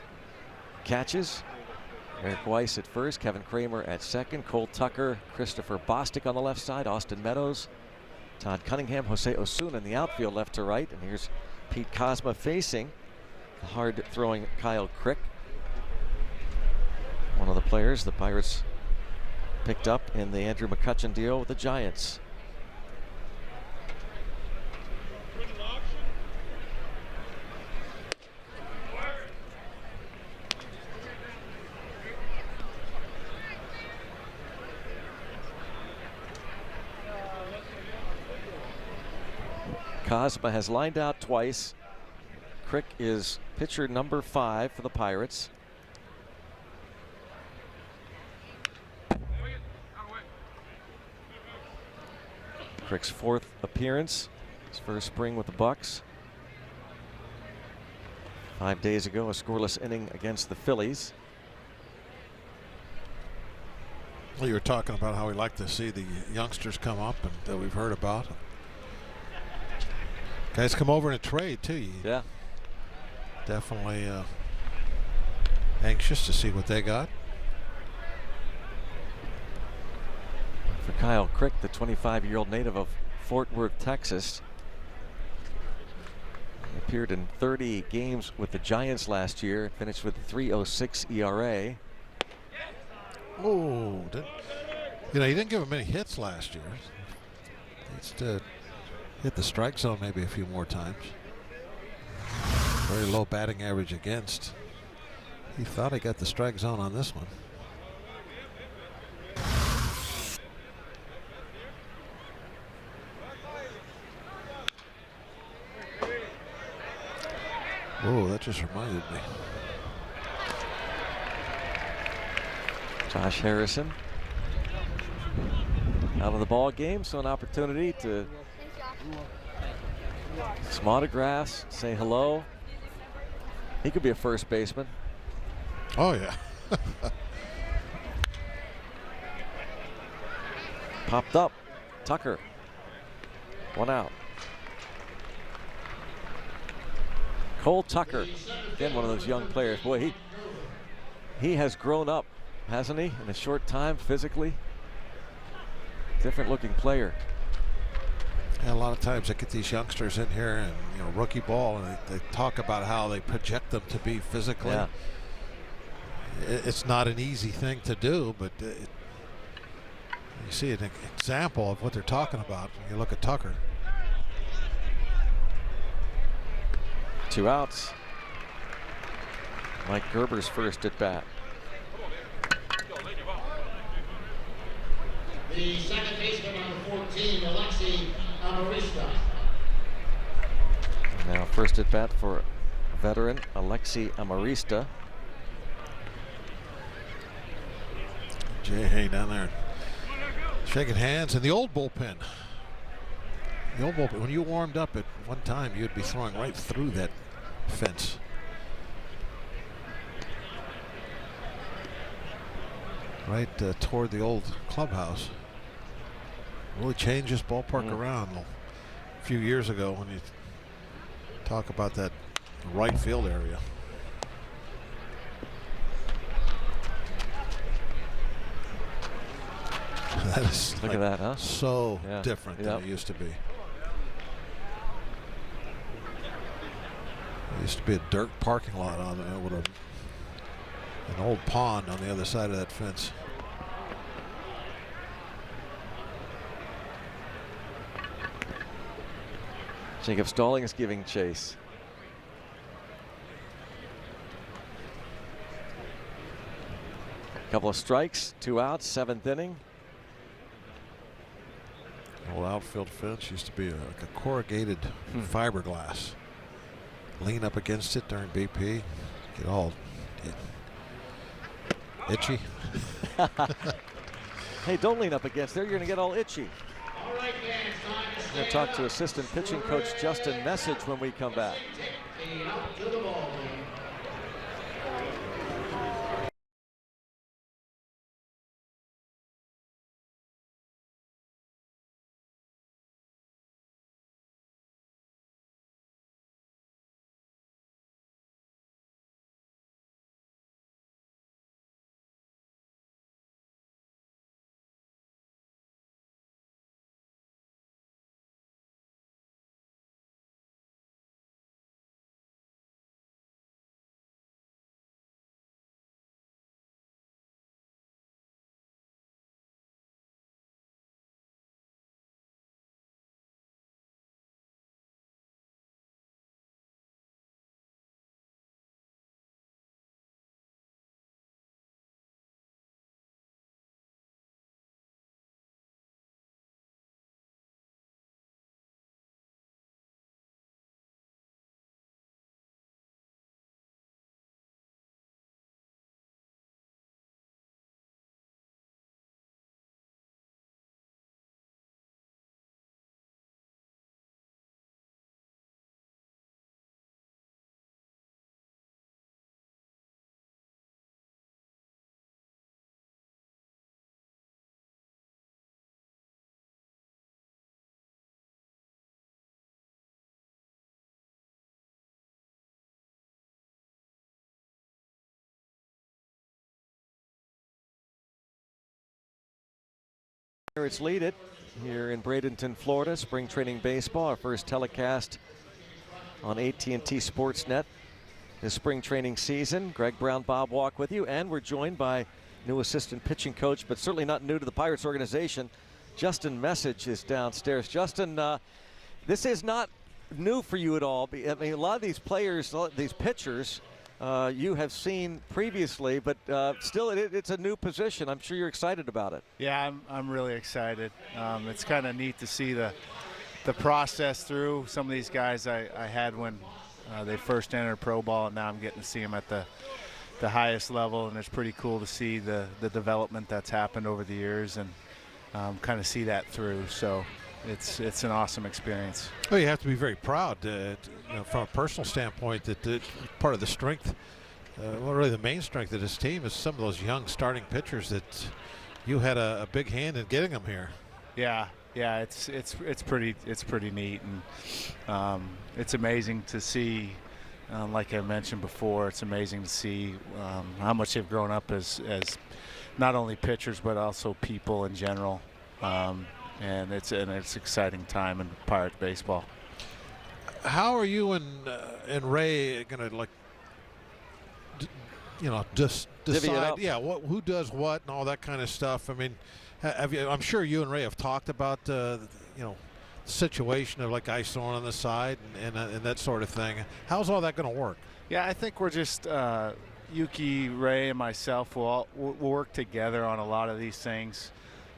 catches. Eric Weiss at first, Kevin Cramer at second, Colt Tucker, Christopher Bostic on the left side, Austin Meadows Todd Cunningham, Jose Osuna in the outfield, left to right. And here's Pete Kozma facing the hard-throwing Kyle Crick. One of the players the Pirates picked up in the Andrew McCutchen deal with the Giants. Kozma has lined out twice. Crick is pitcher number 5 for the Pirates. Crick's 4th appearance, his first spring with the Bucks. 5 days ago, a scoreless inning against the Phillies. Well, you were talking about how we like to see the youngsters come up and that we've heard about. Guys come over in a trade too. Yeah. Definitely anxious to see what they got. For Kyle Crick, the 25-year-old native of Fort Worth, Texas. He appeared in 30 games with the Giants last year, finished with a 3.06 ERA. Oh, he didn't give him many hits last year. He hit the strike zone maybe a few more times. Very low batting average against. He thought he got the strike zone on this one. Oh, that just reminded me. Josh Harrison out of the ball game, so an opportunity to some autographs, say hello. He could be a first baseman. Oh yeah. Popped up. Tucker. 1 out. Colt Tucker, again one of those young players. Boy, he has grown up, hasn't he, in a short time physically? Different looking player. Yeah, a lot of times I get these youngsters in here and rookie ball, and they talk about how they project them to be physically. Yeah. It's not an easy thing to do, but you see an example of what they're talking about when you look at Tucker. 2 outs. Mike Gerber's first at bat. The second baseman number 14, Alexi Amarista. Now first at bat for veteran Alexi Amarista. Jay Hay down there shaking hands in the old bullpen. The old bullpen, when you warmed up at one time, you'd be throwing right through that fence. Right toward the old clubhouse. Really changed this ballpark around a few years ago when you talk about that right field area. That is Look at that, huh? So different than it used to be. There used to be a dirt parking lot on there with an old pond on the other side of that fence. Jacob Stallings giving chase. Couple of strikes, 2 outs, 7th inning. Old outfield fence used to be like a corrugated fiberglass. Lean up against it during BP, get all itchy. Hey, don't lean up against there. You're going to get all itchy. I'm going to talk to assistant pitching coach Justin Message when we come back. Pirates lead it here in Bradenton, Florida. Spring training baseball, our first telecast on AT&T Sportsnet this spring training season. Greg Brown, Bob Walk with you, and we're joined by new assistant pitching coach, but certainly not new to the Pirates organization. Justin Message is downstairs. Justin, this is not new for you at all. I mean, a lot of these players, these pitchers, you have seen previously, but still it's a new position. I'm sure you're excited about it. Yeah, I'm really excited. It's kind of neat to see the process through. Some of these guys I had when they first entered pro ball, and now I'm getting to see them at the highest level, and it's pretty cool to see the development that's happened over the years and kind of see that through. So it's an awesome experience. Well, you have to be very proud from a personal standpoint that part of the strength, well, really the main strength of this team is some of those young starting pitchers that you had a big hand in getting them here. Yeah, it's pretty neat, and it's amazing to see. Like I mentioned before, it's amazing to see how much they've grown up as not only pitchers but also people in general. And it's an exciting time in Pirate baseball. How are you and Ray going to just decide? Yeah, who does what and all that kind of stuff. I mean, I'm sure you and Ray have talked about the situation of like guys throwing on the side and that sort of thing. How's all that going to work? Yeah, I think we're just Yuki, Ray, and myself will work together on a lot of these things.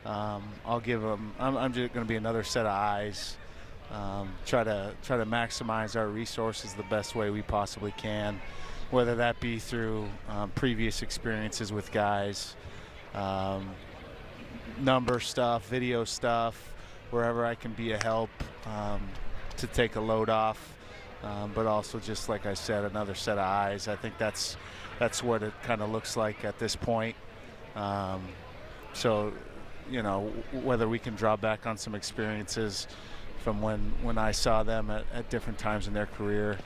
I'll give them. I'm just going to be another set of eyes. Try to maximize our resources the best way we possibly can, whether that be through previous experiences with guys, number stuff, video stuff, wherever I can be a help to take a load off. But also, just like I said, another set of eyes. I think that's what it kind of looks like at this point. So. Whether we can draw back on some experiences from when I saw them at different times in their career,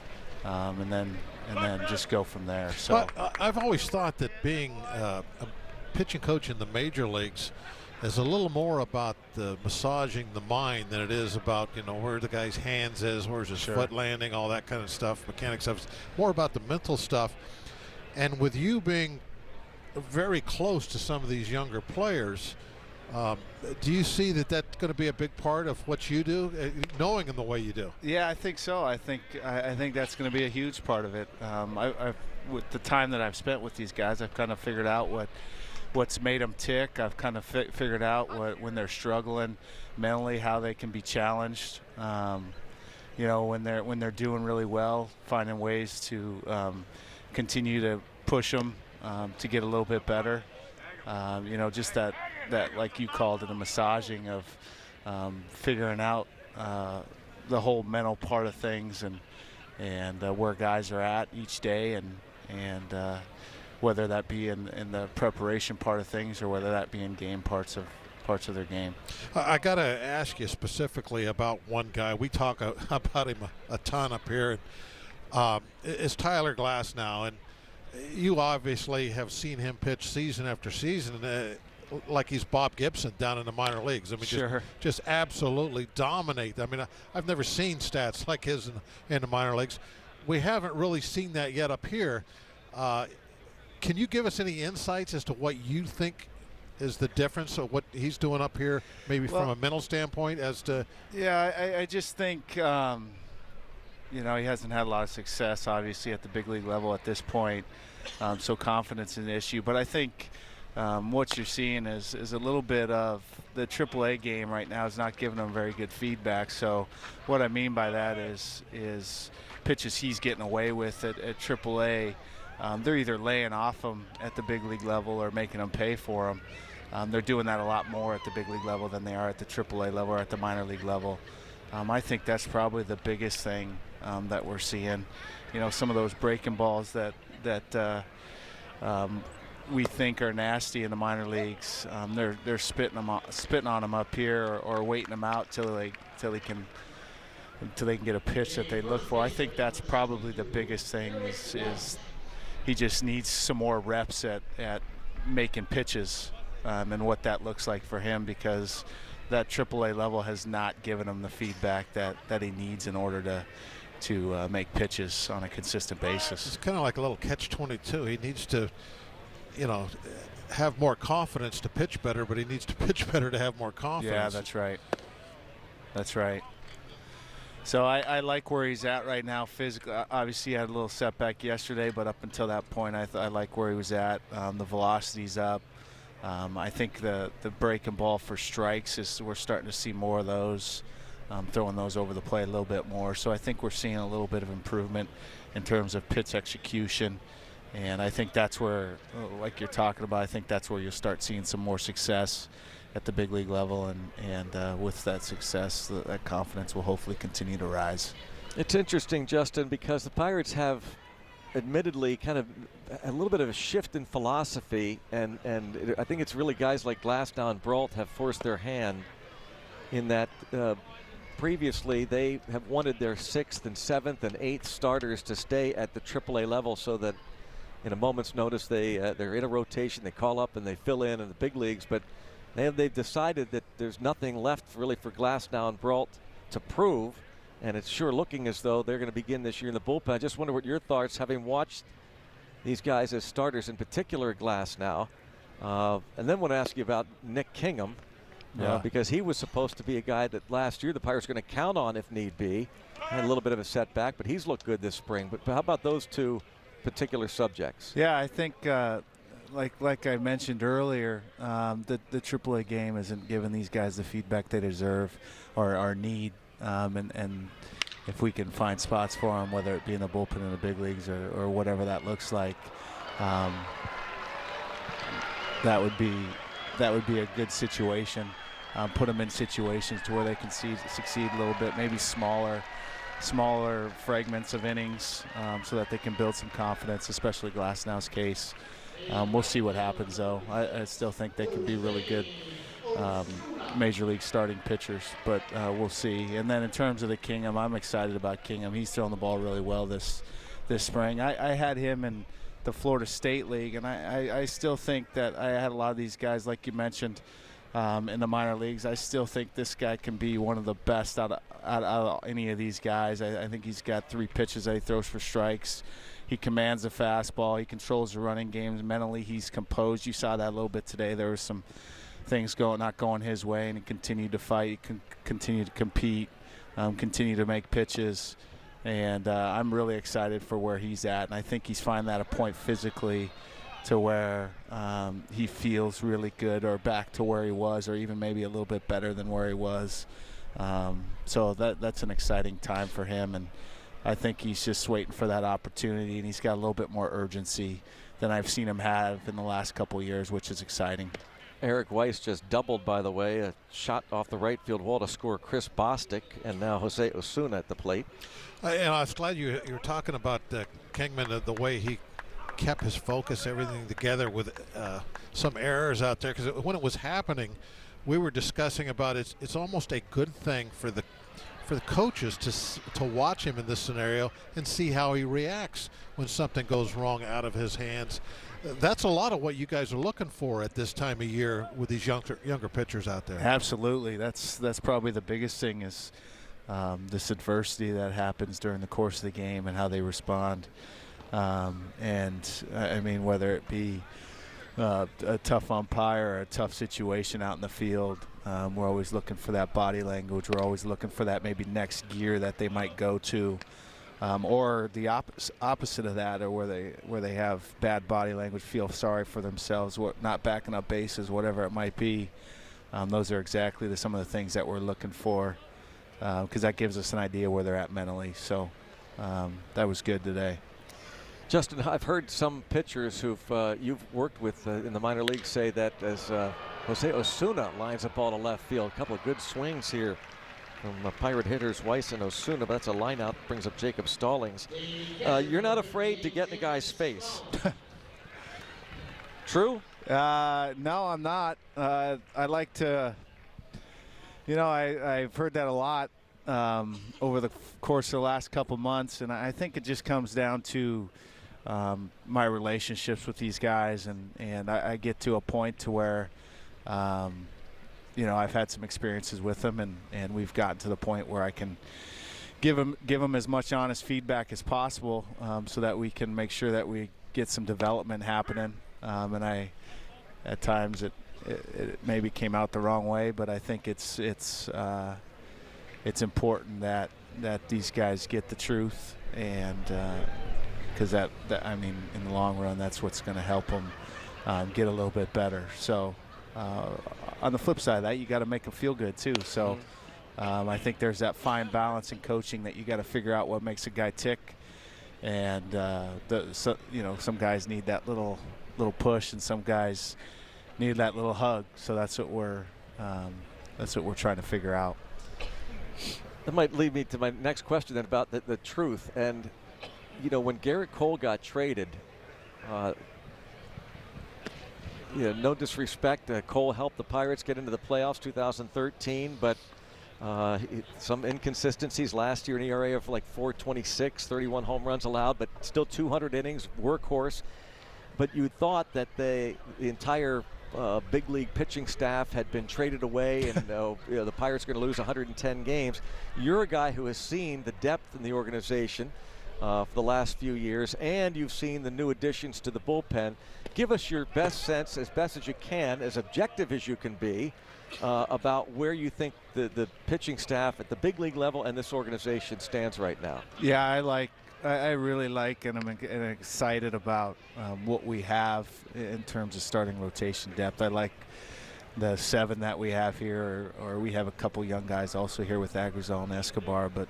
and then just go from there. So I've always thought that being a pitching coach in the major leagues is a little more about the massaging the mind than it is about where the guy's hands is, where's his foot landing, all that kind of stuff, mechanics stuff. It's more about the mental stuff. And with you being very close to some of these younger players, do you see that that's going to be a big part of what you do, knowing them the way you do? Yeah, I think so. I think that's going to be a huge part of it. With the time that I've spent with these guys, I've kind of figured out what's made them tick. I've kind of figured out when they're struggling mentally, how they can be challenged. When they're doing really well, finding ways to continue to push them to get a little bit better. Just that like you called it, a massaging of figuring out the whole mental part of things and where guys are at each day and whether that be in the preparation part of things or whether that be in game parts of their game. I got to ask you specifically about one guy. We talk about him a ton up here. It's Tyler Glass now, and you obviously have seen him pitch season after season, like he's Bob Gibson down in the minor leagues. I mean, sure. just absolutely dominate. I mean, I've never seen stats like his in the minor leagues. We haven't really seen that yet up here. Can you give us any insights as to what you think is the difference of what he's doing up here, maybe from a mental standpoint as to? Yeah, I just think, he hasn't had a lot of success, obviously, at the big league level at this point. So confidence is an issue. But I think what you're seeing is a little bit of the AAA game right now is not giving him very good feedback. So what I mean by that is pitches he's getting away with at AAA, they're either laying off him at the big league level or making him pay for them. They're doing that a lot more at the big league level than they are at the AAA level or at the minor league level. I think that's probably the biggest thing that we're seeing. Some of those breaking balls that we think are nasty in the minor leagues, they're spitting on them up here or waiting them out till they can get a pitch that they look for. I think that's probably the biggest thing is he just needs some more reps at making pitches and what that looks like for him, because that AAA level has not given him the feedback that he needs in order to make pitches on a consistent basis. It's kind of like a little catch-22. He needs to, have more confidence to pitch better, but he needs to pitch better to have more confidence. Yeah, that's right. That's right. So I like where he's at right now physically. Obviously, he had a little setback yesterday, but up until that point, I like where he was at. The velocity's up. I think the breaking ball for strikes we're starting to see more of those, throwing those over the plate a little bit more. So I think we're seeing a little bit of improvement in terms of pitch execution. And I think that's where, like you're talking about, I think that's where you'll start seeing some more success at the big league level. And with that success, that confidence will hopefully continue to rise. It's interesting, Justin, because the Pirates have admittedly kind of a little bit of a shift in philosophy, and I think it's really guys like Glasnow and Brault have forced their hand in that previously they have wanted their 6th and 7th and 8th starters to stay at the AAA level so that in a moment's notice they're in a rotation, they call up and they fill in the big leagues, but they've decided that there's nothing left really for Glasnow and Brault to prove, and it's sure looking as though they're going to begin this year in the bullpen. I just wonder what your thoughts, having watched these guys as starters, in particular Glasnow, and then want to ask you about Nick Kingham, because he was supposed to be a guy that last year the Pirates were going to count on if need be. Had a little bit of a setback, but he's looked good this spring. But how about those two particular subjects? Yeah, I think like I mentioned earlier, the AAA game isn't giving these guys the feedback they deserve or need, and if we can find spots for them, whether it be in the bullpen in the big leagues or whatever that looks like, that would be a good situation. Put them in situations to where they can succeed a little bit, maybe smaller fragments of innings, so that they can build some confidence, especially Glasnow's case. We'll see what happens, though. I still think they can be really good major league starting pitchers, but we'll see. And then in terms of the Kingham, I'm excited about Kingham. He's thrown the ball really well this spring. I had him in the Florida State League, and I still think that I had a lot of these guys, like you mentioned, in the minor leagues. I still think this guy can be one of the best out of any of these guys. I think he's got 3 pitches that he throws for strikes. He commands the fastball. He controls the running games. Mentally, he's composed. You saw that a little bit today. There were some things not going his way, and he continued to fight, continued to compete, continue to make pitches. And I'm really excited for where he's at. And I think he's finding that a point physically to where he feels really good, or back to where he was, or even maybe a little bit better than where he was. So that's an exciting time for him. And I think he's just waiting for that opportunity, and he's got a little bit more urgency than I've seen him have in the last couple of years, which is exciting. Eric Weiss just doubled, by the way, a shot off the right field wall to score Chris Bostic, and now Jose Osuna at the plate. And I was glad you were talking about Kingman, the way he kept his focus, everything together with some errors out there, because when it was happening, we were discussing about it's almost a good thing for the coaches to watch him in this scenario and see how he reacts when something goes wrong out of his hands. That's a lot of what you guys are looking for at this time of year with these younger pitchers out there. Absolutely. That's probably the biggest thing is this adversity that happens during the course of the game and how they respond. And I mean, whether it be a tough umpire or a tough situation out in the field, we're always looking for that body language. We're always looking for that maybe next gear that they might go to, or the opposite of that, or where they have bad body language, feel sorry for themselves, not backing up bases, whatever it might be. Those are exactly some of the things that we're looking for, because that gives us an idea where they're at mentally. So that was good today. Justin, I've heard some pitchers you've worked with in the minor leagues say that as Jose Osuna lines up ball to left field, a couple of good swings here from Pirate hitters Weiss and Osuna, but that's a line out, brings up Jacob Stallings. You're not afraid to get in a guy's face. True? No, I'm not. I like to, I've heard that a lot over the course of the last couple months, and I think it just comes down to my relationships with these guys, and I get to a point to where you know, I've had some experiences with them, and we've gotten to the point where I can give them as much honest feedback as possible, so that we can make sure that we get some development happening. And at times it maybe came out the wrong way, but I think it's important that these guys get the truth, and because that I mean, in the long run, that's what's going to help them get a little bit better. So on the flip side of that, you got to make them feel good too. So I think there's that fine balance in coaching that you got to figure out what makes a guy tick, and you know, some guys need that little push, and some guys need that little hug. So that's what we're trying to figure out. That might lead me to my next question then about the truth. And, you know, when Garrett Cole got traded, no disrespect, Cole helped the Pirates get into the playoffs 2013, but some inconsistencies last year, an ERA of like 4.26, 31 home runs allowed, but still 200 innings, workhorse. But you thought that the entire big league pitching staff had been traded away, and the Pirates are going to lose 110 games. You're a guy who has seen the depth in the organization for the last few years, and you've seen the new additions to the bullpen. Give us your best sense, as best as you can, as objective as you can be, about where you think the pitching staff at the big league level and this organization stands right now. Yeah, I really like and I'm excited about what we have in terms of starting rotation depth. I like the 7 that we have here, or we have a couple young guys also here with Agrizal and Escobar, but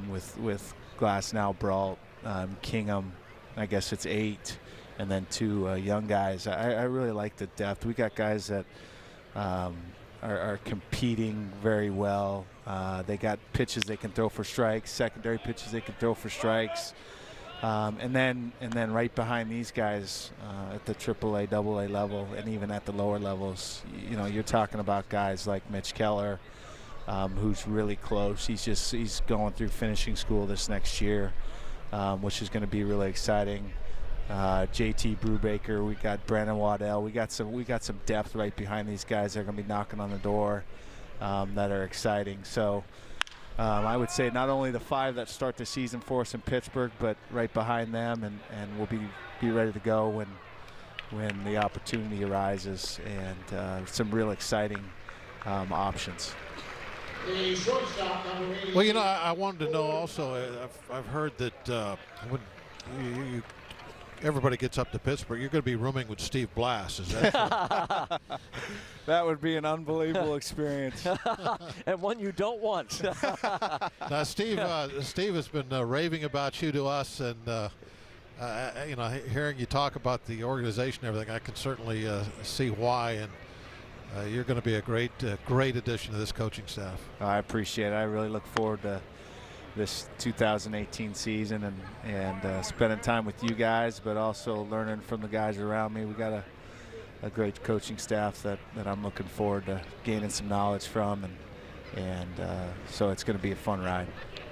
with Glasnow, Brault, Kingham, I guess it's 8, and then 2 young guys. I really like the depth. We got guys that are competing very well. They got pitches they can throw for strikes, secondary pitches they can throw for strikes, and then right behind these guys at the AAA, AA level, and even at the lower levels, you know, you're talking about guys like Mitch Keller, who's really close. He's going through finishing school this next year, which is going to be really exciting. JT Brubaker, we got Brandon Waddell. We got some depth right behind these guys that are going to be knocking on the door, that are exciting. So I would say not only the 5 that start the season for us in Pittsburgh, but right behind them, and we'll be ready to go when the opportunity arises, and some real exciting options. Well, you know, I wanted to know also, I've heard that when you everybody gets up to Pittsburgh, you're going to be rooming with Steve Blass. Is that true? That would be an unbelievable experience. And one you don't want. Now, Steve has been raving about you to us, and you know, hearing you talk about the organization and everything, I can certainly see why, and you're going to be a great addition to this coaching staff. I appreciate it. I really look forward to this 2018 season and spending time with you guys, but also learning from the guys around me. We got a great coaching staff that I'm looking forward to gaining some knowledge from, and so it's going to be a fun ride.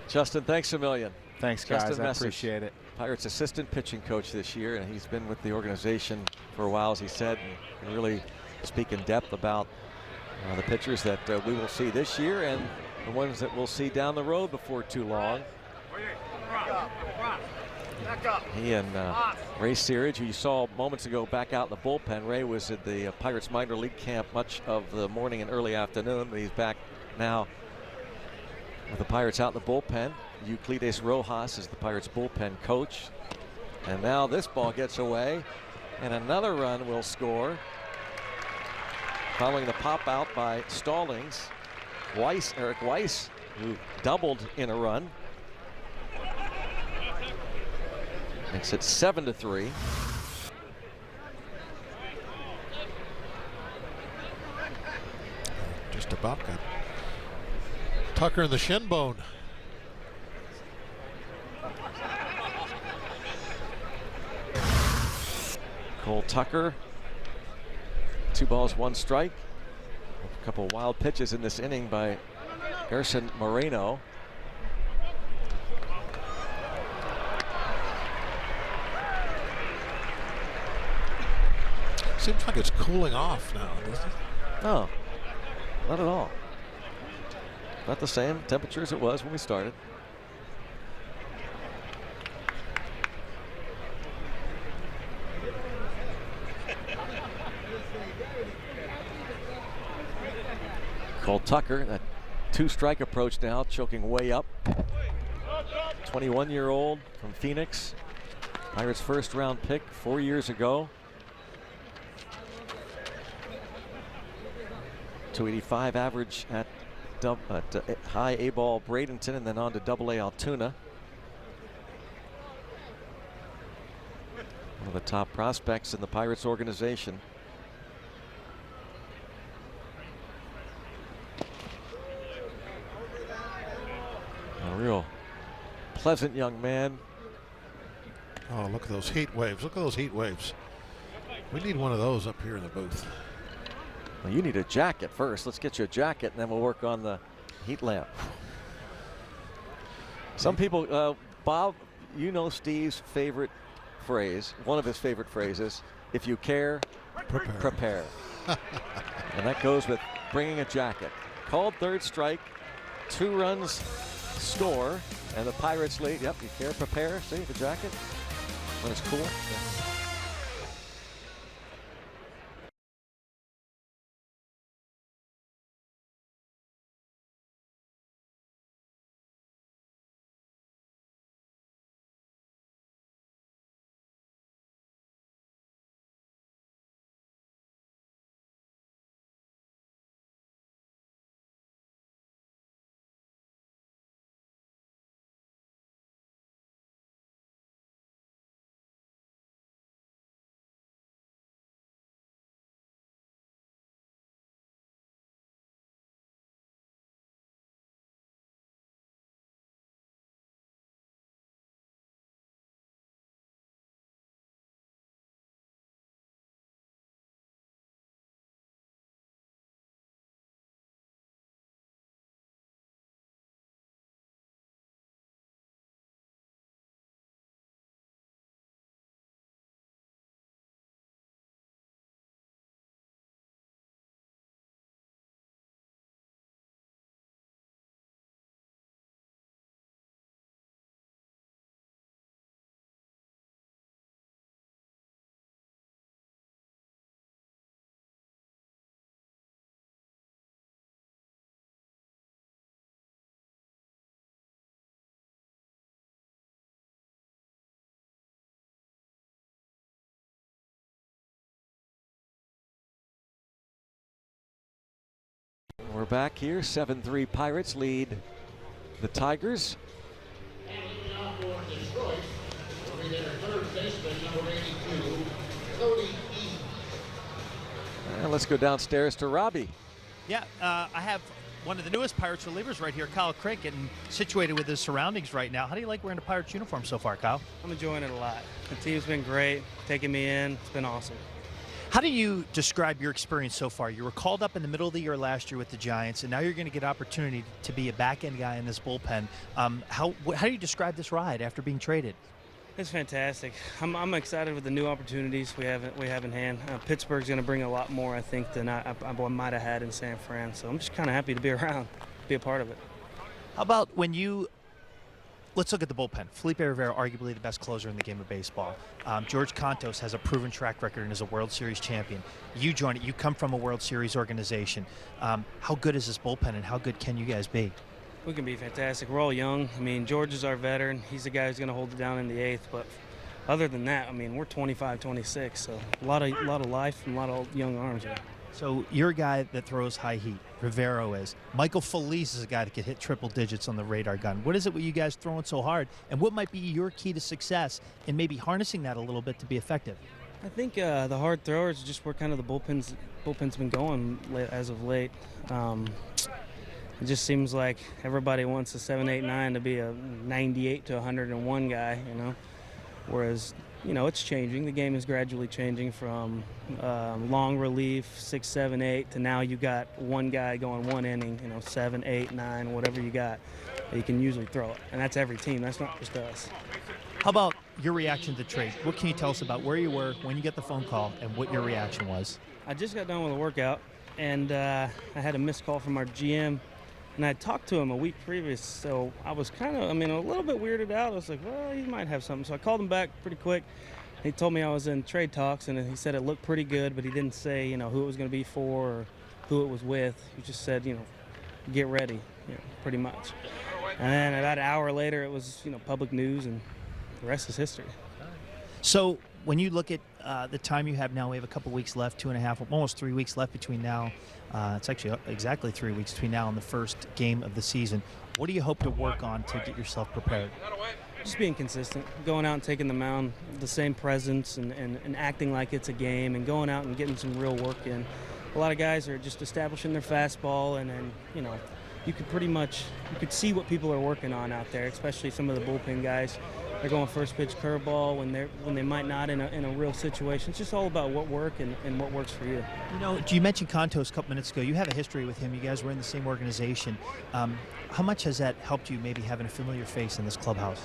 Justin, thanks a million. Thanks, guys. Justin I Message, appreciate it. Pirates assistant pitching coach this year, and he's been with the organization for a while, as he said, and really speak in depth about the pitchers that we will see this year and the ones that we'll see down the road before too long. He and Ray Searage, who you saw moments ago back out in the bullpen. Ray was at the Pirates minor league camp much of the morning and early afternoon, but he's back now with the Pirates out in the bullpen. Euclides Rojas is the Pirates bullpen coach. And now this ball gets away, and another run will score following the pop out by Stallings. Eric Weiss, who doubled in a run, makes it 7-3. Just about got Tucker in the shin bone. Colt Tucker, 2 balls, 1 strike. A couple of wild pitches in this inning by Gerson Moreno. seems like it's cooling off now, doesn't it? No, not at all. Not the same temperature as it was when we started. Colt Tucker, that two-strike approach now, choking way up. 21-year-old from Phoenix. Pirates' first-round pick 4 years ago. 285 average at high A-ball Bradenton and then on to Double-A Altoona. One of the top prospects in the Pirates organization. A real pleasant young man. Oh, look at those heat waves. Look at those heat waves. We need one of those up here in the booth. Well, you need a jacket first. Let's get you a jacket and then we'll work on the heat lamp. Some people, Bob, you know Steve's favorite phrase, one of his favorite phrases, if you care, prepare. And that goes with bringing a jacket. Called third strike, 2 runs score, and the Pirates lead. Yep, you care, prepare. See the jacket when it's cool. Yeah. We're back here. 7-3 Pirates lead the Tigers. And let's go downstairs to Robbie. Yeah, I have one of the newest Pirates relievers right here, Kyle Crick, and situated with his surroundings right now. How do you like wearing a Pirates uniform so far, Kyle? I'm enjoying it a lot. The team's been great, taking me in. It's been awesome. How do you describe your experience so far? You were called up in the middle of the year last year with the Giants, and now you're going to get opportunity to be a back-end guy in this bullpen. How do you describe this ride after being traded? It's fantastic. I'm excited with the new opportunities we have in hand. Pittsburgh's going to bring a lot more, I think, than I might have had in San Fran. So I'm just kind of happy to be around, be a part of it. How about when you let's look at the bullpen. Felipe Rivera, arguably the best closer in the game of baseball. George Contos has a proven track record and is a World Series champion. You join it. You come from a World Series organization. How good is this bullpen, and how good can you guys be? We can be fantastic. We're all young. I mean, George is our veteran. He's the guy who's going to hold it down in the 8th. But other than that, I mean, we're 25, 26. So a lot of life and a lot of young arms here. So you're a guy that throws high heat. Rivero is. Michael Felice is a guy that can hit triple digits on the radar gun. What is it with you guys throwing so hard? And what might be your key to success in maybe harnessing that a little bit to be effective? I think the hard throwers is just where kind of the bullpen's been going as of late. It just seems like everybody wants a 7, 8, 9 to be a 98 to 101 guy, you know. Whereas, you know, it's changing. The game is gradually changing from long relief, 6, 7, 8, to now you got one guy going one inning, you know, 7, 8, 9, whatever you got. You can usually throw it. And that's every team. That's not just us. How about your reaction to the trade. What can you tell us about where you were when you get the phone call and what your reaction was? I just got done with a workout, and I had a missed call from our GM, and I talked to him a week previous, so I was kind of, a little bit weirded out. I was like, well, he might have something. So I called him back pretty quick. He told me I was in trade talks, and he said it looked pretty good, but he didn't say, who it was going to be for or who it was with. He just said, get ready, pretty much. And then about an hour later, it was, public news, and the rest is history. So when you look at the time you have now, we have a couple weeks left, 2.5, almost 3 weeks left between now. It's actually exactly 3 weeks between now and the first game of the season. What do you hope to work on to get yourself prepared? Just being consistent, going out and taking the mound, the same presence, and acting like it's a game, and going out and getting some real work in. A lot of guys are just establishing their fastball, and you could see what people are working on out there, especially some of the bullpen guys. They're going first pitch curveball when they might not in a real situation. It's just all about what works and what works for you. You mentioned Contos a couple minutes ago. You have a history with him. You guys were in the same organization. How much has that helped you maybe having a familiar face in this clubhouse?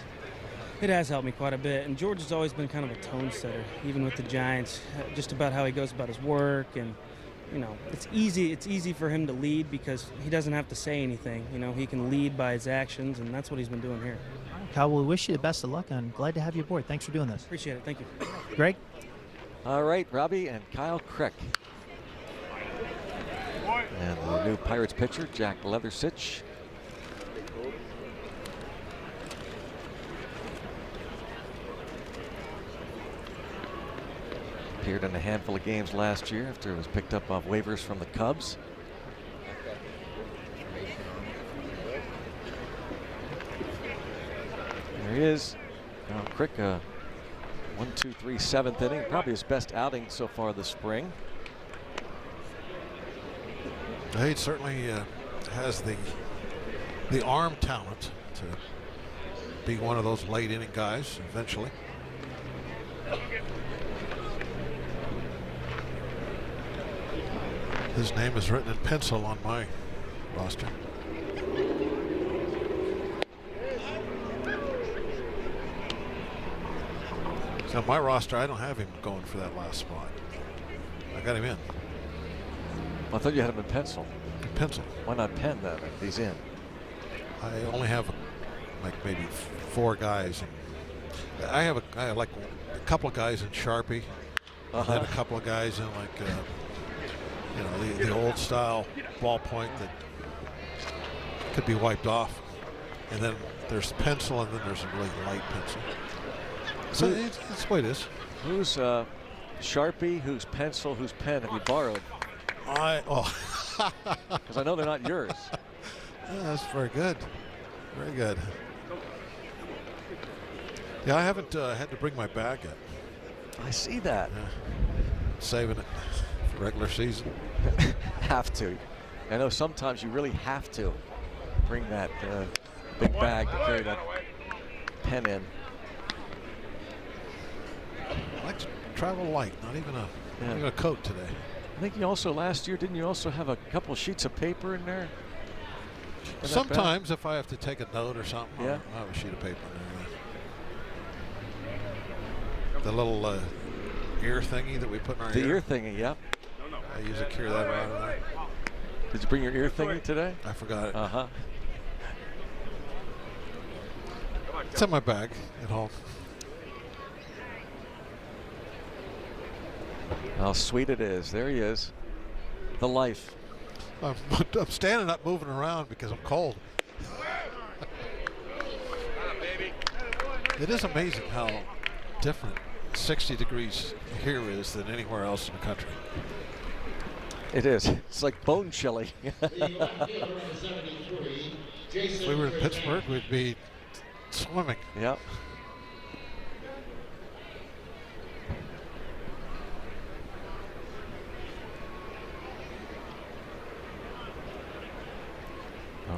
It has helped me quite a bit, and George has always been kind of a tone setter, even with the Giants, just about how he goes about his work, and it's easy for him to lead because he doesn't have to say anything. He can lead by his actions, and that's what he's been doing here. Kyle, we wish you the best of luck, and glad to have you aboard. Thanks for doing this. Appreciate it. Thank you. Greg? All right, Robbie and Kyle Crick. And the new Pirates pitcher, Jack Leathersich. Appeared in a handful of games last year after it was picked up off waivers from the Cubs. There he is. Now Crick, 1, 2, 3, 7th inning. Probably his best outing so far this spring. He certainly has the arm talent to be one of those late inning guys eventually. His name is written in pencil on my roster. So on my roster, I don't have him going for that last spot. I got him in. I thought you had him in pencil. In pencil. Why not pen that if he's in? I only have like maybe 4 guys. I have like a couple of guys in Sharpie, and then a couple of guys in like the old style ballpoint that could be wiped off, and then there's pencil, and then there's a really light pencil. So it's the way it is. Who's Sharpie? Who's pencil? Who's pen have you borrowed? Because I know they're not yours. Yeah, that's very good. Very good. Yeah, I haven't had to bring my bag yet. I see that. Yeah. Saving it for regular season. Have to. I know sometimes you really have to bring that big bag to carry that pen in. I like to travel light, not even a coat today. I think you also last year, didn't you also have a couple sheets of paper in there? Sometimes if I have to take a note or something, yeah. I'll have a sheet of paper in there. The little ear thingy that we put in our ear. The ear thingy, yep. I usually carry that around in there. Did you bring your ear thingy today? I forgot it. Uh-huh. It's in my bag at home. How sweet it is. There he is. The life. I'm standing up moving around because I'm cold. It is amazing how different 60 degrees here is than anywhere else in the country. It is. It's like bone chilly. If we were in Pittsburgh, we'd be swimming. Yep.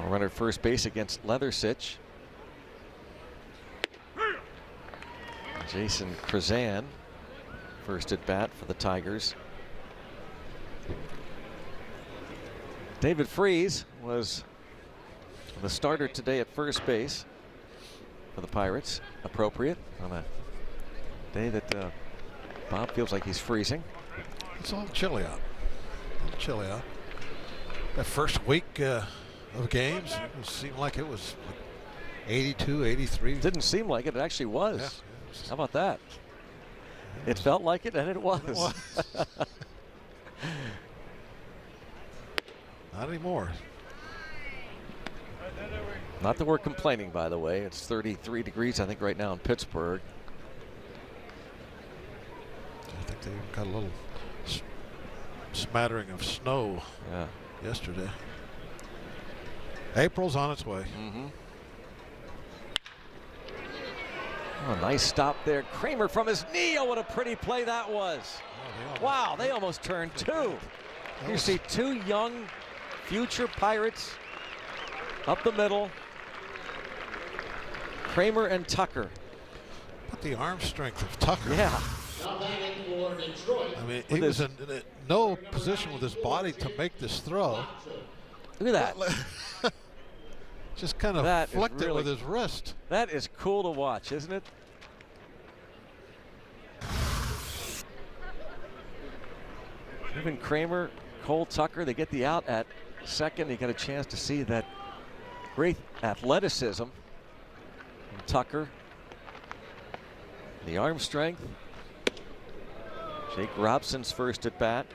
Runner first base against Leathersich. Jason Krazan, first at bat for the Tigers. David Freese was the starter today at first base for the Pirates. Appropriate on a day that Bob feels like he's freezing. It's a little chilly out. That first week of games, it seemed like it was like 82, 83. Didn't seem like it. It actually was. Yeah. How about that? It felt like it, and it was. Not anymore. Not that we're complaining, by the way. It's 33 degrees, I think, right now in Pittsburgh. I think they even got a little smattering of snow yesterday. April's on its way. Oh, nice stop there. Cramer from his knee. Oh, what a pretty play that was. Wow, they almost turned two. You see two young future Pirates up the middle. Cramer and Tucker. But the arm strength of Tucker. Yeah. I mean, he was in no position with his body to make this throw. Look at that. Just kind of flicked it with his wrist. That is cool to watch, isn't it? Even Kramer, Colt Tucker, they get the out at second. You got a chance to see that great athleticism from Tucker. The arm strength. Jake Robson's first at bat.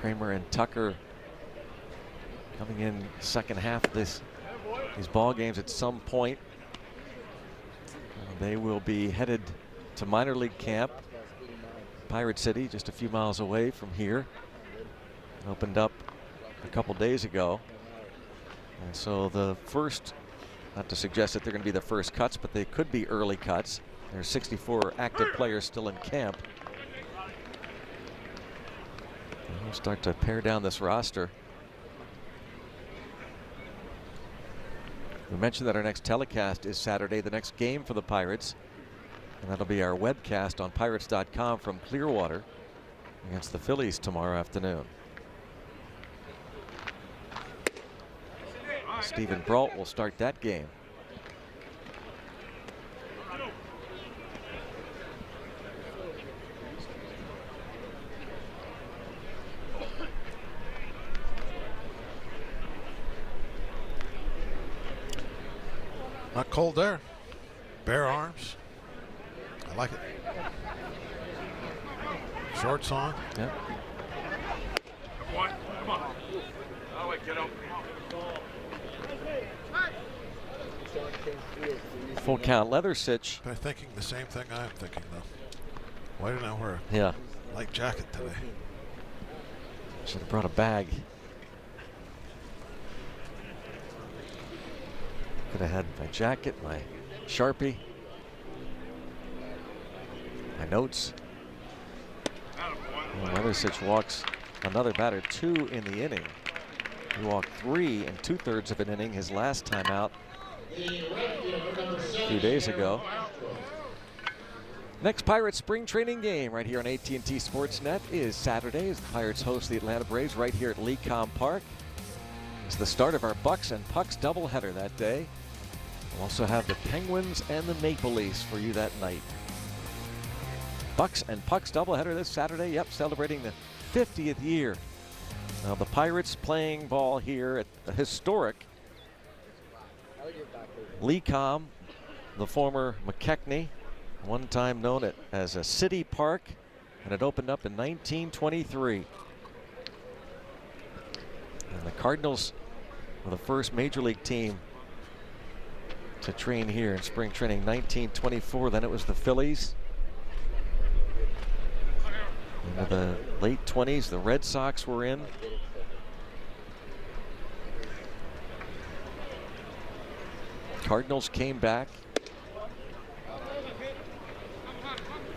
Kramer and Tucker coming in second half of these ball games at some point. They will be headed to minor league camp. Pirate City, just a few miles away from here. Opened up a couple days ago. And so the first, not to suggest that they're going to be the first cuts, but they could be early cuts. There's 64 active players still in camp. And we'll start to pare down this roster. We mentioned that our next telecast is Saturday, the next game for the Pirates. And that'll be our webcast on Pirates.com from Clearwater against the Phillies tomorrow afternoon. Stephen Brault will start that game. Not cold there. Bare arms. I like it. Shorts on. Yep. Come on. Oh, wait, get up. Full count Leathersitch. They're thinking the same thing I'm thinking, though. Why didn't I wear a light jacket today? Should have brought a bag. Could have had my jacket, my Sharpie, my notes. Leathersitch walks another batter, 2 in the inning. He walked 3 2/3 of an inning his last time out a few days ago. Next Pirates spring training game right here on AT&T Sportsnet is Saturday as the Pirates host the Atlanta Braves right here at Lecom Park. It's the start of our Bucks and Pucks doubleheader that day. We'll also have the Penguins and the Maple Leafs for you that night. Bucks and Pucks doubleheader this Saturday. Yep, celebrating the 50th year of the Pirates playing ball here at the historic Lecom, the former McKechnie, one time known as a city park, and it opened up in 1923. And the Cardinals were the first major league team to train here in spring training, 1924. Then it was the Phillies. In the late 20s, the Red Sox were in. Cardinals came back.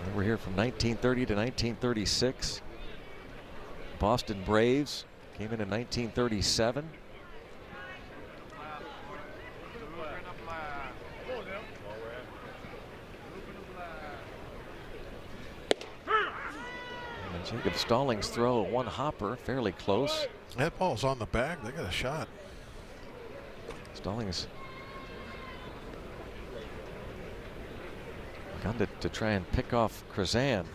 They were here from 1930 to 1936. Boston Braves came in 1937. Jacob Stallings throw, one hopper, fairly close. That ball's on the bag. They got a shot. Stallings got to try and pick off Krazan.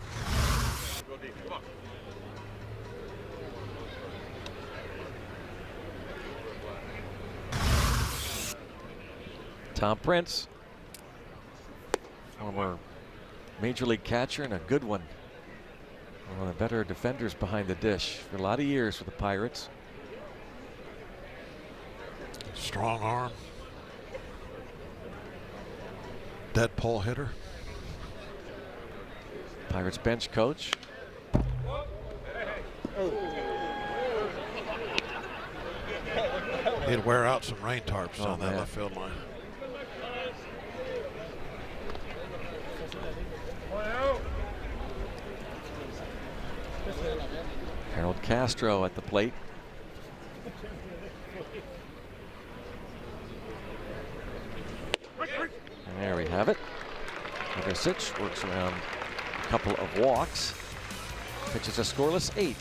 Tom Prince, former major league catcher and a good one. One of the better defenders behind the dish for a lot of years for the Pirates. Strong arm. Dead pull hitter. Pirates bench coach. He'd wear out some rain tarps on that man. left field line. Harold Castro at the plate. And there we have it. Dickerson works around a couple of walks. Pitches a scoreless 8th.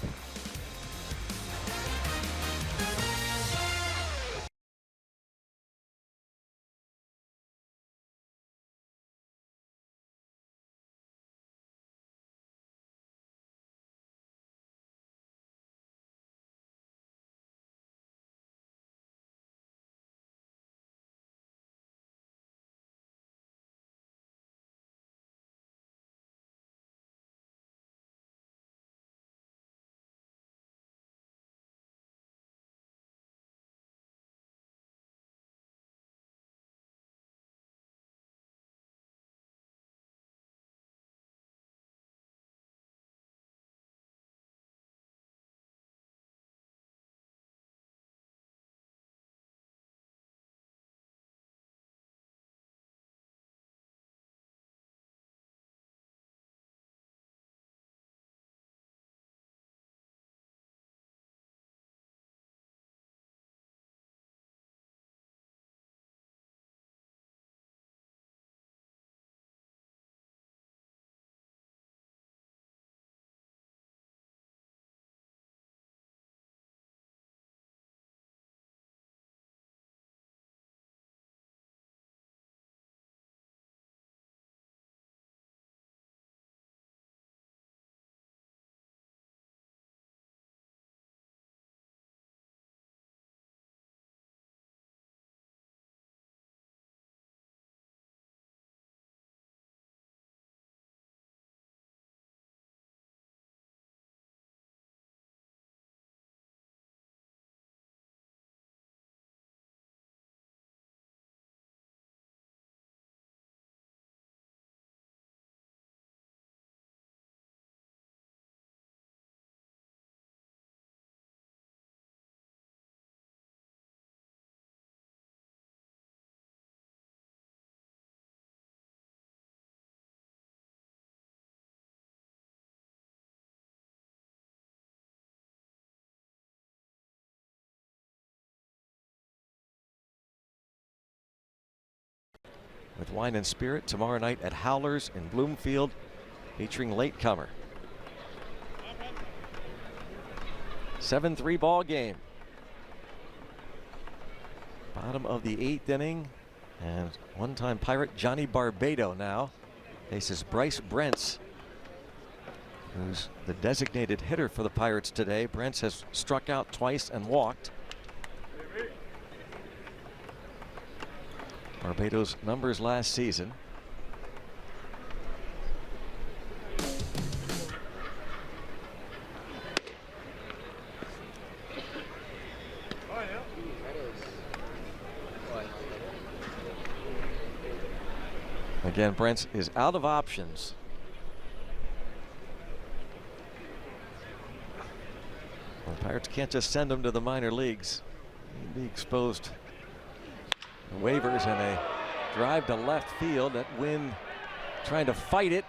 With Wine and Spirit tomorrow night at Howlers in Bloomfield, featuring latecomer. 7-3 ball game. Bottom of the 8th inning, and one-time Pirate Johnny Barbado now faces Bryce Brett, who's the designated hitter for the Pirates today. Brent has struck out twice and walked. Barbado's numbers last season. Again, Brent is out of options. Well, the Pirates can't just send him to the minor leagues. He'd be exposed. Waivers and a drive to left field. That Wynn trying to fight it,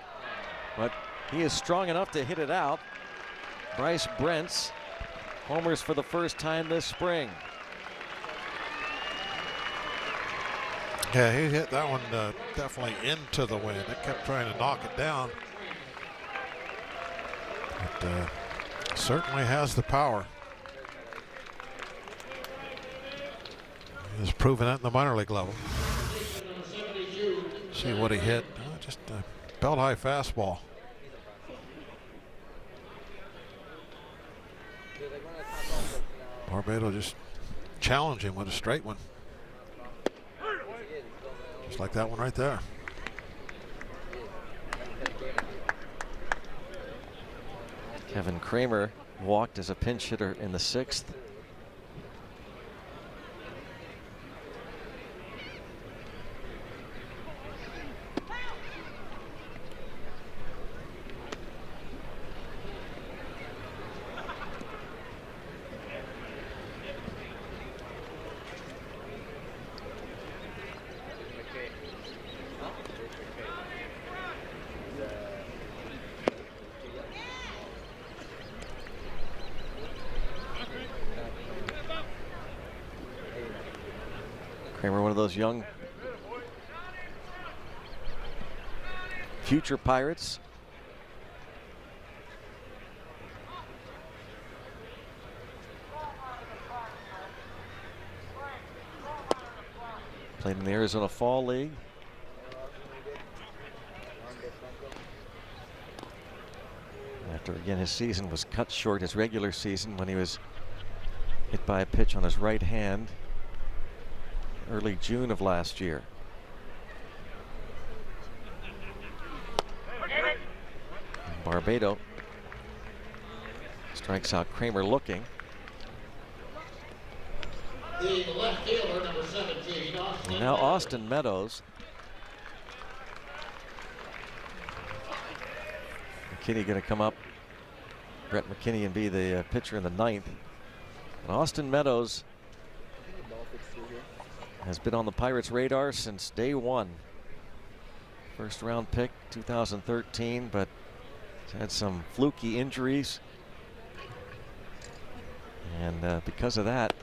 but he is strong enough to hit it out. Bryce Brett homers for the first time this spring. Yeah, he hit that one definitely into the wind. It kept trying to knock it down. but certainly has the power. He's proven that in the minor league level. See what he hit. Just a belt high fastball. Barbado just challenged him with a straight one. Just like that one right there. Kevin Cramer walked as a pinch hitter in the 6th. Kramer, one of those young future Pirates. Played in the Arizona Fall League. After, again, his season was cut short, his regular season, when he was hit by a pitch on his right hand early June of last year. Barbado strikes out Kramer looking. The left fielder, number 17, And now Austin Meadows. McKinney going to come up, Brett McKinney, and be the pitcher in the 9th. And Austin Meadows has been on the Pirates' radar since day one. First round pick 2013, but he's had some fluky injuries. And because of that,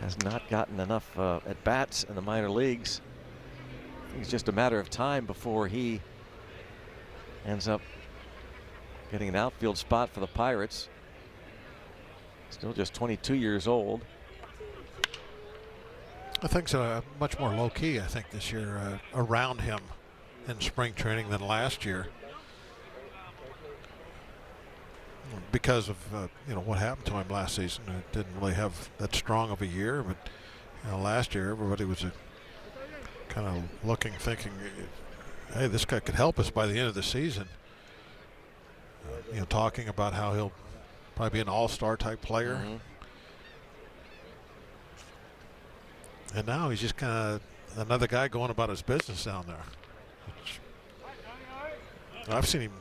has not gotten enough at bats in the minor leagues. I think it's just a matter of time before he ends up getting an outfield spot for the Pirates. Still just 22 years old. I think so. Much more low key, I think, this year around him in spring training than last year, because of what happened to him last season. It didn't really have that strong of a year, but last year everybody was kind of looking, thinking, hey, this guy could help us by the end of the season. Talking about how he'll probably be an all-star type player. Mm-hmm. And now he's just kind of another guy going about his business down there. I've seen him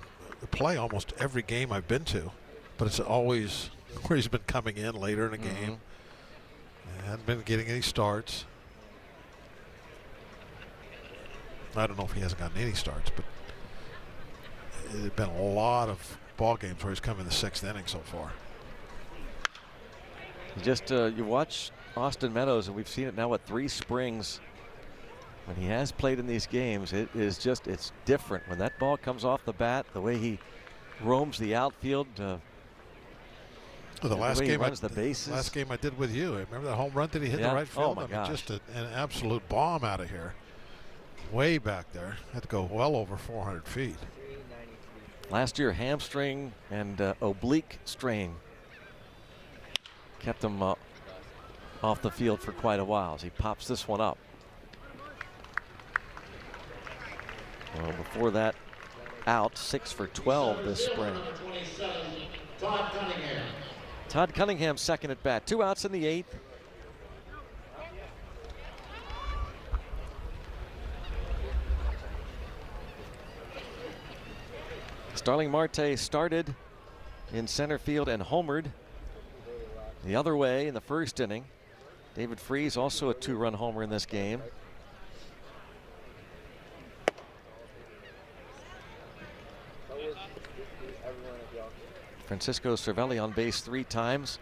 play almost every game I've been to, but it's always where he's been coming in later in the game. Hasn't been getting any starts. I don't know if he hasn't gotten any starts, but there's been a lot of ball games where he's come in the 6th inning so far. You watch Austin Meadows, and we've seen it now at 3 springs. When he has played in these games, it's different. When that ball comes off the bat, the way he roams the outfield, the last way game he runs the bases. Last game I did with you, remember that home run that he hit in the right field? Oh my gosh. Just an absolute bomb out of here. Way back there. Had to go well over 400 feet. Last year, hamstring and oblique strain kept him off the field for quite a while as he pops this one up. Well, before that, out 6 for 12 this spring. Todd Cunningham. Todd Cunningham, second at bat. 2 outs in the 8th. Starling Marte started in center field and homered the other way in the first inning. David Freese, also a 2-run homer in this game. Francisco Cervelli on base 3 times.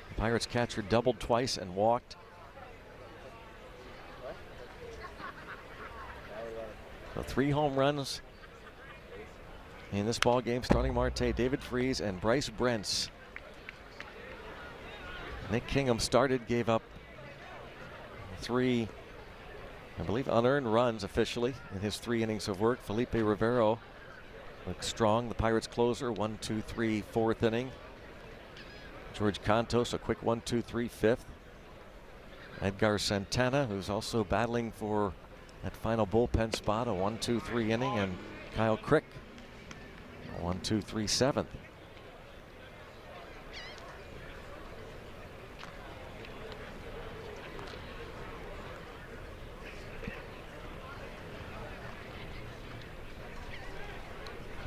The Pirates catcher doubled twice and walked. So 3 home runs in this ball game. Starling Marte, David Freese, and Bryce Brent. Nick Kingham started, gave up 3, I believe, unearned runs officially in his 3 innings of work. Felipe Rivero looks strong, the Pirates closer, 1, 2, 3, 4th inning. George Contos, a quick 1, 2, 3, 5th. Edgar Santana, who's also battling for that final bullpen spot, a 1, 2, 3 inning, and Kyle Crick, a 1, 2, 3, 7th.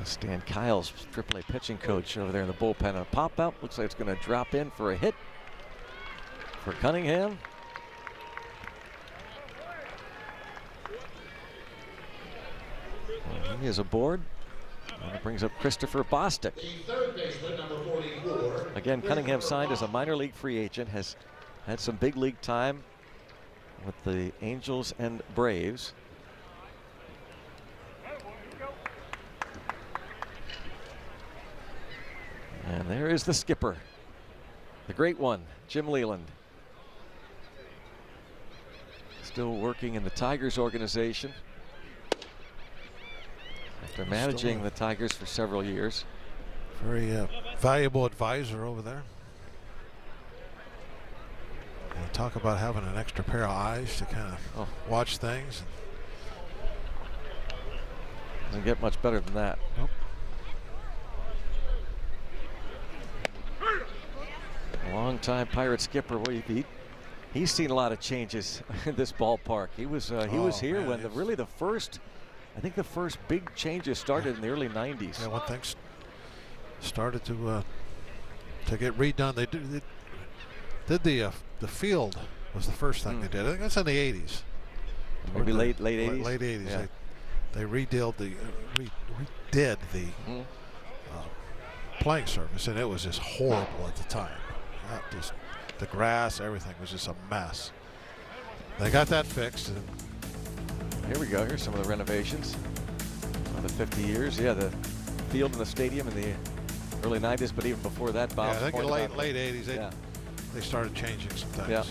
Stan Kyle's AAA pitching coach over there in the bullpen. A pop out, looks like it's going to drop in for a hit for Cunningham. Well, he is aboard. And it brings up Christopher Bostic. Again, Cunningham signed as a minor league free agent, has had some big league time with the Angels and Braves. And there is the skipper, the great one, Jim Leland. Still working in the Tigers organization after managing the Tigers for several years. Very valuable advisor over there. And talk about having an extra pair of eyes to kind of watch things. Doesn't get much better than that. Nope. Long-time Pirate skipper. He's seen a lot of changes in this ballpark. He was here when the first big changes started in the early 90s. Yeah, when things started to get redone, they did the field was the first thing they did. I think that's in the 80s. Maybe late 80s. Late 80s. Yeah. They redid the playing surface, and it was just horrible at the time. Just the grass, everything was just a mess. They got that fixed. And here we go. Here's some of the renovations of the 50 years. Yeah, the field and the stadium in the early 90s, but even before that, Bob. Yeah, I think in the late 80s, they started changing some things. Yeah.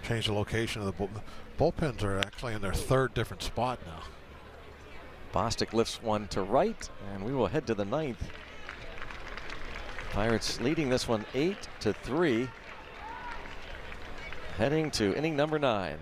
Changed the location of the bullpens are actually in their 3rd different spot now. Bostic lifts one to right, and we will head to the 9th. Pirates leading this one 8-3, heading to inning number 9.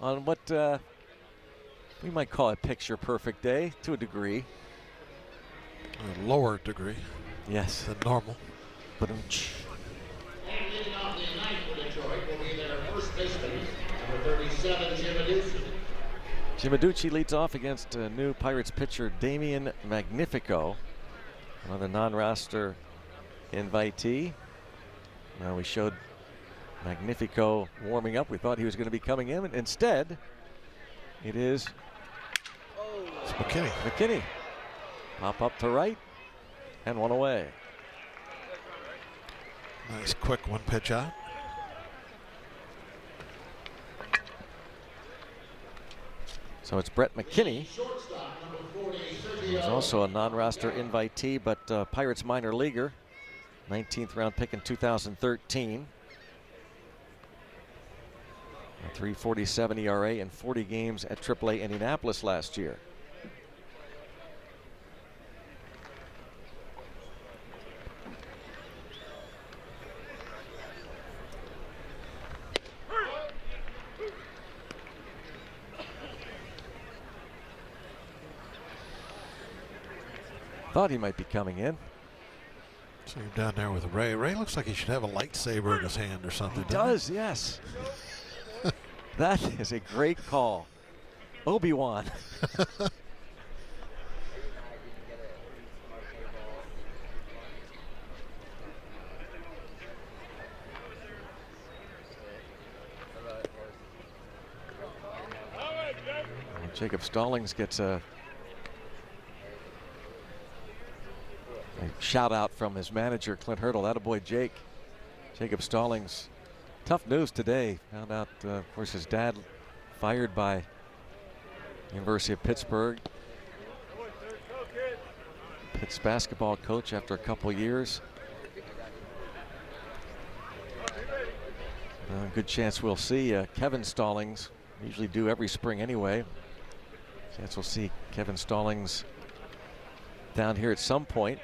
On what we might call a picture-perfect day, to a degree. A lower degree. Yes. Than normal. But And leading off the 9th for Detroit will be their first baseman, number 37, Jim Aducci. Jim Aducci leads off against new Pirates pitcher Damian Magnifico, another non-roster invitee. Now we showed Magnifico warming up. We thought he was going to be coming in. Instead, it is McKinney. McKinney. Pop up to right and one away. Nice quick one pitch out. So it's Brett McKinney. He's also a non-roster invitee, but Pirates minor leaguer. 19th round pick in 2013. A 3.47 ERA in 40 games at AAA Indianapolis last year. Thought he might be coming in. See him down there with Ray. Ray looks like he should have a lightsaber in his hand or something. He does, yes. That is a great call. Obi-Wan. Jacob Stallings gets a shout out from his manager, Clint Hurdle. Attaboy, Jake. Jacob Stallings. Tough news today. Found out, of course, his dad fired by University of Pittsburgh. Pitt's basketball coach after a couple years. Good chance we'll see Kevin Stallings. Usually do every spring anyway. Chance we'll see Kevin Stallings down here at some point.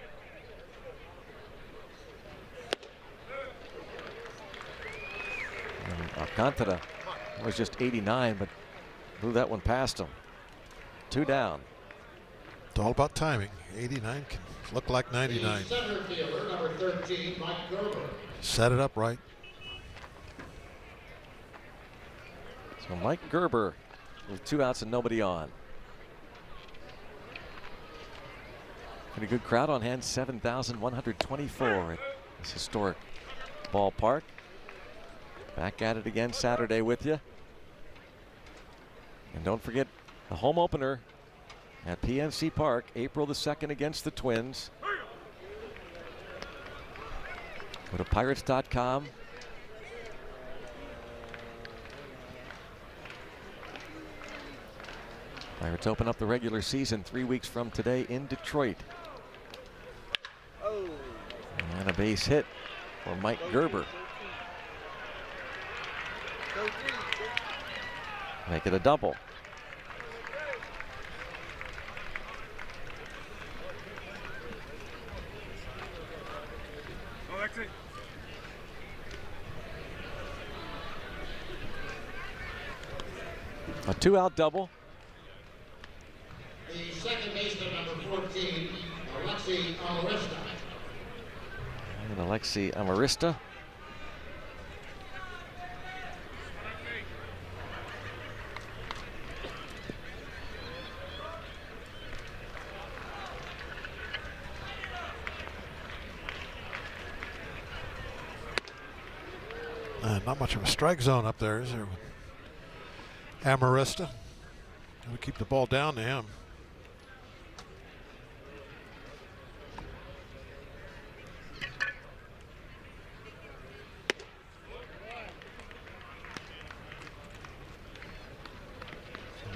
Alcantara was just 89, but blew that one past him. 2 down. It's all about timing. 89 can look like 99. Center fielder, number 13, Mike Gerber. Set it up right. So Mike Gerber with 2 outs and nobody on. Pretty good crowd on hand, 7,124 at this historic ballpark. Back at it again Saturday with you. And don't forget the home opener at PNC Park, April the 2nd against the Twins. Go to Pirates.com. Pirates open up the regular season 3 weeks from today in Detroit. And a base hit for Mike Gerber. Make it a double. A 2-out double. The second baseman, number 14, Alexi Amarista. And Alexi Amarista. Not much of a strike zone up there, is there? Amarista. Gotta keep the ball down to him.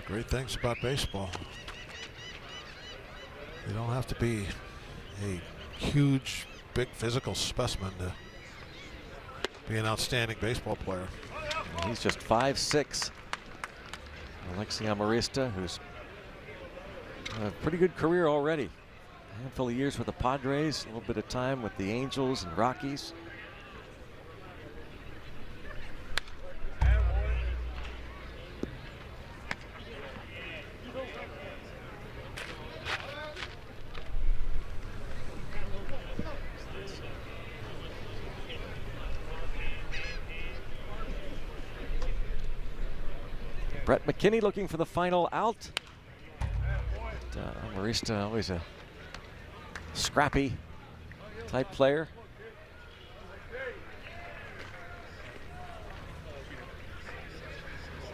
Great things about baseball. You don't have to be a huge, big physical specimen to be an outstanding baseball player. And he's just 5'6". Alexi Amarista, who's a pretty good career already. A handful of years with the Padres, a little bit of time with the Angels and Rockies. Brett McKinney looking for the final out. Amarista, always a scrappy type player.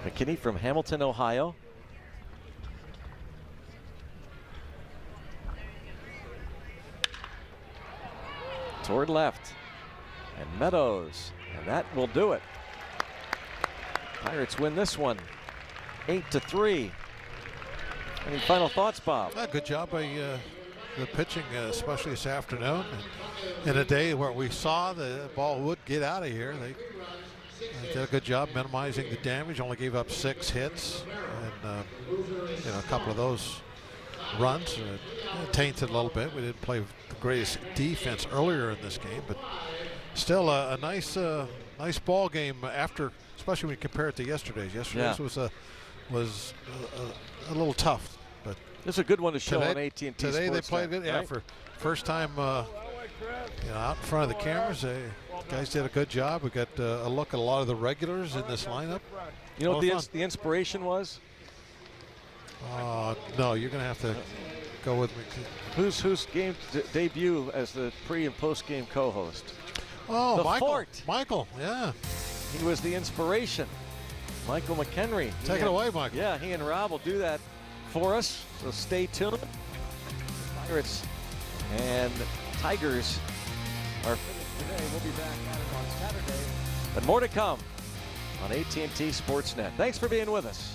McKinney from Hamilton, Ohio. Toward left. And Meadows. And that will do it. Pirates win this one 8-3. Any final thoughts, Bob? Good job by the pitching, especially this afternoon. And in a day where we saw the ball would get out of here, they did a good job minimizing the damage. Only gave up 6 hits, and a couple of those runs tainted a little bit. We didn't play the greatest defense earlier in this game, but still a nice ball game after, especially when you compare it to yesterday's. Yesterday's was a little tough, but this is a good one to show on AT&T today. They played good, right? for first time, out in front of the cameras. Guys did a good job. We got a look at a lot of the regulars in this lineup. You know what the inspiration was? No, you're going to have to go with me. Whose game debut as the pre and post game co-host? Oh, the Michael. Fort. Michael, yeah. He was the inspiration. Michael McHenry. Take it away, Michael. Yeah, he and Rob will do that for us, so stay tuned. Pirates and Tigers are finished today. We'll be back at it on Saturday, but more to come on AT&T Sportsnet. Thanks for being with us.